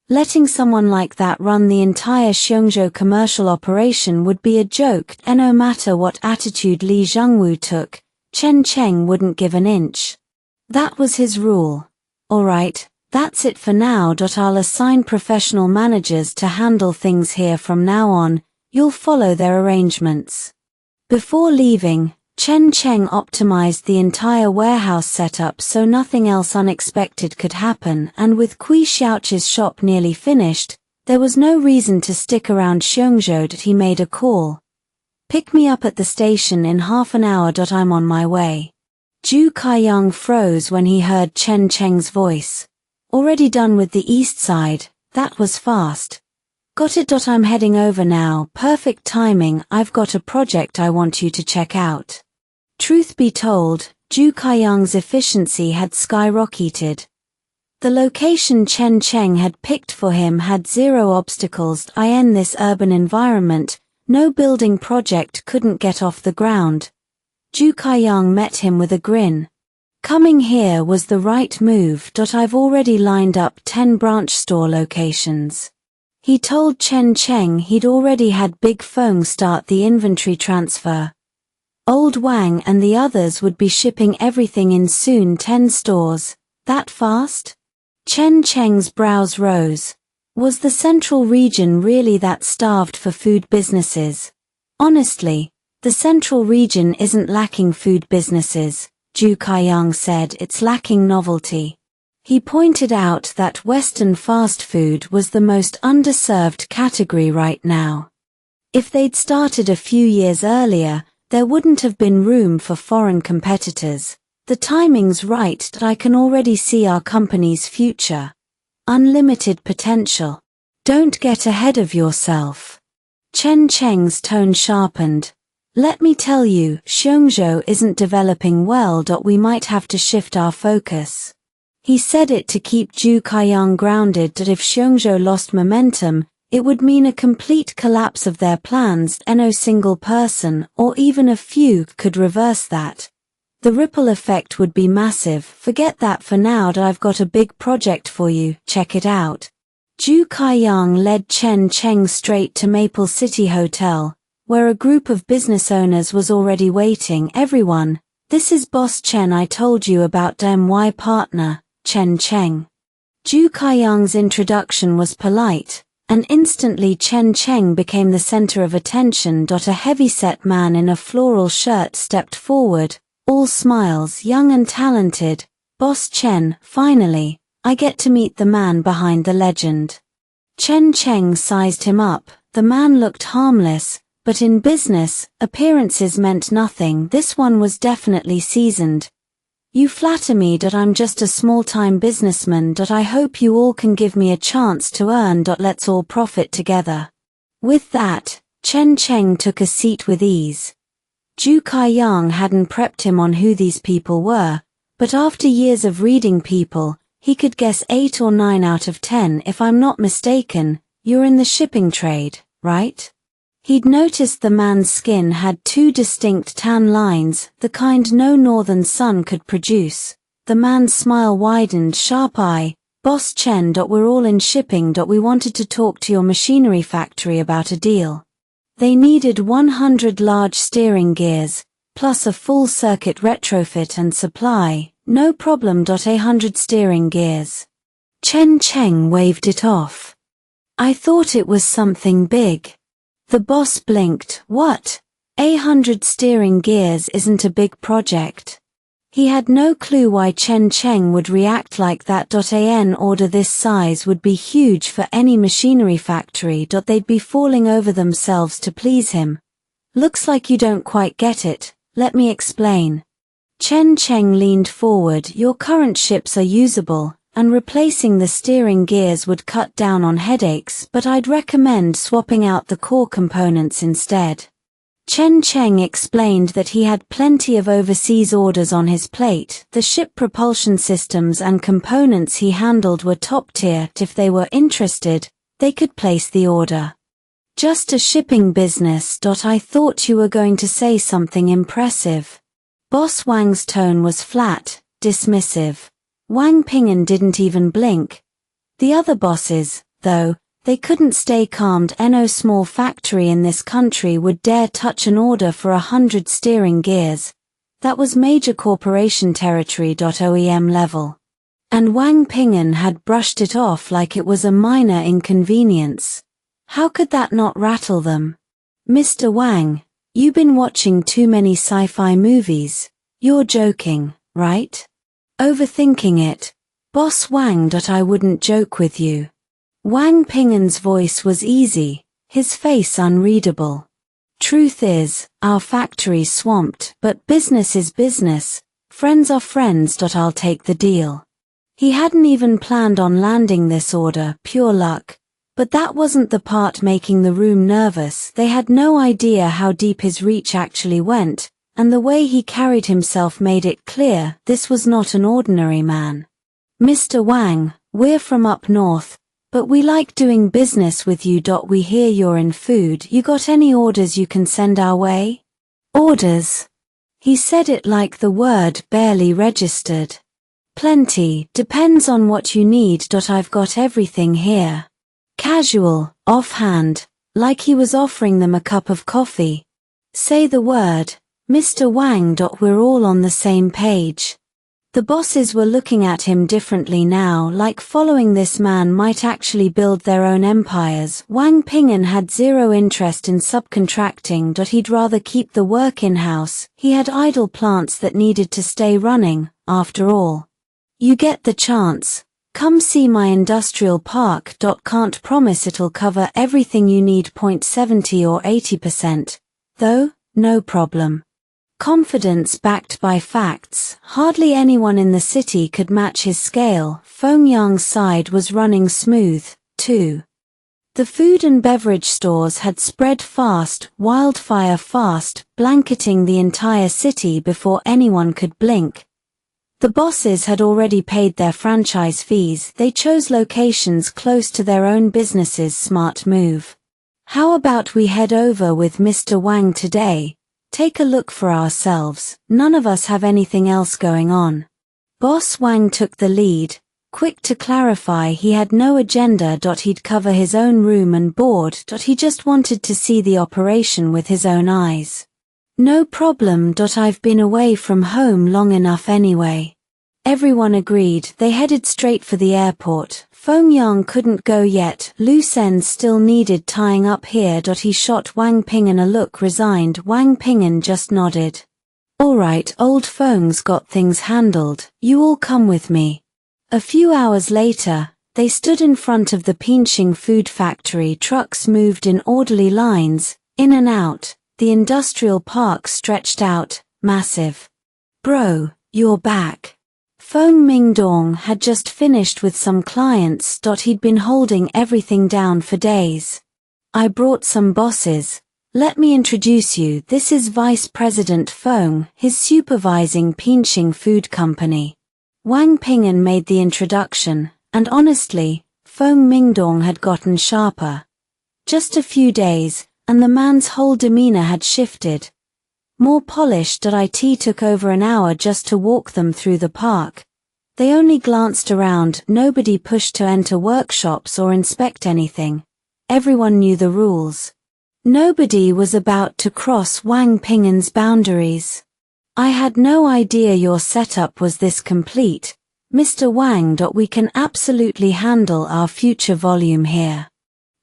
Letting someone like that run the entire Xiongzhou commercial operation would be a joke, and no matter what attitude Li Zhengwu took, Chen Cheng wouldn't give an inch. That was his rule. Alright, that's it for now. I'll assign professional managers to handle things here from now on. You'll follow their arrangements. Before leaving, Chen Cheng optimized the entire warehouse setup so nothing else unexpected could happen, and with Kui Xiaoqi's shop nearly finished, there was no reason to stick around Xiongzhou. He made a call. Pick me up at the station in half an hour. I'm on my way. Zhu Kaiyang froze when he heard Chen Cheng's voice. Already done with the east side, that was fast. Got it. I'm heading over now. Perfect timing. I've got a project I want you to check out. Truth be told, Zhu Kaiyang's efficiency had skyrocketed. The location Chen Cheng had picked for him had zero obstacles. In this urban environment, no building project couldn't get off the ground. Zhu Kaiyang met him with a grin. Coming here was the right move. I've already lined up 10 branch store locations. He told Chen Cheng he'd already had Big Feng start the inventory transfer. Old Wang and the others would be shipping everything in soon. 10 stores. That fast? Chen Cheng's brows rose. Was the central region really that starved for food businesses? Honestly, the central region isn't lacking food businesses, Zhu Kaiyang said. It's lacking novelty. He pointed out that Western fast food was the most underserved category right now. If they'd started a few years earlier, there wouldn't have been room for foreign competitors. The timing's right. I can already see our company's future. Unlimited potential. Don't get ahead of yourself. Chen Cheng's tone sharpened. Let me tell you, Xiongzhou isn't developing well. We might have to shift our focus. He said it to keep Zhu Kaiyang grounded. If Xiongzhou lost momentum, it would mean a complete collapse of their plans. No single person, or even a few, could reverse that. The ripple effect would be massive. Forget that for now. I've got a big project for you. Check it out. Zhu Kaiyang led Chen Cheng straight to Maple City Hotel, where a group of business owners was already waiting. Everyone, this is Boss Chen I told you about. My partner, Chen Cheng. Zhu Kaiyang's introduction was polite, and instantly Chen Cheng became the center of attention. A heavy-set man in a floral shirt stepped forward, all smiles, young and talented. Boss Chen, finally, I get to meet the man behind the legend. Chen Cheng sized him up. The man looked harmless, but in business, appearances meant nothing. This one was definitely seasoned. You flatter me. I'm just a small-time businessman. I hope you all can give me a chance to earn. Let's all profit together. With that, Chen Cheng took a seat with ease. Zhu Kaiyang hadn't prepped him on who these people were, but after years of reading people, he could guess 8 or 9 out of 10. If I'm not mistaken, you're in the shipping trade, right? He'd noticed the man's skin had 2 distinct tan lines, the kind no northern sun could produce. The man's smile widened. Sharp eye. Boss Chen. We're all in shipping. We wanted to talk to your machinery factory about a deal. They needed 100 large steering gears, plus a full circuit retrofit and supply. No problem. 100 steering gears. Chen Cheng waved it off. I thought it was something big. The boss blinked. What? 100 steering gears isn't a big project. He had no clue why Chen Cheng would react like that. An order this size would be huge for any machinery factory. They'd be falling over themselves to please him. Looks like you don't quite get it, let me explain. Chen Cheng leaned forward. Your current ships are usable, and replacing the steering gears would cut down on headaches, but I'd recommend swapping out the core components instead. Chen Cheng explained that he had plenty of overseas orders on his plate. The ship propulsion systems and components he handled were top tier. If they were interested, they could place the order. Just a shipping business. I thought you were going to say something impressive. Boss Wang's tone was flat, dismissive. Wang Ping'an didn't even blink. The other bosses, though, they couldn't stay calmed. No small factory in this country would dare touch an order for 100 steering gears. That was major corporation territory. OEM level. And Wang Ping'an had brushed it off like it was a minor inconvenience. How could that not rattle them? Mr. Wang, you've been watching too many sci-fi movies. You're joking, right? Overthinking it. Boss Wang. I wouldn't joke with you. Wang Ping'an's voice was easy, his face unreadable. Truth is, our factory's swamped, but business is business, friends are friends. I'll take the deal. He hadn't even planned on landing this order, pure luck. But that wasn't the part making the room nervous. They had no idea how deep his reach actually went, and the way he carried himself made it clear this was not an ordinary man. Mr. Wang, we're from up north, but we like doing business with you. We hear you're in food. You got any orders you can send our way? Orders? He said it like the word barely registered. Plenty, depends on what you need. I've got everything here. Casual, offhand, like he was offering them a cup of coffee. Say the word, Mr. Wang. We're all on the same page. The bosses were looking at him differently now, like following this man might actually build their own empires. Wang Ping'an had zero interest in subcontracting. He'd rather keep the work in-house. He had idle plants that needed to stay running, after all. You get the chance. Come see my industrial park. Can't promise it'll cover everything you need. 70 or 80%. Though, no problem. Confidence backed by facts. Hardly anyone in the city could match his scale. Fengyang's side was running smooth, too. The food and beverage stores had spread fast, wildfire fast, blanketing the entire city before anyone could blink. The bosses had already paid their franchise fees. They chose locations close to their own businesses. Smart move. How about we head over with Mr. Wang today? Take a look for ourselves. None of us have anything else going on. Boss Wang took the lead, quick to clarify he had no agenda. He'd cover his own room and board. He just wanted to see the operation with his own eyes. No problem. I've been away from home long enough anyway. Everyone agreed. They headed straight for the airport. Fengyang couldn't go yet. Loose ends still needed tying up here. He shot Wang Ping'an a look resigned. Wang Ping'an just nodded. Alright, old Feng's got things handled. You all come with me. A few hours later, they stood in front of the Pingxing food factory. Trucks moved in orderly lines, in and out. The industrial park stretched out, massive. Bro, you're back. Feng Mingdong had just finished with some clients. He'd been holding everything down for days. I brought some bosses. Let me introduce you. This is Vice President Feng, his supervising Pingxing Food Company. Wang Ping'an made the introduction, and honestly, Feng Mingdong had gotten sharper. Just a few days, and the man's whole demeanor had shifted. More polished. It took over an hour just to walk them through the park. They only glanced around. Nobody pushed to enter workshops or inspect anything. Everyone knew the rules. Nobody was about to cross Wang Ping'an's boundaries. I had no idea your setup was this complete, Mr. Wang. We can absolutely handle our future volume here.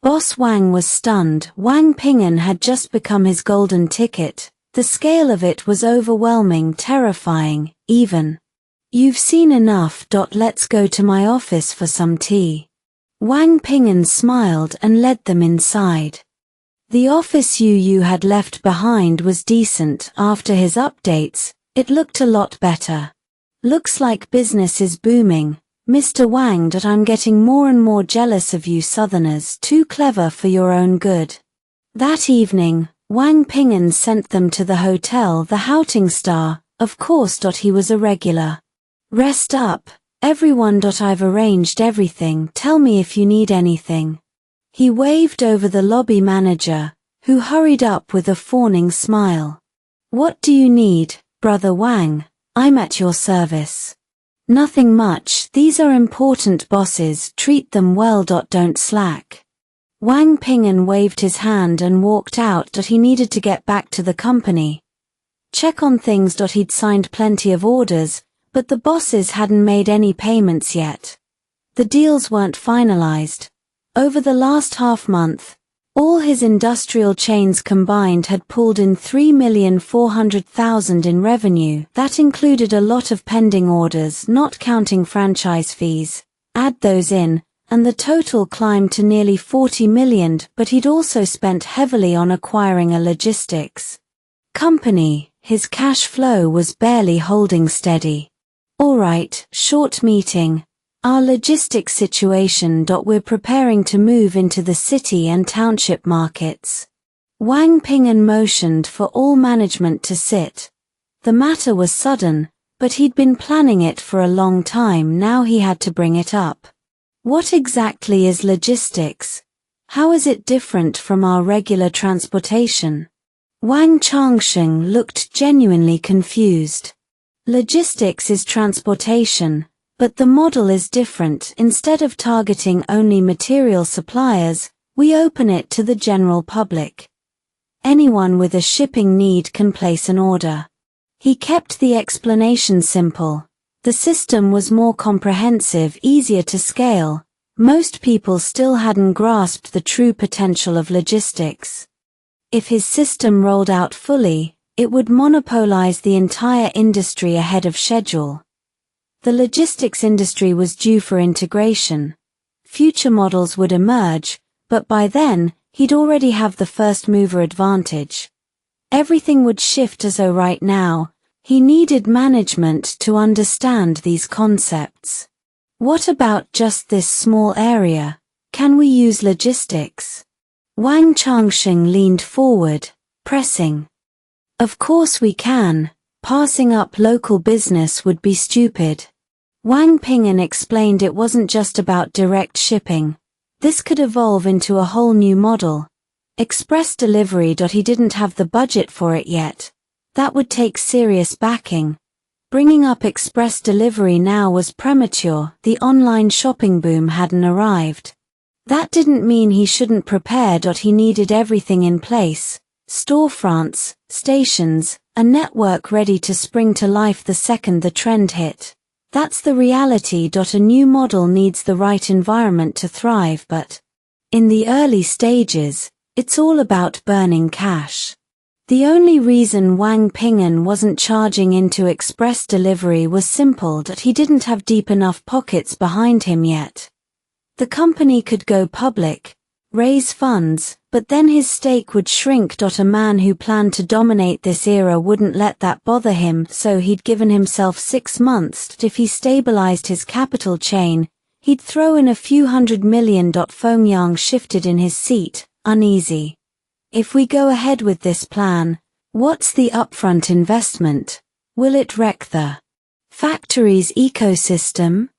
Boss Wang was stunned. Wang Ping'an had just become his golden ticket. The scale of it was overwhelming, terrifying, even. You've seen enough. Let's go to my office for some tea. Wang Ping'an smiled and led them inside. The office Yu had left behind was decent. After his updates, it looked a lot better. Looks like business is booming, Mr. Wang. I'm getting more and more jealous of you Southerners, too clever for your own good. That evening, Wang Ping'an sent them to the hotel, the Houting Star. Of course. He was a regular. Rest up, everyone. I've arranged everything. Tell me if you need anything. He waved over the lobby manager, who hurried up with a fawning smile. What do you need, Brother Wang? I'm at your service. Nothing much. These are important bosses. Treat them well. Don't slack. Wang Ping'an waved his hand and walked out. He needed to get back to the company. Check on things. He'd signed plenty of orders, but the bosses hadn't made any payments yet. The deals weren't finalized. Over the last half-month, all his industrial chains combined had pulled in $3,400,000 in revenue. That included a lot of pending orders, not counting franchise fees. Add those in, and the total climbed to nearly $40 million, but he'd also spent heavily on acquiring a logistics company. His cash flow was barely holding steady. All right, short meeting. Our logistics situation. We're preparing to move into the city and township markets. Wang Ping'an motioned for all management to sit. The matter was sudden, but he'd been planning it for a long time. Now he had to bring it up. What exactly is logistics? How is it different from our regular transportation? Wang Changsheng looked genuinely confused. Logistics is transportation, but the model is different. Instead of targeting only material suppliers, we open it to the general public. Anyone with a shipping need can place an order. He kept the explanation simple. The system was more comprehensive, easier to scale. Most people still hadn't grasped the true potential of logistics. If his system rolled out fully, it would monopolize the entire industry ahead of schedule. The logistics industry was due for integration. Future models would emerge, but by then, he'd already have the first mover advantage. Everything would shift. As though right now, he needed management to understand these concepts. What about just this small area? Can we use logistics? Wang Changsheng leaned forward, pressing. Of course we can. Passing up local business would be stupid. Wang Ping'an explained it wasn't just about direct shipping. This could evolve into a whole new model. Express delivery. He didn't have the budget for it yet. That would take serious backing. Bringing up express delivery now was premature. The online shopping boom hadn't arrived. That didn't mean he shouldn't prepare. He needed everything in place. Storefronts, stations, a network ready to spring to life the second the trend hit. That's the reality. A new model needs the right environment to thrive, but in the early stages, it's all about burning cash. The only reason Wang Ping'an wasn't charging into express delivery was simple. He didn't have deep enough pockets behind him yet. The company could go public, raise funds, but then his stake would shrink. A man who planned to dominate this era wouldn't let that bother him, so he'd given himself 6 months. If he stabilized his capital chain, he'd throw in a few $100 million. Feng Yang shifted in his seat, uneasy. If we go ahead with this plan, what's the upfront investment? Will it wreck the factory's ecosystem?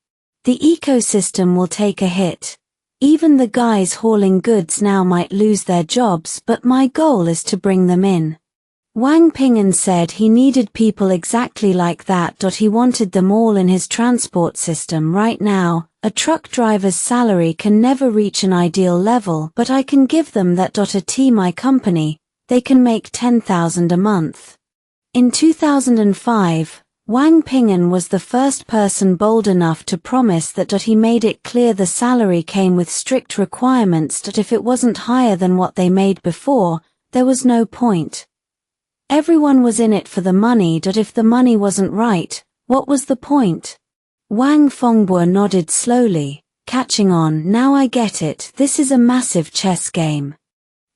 The ecosystem will take a hit. Even the guys hauling goods now might lose their jobs, but my goal is to bring them in. Wang Ping'an said he needed people exactly like that. He wanted them all in his transport system right now. A truck driver's salary can never reach an ideal level, but I can give them that. My company, they can make $10,000 a month. In 2005, Wang Ping'an was the first person bold enough to promise that he made it clear the salary came with strict requirements that if it wasn't higher than what they made before, there was no point. Everyone was in it for the money, that if the money wasn't right, what was the point? Wang Fengbo nodded slowly, catching on. Now I get it, this is a massive chess game.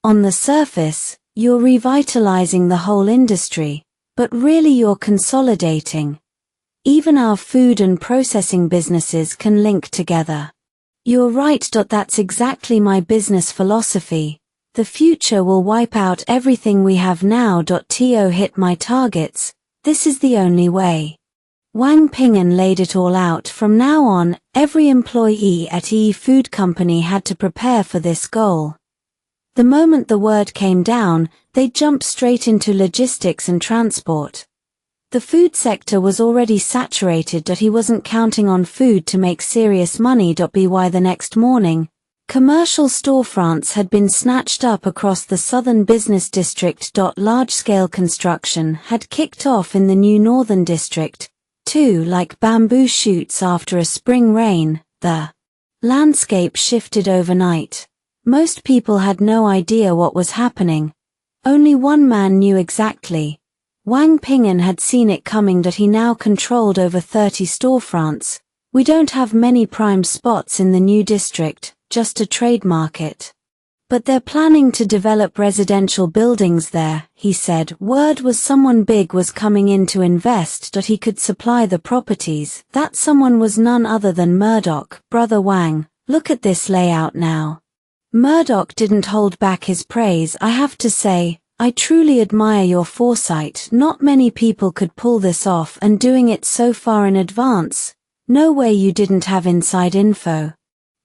On the surface, you're revitalizing the whole industry, but really you're consolidating. Even our food and processing businesses can link together. You're right. That's exactly my business philosophy. The future will wipe out everything we have now. To hit my targets, this is the only way. Wang Ping'an laid it all out. From now on, every employee at E Food Company had to prepare for this goal. The moment the word came down, they jumped straight into logistics and transport. The food sector was already saturated. He wasn't counting on food to make serious money. By the next morning, commercial storefronts had been snatched up across the southern business district. Large-scale construction had kicked off in the new northern district, too. Like bamboo shoots after a spring rain, the landscape shifted overnight. Most people had no idea what was happening. Only one man knew exactly. Wang Ping'an had seen it coming. He now controlled over 30 storefronts. We don't have many prime spots in the new district, just a trade market. But they're planning to develop residential buildings there, he said. Word was someone big was coming in to invest. He could supply the properties. That someone was none other than Murdoch. Brother Wang, look at this layout now. Murdoch didn't hold back his praise. I have to say, I truly admire your foresight. Not many people could pull this off, and doing it so far in advance. No way you didn't have inside info.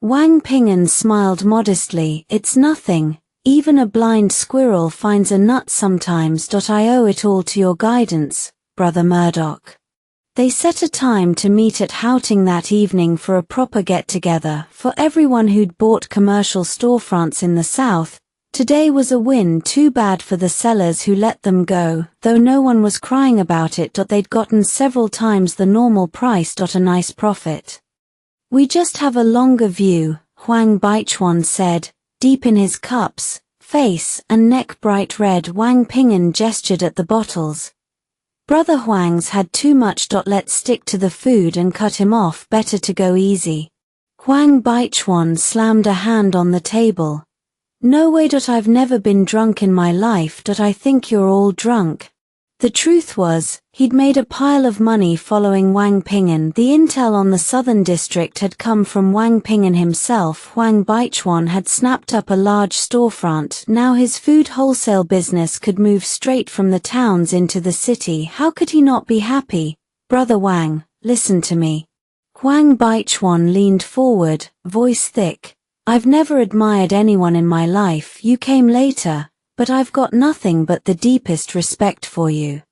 Wang Ping'an smiled modestly. It's nothing. Even a blind squirrel finds a nut sometimes. I owe it all to your guidance, Brother Murdoch. They set a time to meet at Houting that evening for a proper get-together. For everyone who'd bought commercial storefronts in the south, today was a win. Too bad for the sellers who let them go, though no one was crying about it. They'd gotten several times the normal price. A nice profit. We just have a longer view, Huang Baichuan said, deep in his cups, face and neck bright red. Wang Ping'an gestured at the bottles. Brother Huang's had too much. Let's stick to the food and cut him off. Better to go easy. Huang Baichuan slammed a hand on the table. No way. I've never been drunk in my life. I think you're all drunk. The truth was, he'd made a pile of money following Wang Ping'an. The intel on the southern district had come from Wang Ping'an himself. Huang Baichuan had snapped up a large storefront. Now his food wholesale business could move straight from the towns into the city. How could he not be happy? Brother Wang, listen to me. Huang Baichuan leaned forward, voice thick. I've never admired anyone in my life. You came later. But I've got nothing but the deepest respect for you.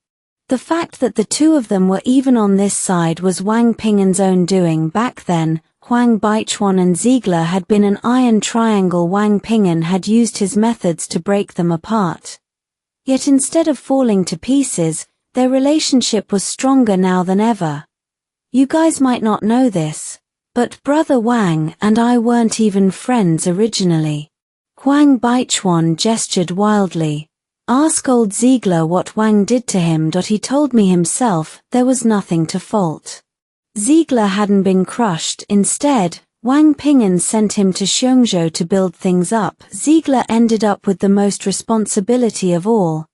The fact that the two of them were even on this side was Wang Ping'an's own doing. Back then, Huang Baichuan and Ziegler had been an iron triangle. Wang Ping'an had used his methods to break them apart. Yet instead of falling to pieces, their relationship was stronger now than ever. You guys might not know this, but Brother Wang and I weren't even friends originally. Huang Baichuan gestured wildly. Ask old Ziegler what Wang did to him. He told me himself there was nothing to fault. Ziegler hadn't been crushed. Instead, Wang Ping'an sent him to Xiongzhou to build things up. Ziegler ended up with the most responsibility of all.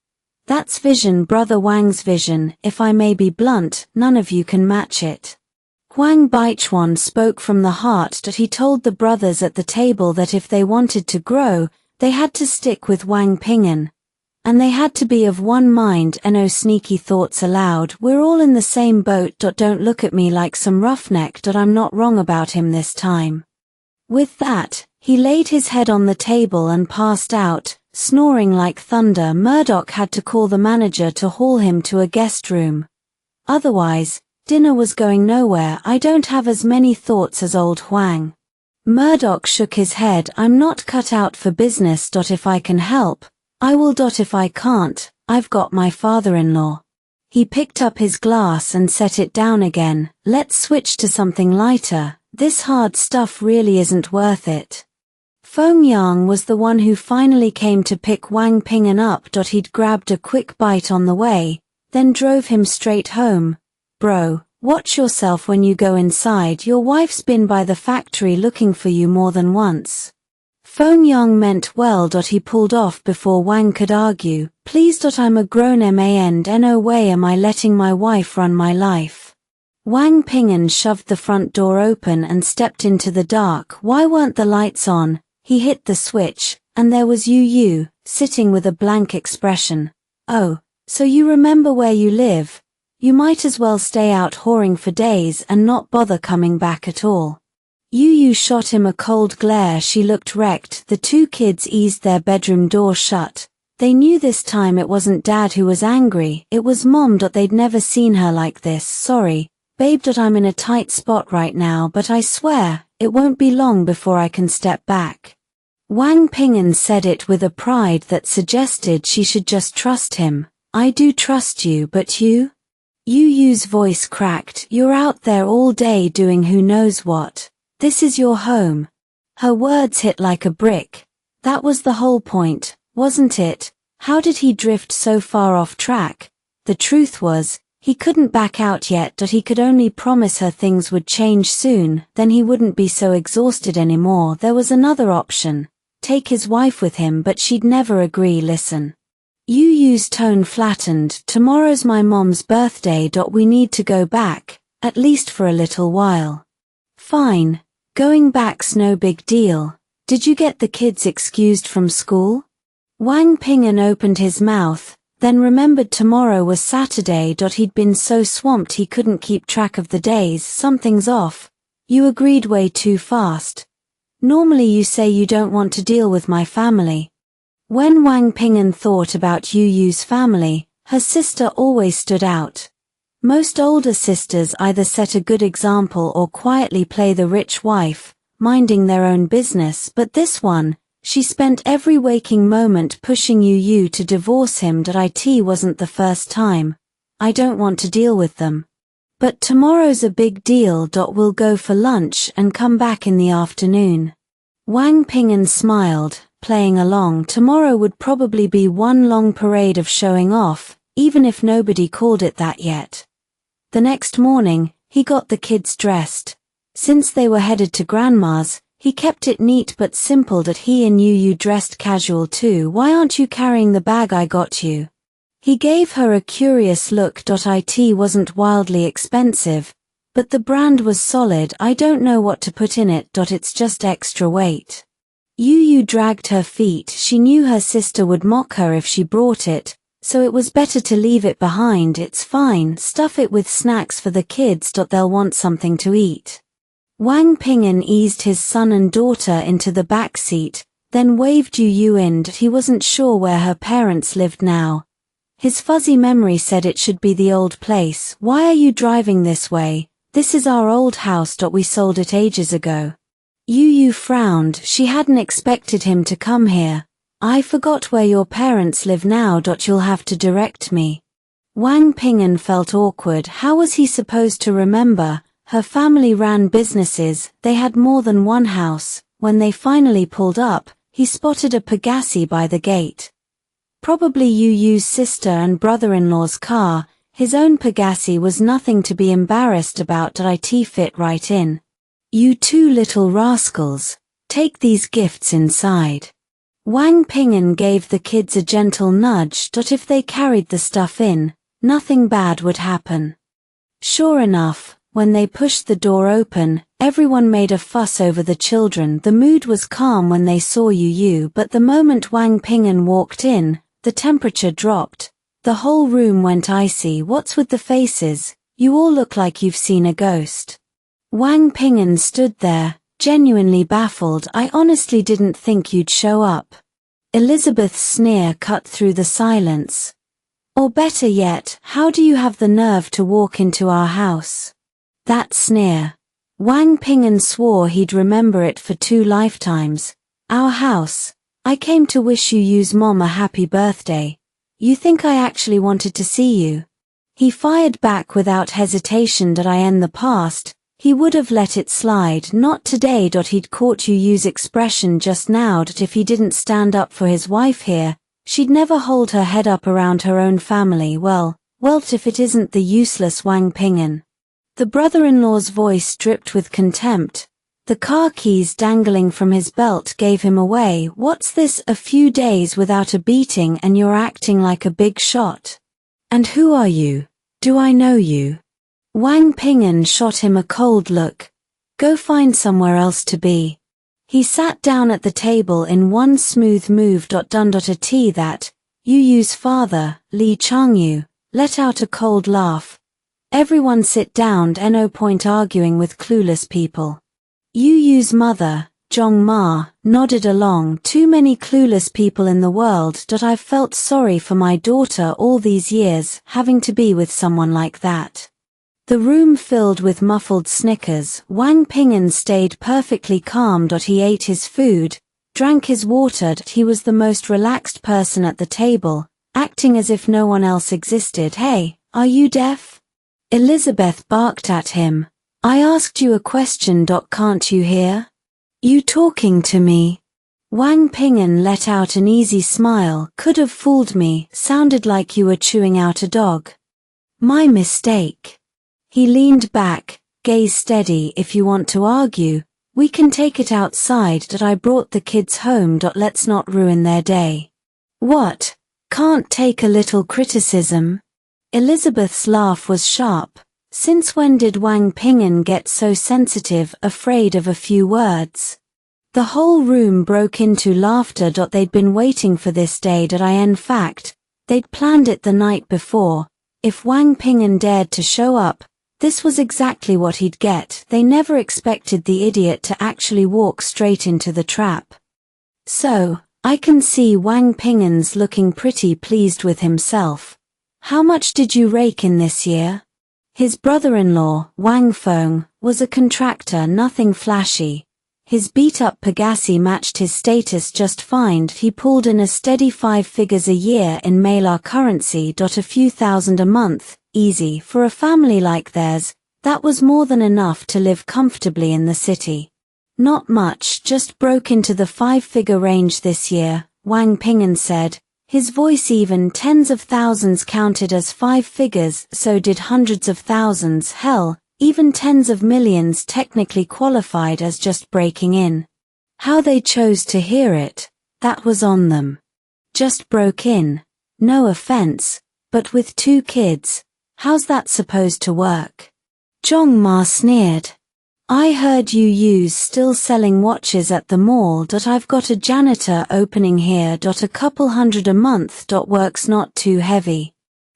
That's vision, Brother Wang's vision. If I may be blunt, none of you can match it. Huang Baichuan spoke from the heart. He told the brothers at the table that if they wanted to grow, they had to stick with Wang Ping'an. And they had to be of one mind. No sneaky thoughts allowed. We're all in the same boat. Don't look at me like some roughneck. I'm not wrong about him this time. With that, he laid his head on the table and passed out, snoring like thunder. Murdoch had to call the manager to haul him to a guest room. Otherwise, dinner was going nowhere. I don't have as many thoughts as old Huang. Murdoch shook his head. I'm not cut out for business. If I can help, I will. If I can't, I've got my father-in-law. He picked up his glass and set it down again. Let's switch to something lighter. This hard stuff really isn't worth it. Feng Yang was the one who finally came to pick Wang Ping'an up. He'd grabbed a quick bite on the way, then drove him straight home. Bro, watch yourself when you go inside. Your wife's been by the factory looking for you more than once. Feng Yang meant well. He pulled off before Wang could argue. Please. I'm a grown man. No way am I letting my wife run my life. Wang Ping'an shoved the front door open and stepped into the dark. Why weren't the lights on? He hit the switch, and there was Yu, sitting with a blank expression. Oh, so you remember where you live? You might as well stay out whoring for days and not bother coming back at all. Yu shot him a cold glare. She looked wrecked. The two kids eased their bedroom door shut. They knew this time it wasn't Dad who was angry, it was Mom. They'd never seen her like this. Sorry, babe. I'm in a tight spot right now, but I swear, it won't be long before I can step back. Wang Ping'an said it with a pride that suggested she should just trust him. I do trust you, but you? Yu's voice cracked. You're out there all day doing who knows what. This is your home. Her words hit like a brick. That was the whole point, wasn't it? How did he drift so far off track? The truth was, he couldn't back out yet. He could only promise her things would change soon, then he wouldn't be so exhausted anymore. There was another option. Take his wife with him, but she'd never agree. Listen. Yu's tone flattened. Tomorrow's my mom's birthday. We need to go back, at least for a little while. Fine. Going back's no big deal. Did you get the kids excused from school? Wang Ping'an opened his mouth, then remembered tomorrow was Saturday. He'd been so swamped he couldn't keep track of the days. Something's off. You agreed way too fast. Normally you say you don't want to deal with my family. When Wang Ping'an thought about Yu's family, her sister always stood out. Most older sisters either set a good example or quietly play the rich wife, minding their own business, but this one, she spent every waking moment pushing Yu to divorce him. It wasn't the first time. I don't want to deal with them. But tomorrow's a big deal. We'll go for lunch and come back in the afternoon. Wang Ping'an smiled, playing along. Tomorrow would probably be one long parade of showing off, even if nobody called it that yet. The next morning, he got the kids dressed. Since they were headed to Grandma's, he kept it neat but simple. He and Yu dressed casual too. Why aren't you carrying the bag I got you? He gave her a curious look. It wasn't wildly expensive, but the brand was solid. I don't know what to put in it. It's just extra weight. Yu dragged her feet. She knew her sister would mock her if she brought it, so it was better to leave it behind. It's fine, stuff it with snacks for the kids. They'll want something to eat. Wang Ping'an eased his son and daughter into the back seat, then waved Yu in. He wasn't sure where her parents lived now. His fuzzy memory said it should be the old place. Why are you driving this way? This is our old house. We sold it ages ago. Yu frowned. She hadn't expected him to come here. I forgot where your parents live now. You'll have to direct me. Wang Ping'an felt awkward. How was he supposed to remember? Her family ran businesses, they had more than one house. When they finally pulled up, he spotted a Pegasi by the gate. Probably Yu's sister and brother-in-law's car. His own Pegasi was nothing to be embarrassed about. It fit right in. You two little rascals, take these gifts inside. Wang Ping'an gave the kids a gentle nudge. If they carried the stuff in, nothing bad would happen. Sure enough, when they pushed the door open, everyone made a fuss over the children. The mood was calm when they saw Yu, but the moment Wang Ping'an walked in, the temperature dropped. The whole room went icy. What's with the faces? You all look like you've seen a ghost. Wang Ping'an stood there, genuinely baffled. I honestly didn't think you'd show up. Elizabeth's sneer cut through the silence. Or better yet, how do you have the nerve to walk into our house? That sneer. Wang Ping'an swore he'd remember it for 2 lifetimes. Our house. I came to wish Yu's mom a happy birthday. You think I actually wanted to see you? He fired back without hesitation. "Did I end the past? He would have let it slide. Not today. He'd caught you use expression just now. If he didn't stand up for his wife here, she'd never hold her head up around her own family. Well, if it isn't the useless Wang Ping'an." The brother-in-law's voice dripped with contempt. The car keys dangling from his belt gave him away. "What's this, a few days without a beating and you're acting like a big shot? And who are you? Do I know you?" Wang Ping'an shot him a cold look. "Go find somewhere else to be." He sat down at the table in one smooth move. "Done. A tea that, you use father," Li Changyu let out a cold laugh. "Everyone sit down. No point arguing with clueless people." "You use mother," Zhong Ma nodded along. "Too many clueless people in the world. I've felt sorry for my daughter all these years, having to be with someone like that." The room filled with muffled snickers. Wang Ping'an stayed perfectly calm. He ate his food, drank his water. He was the most relaxed person at the table, acting as if no one else existed. "Hey, are you deaf?" Elizabeth barked at him. "I asked you a question. Can't you hear? You talking to me?" Wang Ping'an let out an easy smile. "Could have fooled me. Sounded like you were chewing out a dog." "My mistake." He leaned back, gaze steady. "If you want to argue, we can take it outside. I brought the kids home. Let's not ruin their day." "What? Can't take a little criticism?" Elizabeth's laugh was sharp. Since when did Wang Ping'an get so sensitive, afraid of a few words? The whole room broke into laughter. They'd been waiting for this day. In fact, they'd planned it the night before. If Wang Ping'an dared to show up, this was exactly what he'd get. They never expected the idiot to actually walk straight into the trap. "So, I can see Wang Ping'an's looking pretty pleased with himself. How much did you rake in this year?" His brother-in-law, Wang Feng, was a contractor, nothing flashy. His beat-up pagazi matched his status just fine. He pulled in a steady 5 figures a year in Malar currency. A few thousand a month, easy. For a family like theirs, that was more than enough to live comfortably in the city. "Not much, just broke into the 5-figure range this year," Wang Ping'an said. His voice even. "Tens of thousands counted as 5 figures, so did hundreds of thousands, hell, even tens of millions technically qualified as just breaking in. How they chose to hear it, that was on them. Just broke in. No offense, but with 2 kids, how's that supposed to work?" Zhong Ma sneered. "I heard you still selling watches at the mall. I've got a janitor opening here. A couple hundred a month. Work's not too heavy."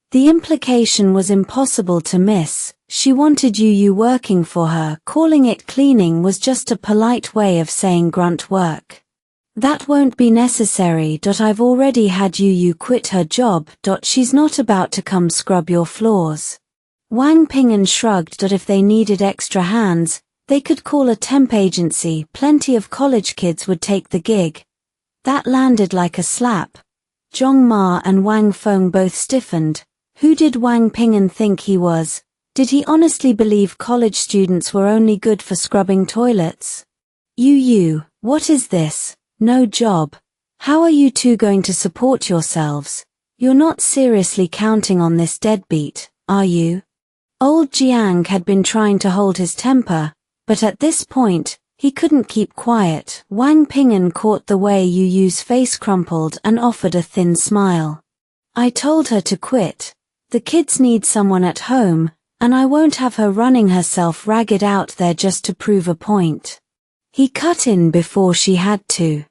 The implication was impossible to miss. She wanted you working for her. Calling it cleaning was just a polite way of saying grunt work. "That won't be necessary. I've already had you quit her job. She's not about to come scrub your floors." Wang Ping'an shrugged. If they needed extra hands, they could call a temp agency. Plenty of college kids would take the gig. That landed like a slap. Zhong Ma and Wang Feng both stiffened. Who did Wang Ping'an think he was? Did he honestly believe college students were only good for scrubbing toilets? What is this? No job. How are you two going to support yourselves? You're not seriously counting on this deadbeat, are you? Old Jiang had been trying to hold his temper, but at this point, he couldn't keep quiet. Wang Ping'an caught the way Yu's face crumpled and offered a thin smile. "I told her to quit. The kids need someone at home, and I won't have her running herself ragged out there just to prove a point." He cut in before she had to.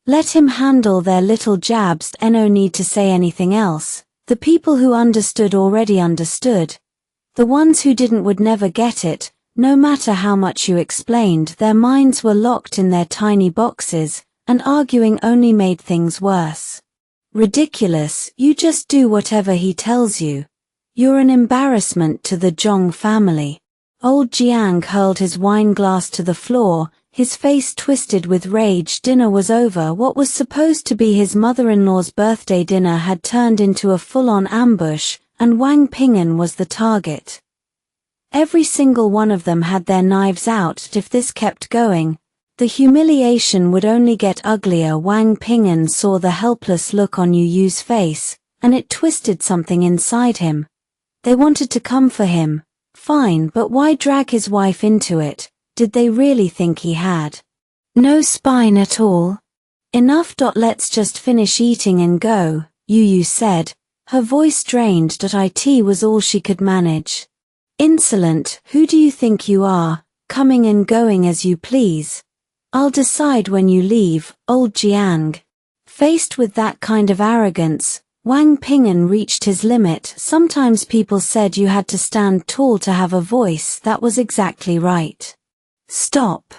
Let him handle their little jabs. No need to say anything else. The people who understood already understood. The ones who didn't would never get it. No matter how much you explained, their minds were locked in their tiny boxes, and arguing only made things worse. "Ridiculous, you just do whatever he tells you. You're an embarrassment to the Zhong family." Old Jiang hurled his wine glass to the floor, his face twisted with rage. Dinner was over. What was supposed to be his mother-in-law's birthday dinner had turned into a full-on ambush, and Wang Ping'an was the target. Every single one of them had their knives out. If this kept going, the humiliation would only get uglier. Wang Ping'an saw the helpless look on Yu Yu's face, and it twisted something inside him. They wanted to come for him. Fine, but why drag his wife into it? Did they really think he had no spine at all? Enough. Let's just finish eating and go, Yu Yu said. Her voice drained. It was all she could manage. Insolent, who do you think you are, coming and going as you please? I'll decide when you leave, old Jiang. Faced with that kind of arrogance, Wang Ping'an reached his limit. Sometimes people said you had to stand tall to have a voice. That was exactly right. Stop.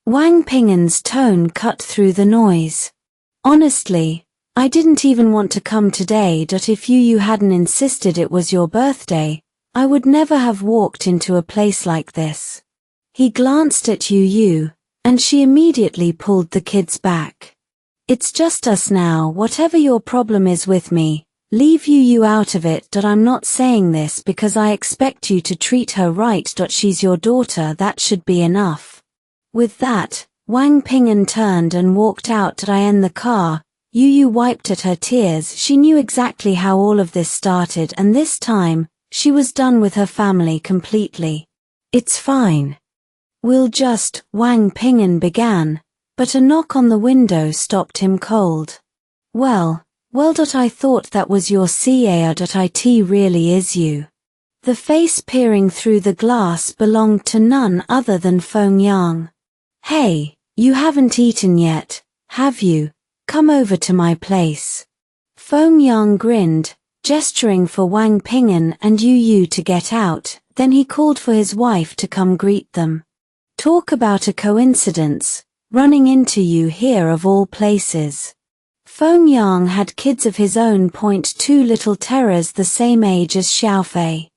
Wang Ping'an's tone cut through the noise. Honestly, I didn't even want to come today. If you hadn't insisted it was your birthday, I would never have walked into a place like this. He glanced at Yu Yu, and she immediately pulled the kids back. It's just us now. Whatever your problem is with me, leave Yu Yu out of it. I'm not saying this because I expect you to treat her right. She's your daughter. That should be enough. With that, Wang Ping'an turned and walked out. In the car, Yu Yu wiped at her tears. She knew exactly how all of this started, and this time, she was done with her family completely. It's fine. We'll just, Wang Ping'an began, but a knock on the window stopped him cold. Well, I thought that was your CAR. It really is you. The face peering through the glass belonged to none other than Feng Yang. Hey, you haven't eaten yet, have you? Come over to my place. Feng Yang grinned, gesturing for Wang Ping'an and Yu Yu to get out. Then he called for his wife to come greet them. Talk about a coincidence, running into you here of all places. Feng Yang had kids of his own. Two little terrors the same age as Xiaofei.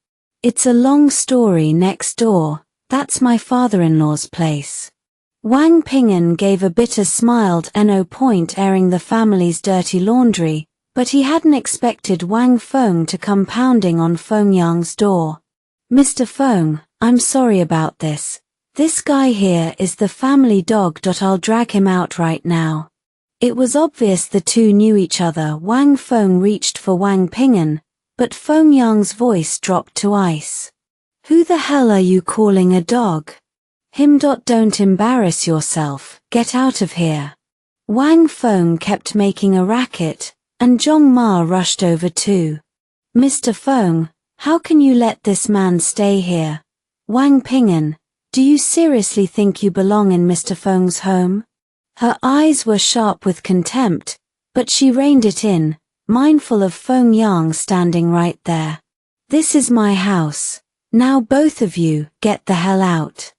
It's a long story. Next door, that's my father-in-law's place. Wang Ping'an gave a bitter smile. Airing the family's dirty laundry, but he hadn't expected Wang Feng to come pounding on Feng Yang's door. Mr. Feng, I'm sorry about this. This guy here is the family dog. I'll drag him out right now. It was obvious the two knew each other. Wang Feng reached for Wang Ping'an, but Feng Yang's voice dropped to ice. Who the hell are you calling a dog? Him. Don't embarrass yourself, get out of here. Wang Feng kept making a racket, and Zhong Ma rushed over too. Mr. Feng, how can you let this man stay here? Wang Ping'an, do you seriously think you belong in Mr. Feng's home? Her eyes were sharp with contempt, but she reined it in, mindful of Feng Yang standing right there. This is my house. Now both of you, get the hell out.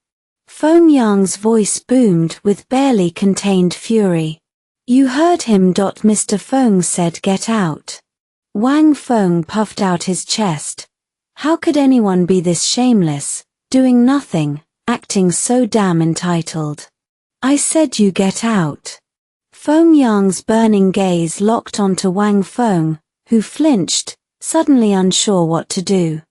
Feng Yang's voice boomed with barely contained fury. You heard him. Mr. Feng said get out. Wang Feng puffed out his chest. How could anyone be this shameless, doing nothing, acting so damn entitled? I said you get out. Feng Yang's burning gaze locked onto Wang Feng, who flinched, suddenly unsure what to do.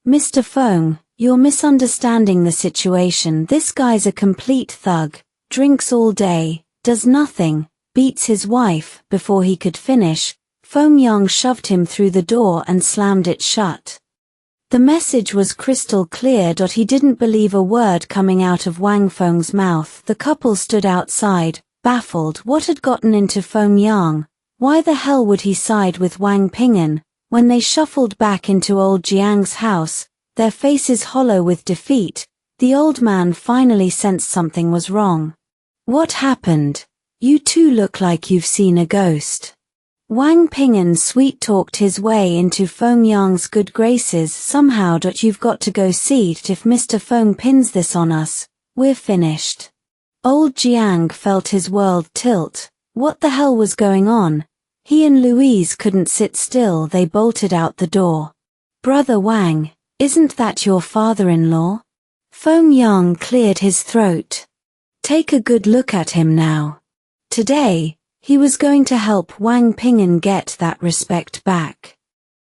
Mr. Feng, you're misunderstanding the situation. This guy's a complete thug, drinks all day, does nothing, beats his wife. Before he could finish, Feng Yang shoved him through the door and slammed it shut. The message was crystal clear. He didn't believe a word coming out of Wang Feng's mouth. The couple stood outside, baffled. What had gotten into Feng Yang? Why the hell would he side with Wang Ping'an? When they shuffled back into old Jiang's house, their faces hollow with defeat, the old man finally sensed something was wrong. What happened? You two look like you've seen a ghost. Wang Ping'an sweet-talked his way into Feng Yang's good graces. Somehow. You've got to go see it. If Mr. Feng pins this on us, we're finished. Old Jiang felt his world tilt. What the hell was going on? He and Louise couldn't sit still. They bolted out the door. Brother Wang, isn't that your father-in-law? Feng Yang cleared his throat. Take a good look at him now. Today, he was going to help Wang Ping'an get that respect back.